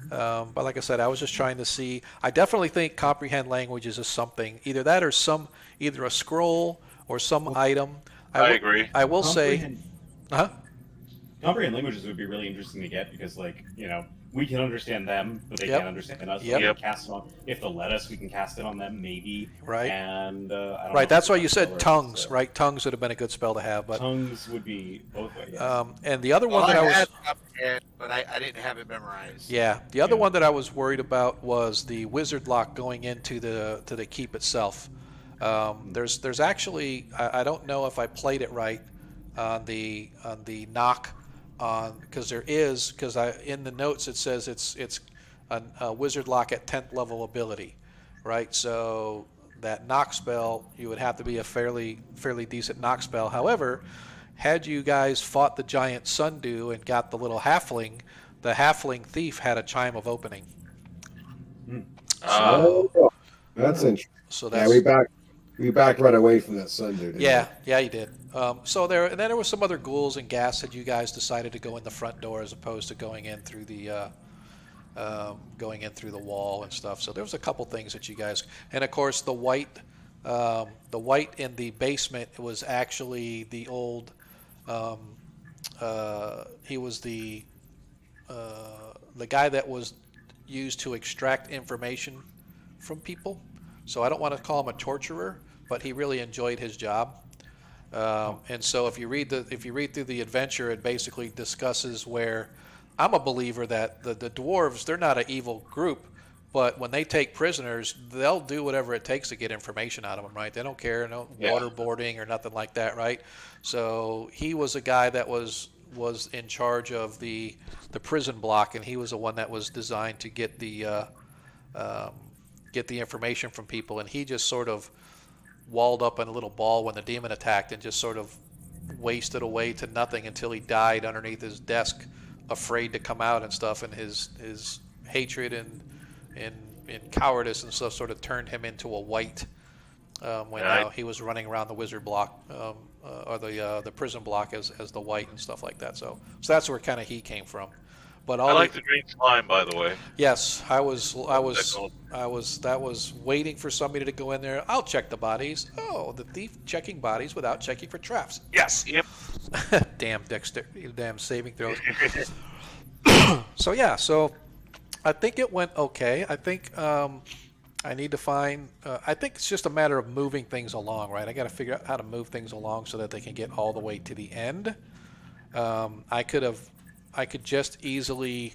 But like I said, I was just trying to see. I definitely think comprehend languages is something. Either that or either a scroll or some item. I agree. I will say, comprehend languages would be really interesting to get because, like, you know, we can understand them, but they Yep. can't understand us. So Yep. we can cast it on. If they'll let us, we can cast it on them, maybe. Right. And I don't know right. if That's why it's you said spell tongues, so right? Tongues would have been a good spell to have, but tongues would be both ways. Yeah. and the other Well, one that I was. had comprehend, but I didn't have it memorized. Yeah, the other Yeah. one that I was worried about was the wizard lock going into the keep itself. There's actually I don't know if I played it right on the knock on because in the notes it says it's a wizard lock at 10th level ability, right? So that knock spell you would have to be a fairly decent knock spell. However, had you guys fought the giant sundew and got the little halfling, the halfling thief had a chime of opening. Oh, that's interesting. So Yeah, that's we backed right away from that Sunday. yeah, you did. So there, and then there were some other ghouls and gas that you guys decided to go in the front door as opposed to going in through the wall and stuff. So there was a couple things that you guys, and of course the white in the basement was actually the old. He was the guy that was used to extract information from people. So I don't want to call him a torturer, but he really enjoyed his job. And so if you read through the adventure, it basically discusses where I'm a believer that the dwarves, they're not an evil group, but when they take prisoners, they'll do whatever it takes to get information out of them, right? They don't care, no waterboarding or nothing like that, right? So he was a guy that was in charge of the prison block, and he was the one that was designed to get the information from people, and he just sort of walled up in a little ball when the demon attacked and just sort of wasted away to nothing until he died underneath his desk, afraid to come out and stuff, and his hatred and cowardice and stuff sort of turned him into a white when he was running around the wizard block or the prison block as the white and stuff like that. So that's where kind of he came from. But I like the green slime, by the way. Yes, I was waiting for somebody to go in there. I'll check the bodies. Oh, the thief checking bodies without checking for traps. Yes. Yep. Damn Dexter, damn saving throws. So I think it went okay. I think I need to find. I think it's just a matter of moving things along, right? I got to figure out how to move things along so that they can get all the way to the end. I could just easily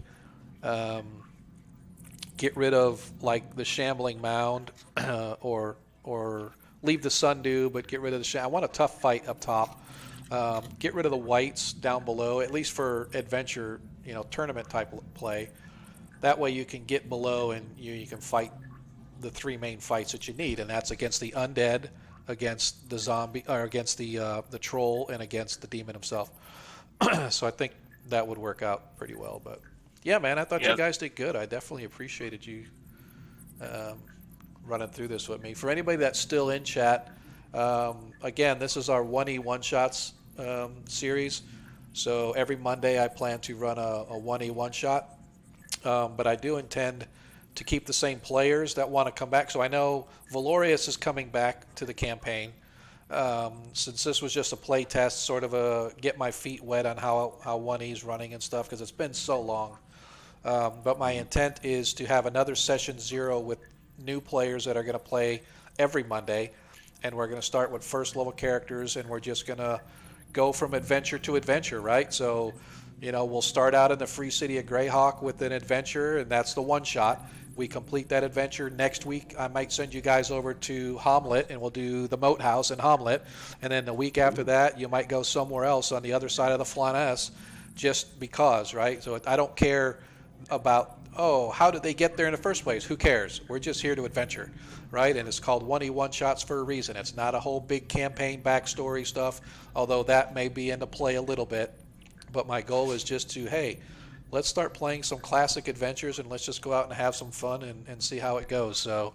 get rid of like the shambling mound, or leave the sundew, but get rid of the. I want a tough fight up top. Get rid of the whites down below, at least for adventure, tournament type play. That way you can get below and you can fight the three main fights that you need, and that's against the undead, against the zombie, or against the troll, and against the demon himself. So I think that would work out pretty well. But yeah, man, I thought you guys did good. I definitely appreciated you running through this with me. For anybody that's still in chat, again, this is our 1E one-shots series. So every Monday I plan to run a 1E one-shot. But I do intend to keep the same players that want to come back. So I know Valorius is coming back to the campaign. Since this was just a play test, sort of a get my feet wet on how 1E's running and stuff, because it's been so long. But my intent is to have another session 0 with new players that are going to play every Monday. And we're going to start with first level characters, and we're just going to go from adventure to adventure, right? So, we'll start out in the free city of Greyhawk with an adventure, and that's the one shot. We complete that adventure. Next week, I might send you guys over to Hamlet, and we'll do the Moat House in Hamlet. And then the week after that, you might go somewhere else on the other side of the Flanaess, just because, right? So I don't care about, how did they get there in the first place? Who cares? We're just here to adventure, right? And it's called 1E one-shots for a reason. It's not a whole big campaign backstory stuff, although that may be into play a little bit. But my goal is just to, hey, let's start playing some classic adventures, and let's just go out and have some fun and see how it goes. So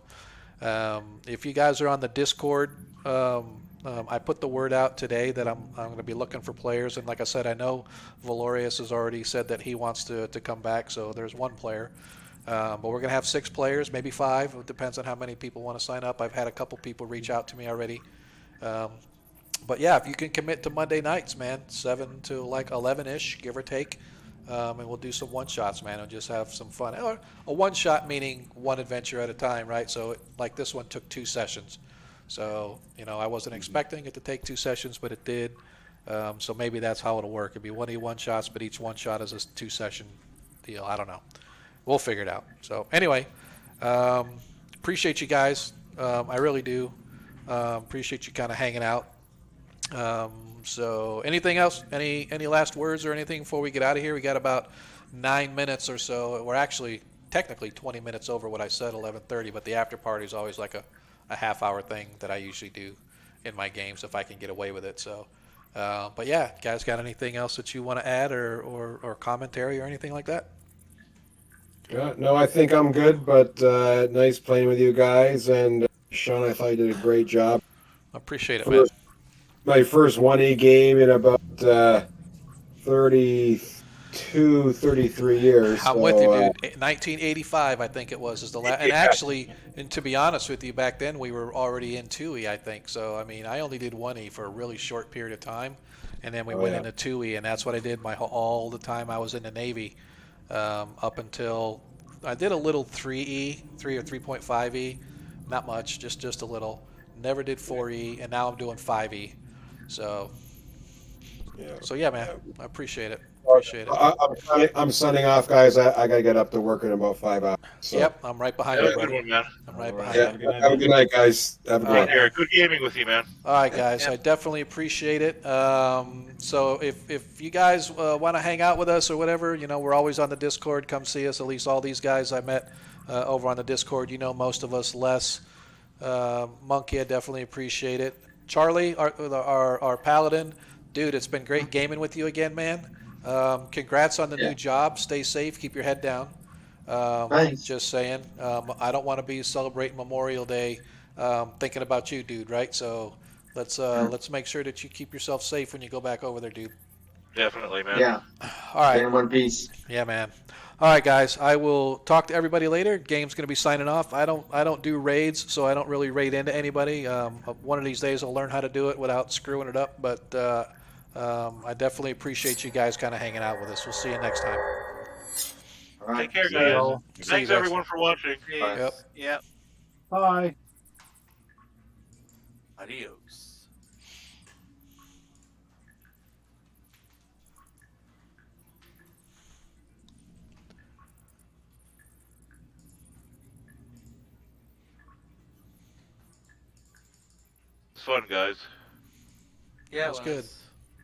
if you guys are on the Discord, I put the word out today that I'm going to be looking for players. And like I said, I know Valorius has already said that he wants to come back, so there's one player. But we're going to have 6 players, maybe 5. It depends on how many people want to sign up. I've had a couple people reach out to me already. But yeah, if you can commit to Monday nights, man, 7 to like 11-ish, give or take, and we'll do some one-shots, man, and just have some fun. Or a one-shot meaning one adventure at a time, right? So like this one took 2 sessions. So, I wasn't expecting it to take 2 sessions, but it did. So maybe that's how it'll work. It'd be 1E one-shots, but each one-shot is a 2-session deal. I don't know. We'll figure it out. So anyway, appreciate you guys. I really do. Appreciate you kind of hanging out. So anything else? Any last words or anything before we get out of here? We got about 9 minutes or so. We're actually technically 20 minutes over what I said, 11:30, but the after party is always like a half-hour thing that I usually do in my games if I can get away with it. So But yeah, guys, got anything else that you want to add or commentary or anything like that? No, I think I'm good, but nice playing with you guys. And Sean, I thought you did a great job. I appreciate it, man. First, my first 1E game in about 32, 33 years. I'm with you, So, dude. 1985, I think it was, is the last. And actually, and to be honest with you, back then we were already in 2E, I think. So I mean, I only did 1E for a really short period of time, and then we went yeah. into 2E, and that's what I did all the time I was in the Navy, up until I did a little 3E, 3 or 3.5E, not much, just a little. Never did 4E, and now I'm doing 5E. So yeah, man, I appreciate it. Appreciate it. I'm signing off, guys. I gotta get up to work in about 5 hours. So. Yep, I'm right behind Have you, a good buddy. one, man. I'm right All right. behind you. Yeah, have a good night, guys. Have a good All one. right. Here, good gaming with you, man. All right, guys. Yep. I definitely appreciate it. So if you guys want to hang out with us or whatever, we're always on the Discord. Come see us. At least all these guys I met over on the Discord. Most of us. Les, Monkey, I definitely appreciate it. Charlie, our paladin, dude, it's been great gaming with you again, man. Congrats on the new job. Stay safe. Keep your head down. Thanks. Just saying. I don't want to be celebrating Memorial Day thinking about you, dude. Right? So let's make sure that you keep yourself safe when you go back over there, dude. Definitely, man. Yeah. All right. Stay in one piece. Yeah, man. All right, guys. I will talk to everybody later. Game's going to be signing off. I don't do raids, so I don't really raid into anybody. One of these days I'll learn how to do it without screwing it up. But I definitely appreciate you guys kind of hanging out with us. We'll see you next time. All right. Take care, See y'all. guys. See you Thanks, guys. everyone, for watching. Yep. Yep. Bye. Adios. It's fun, guys. Yeah, That's it good. was.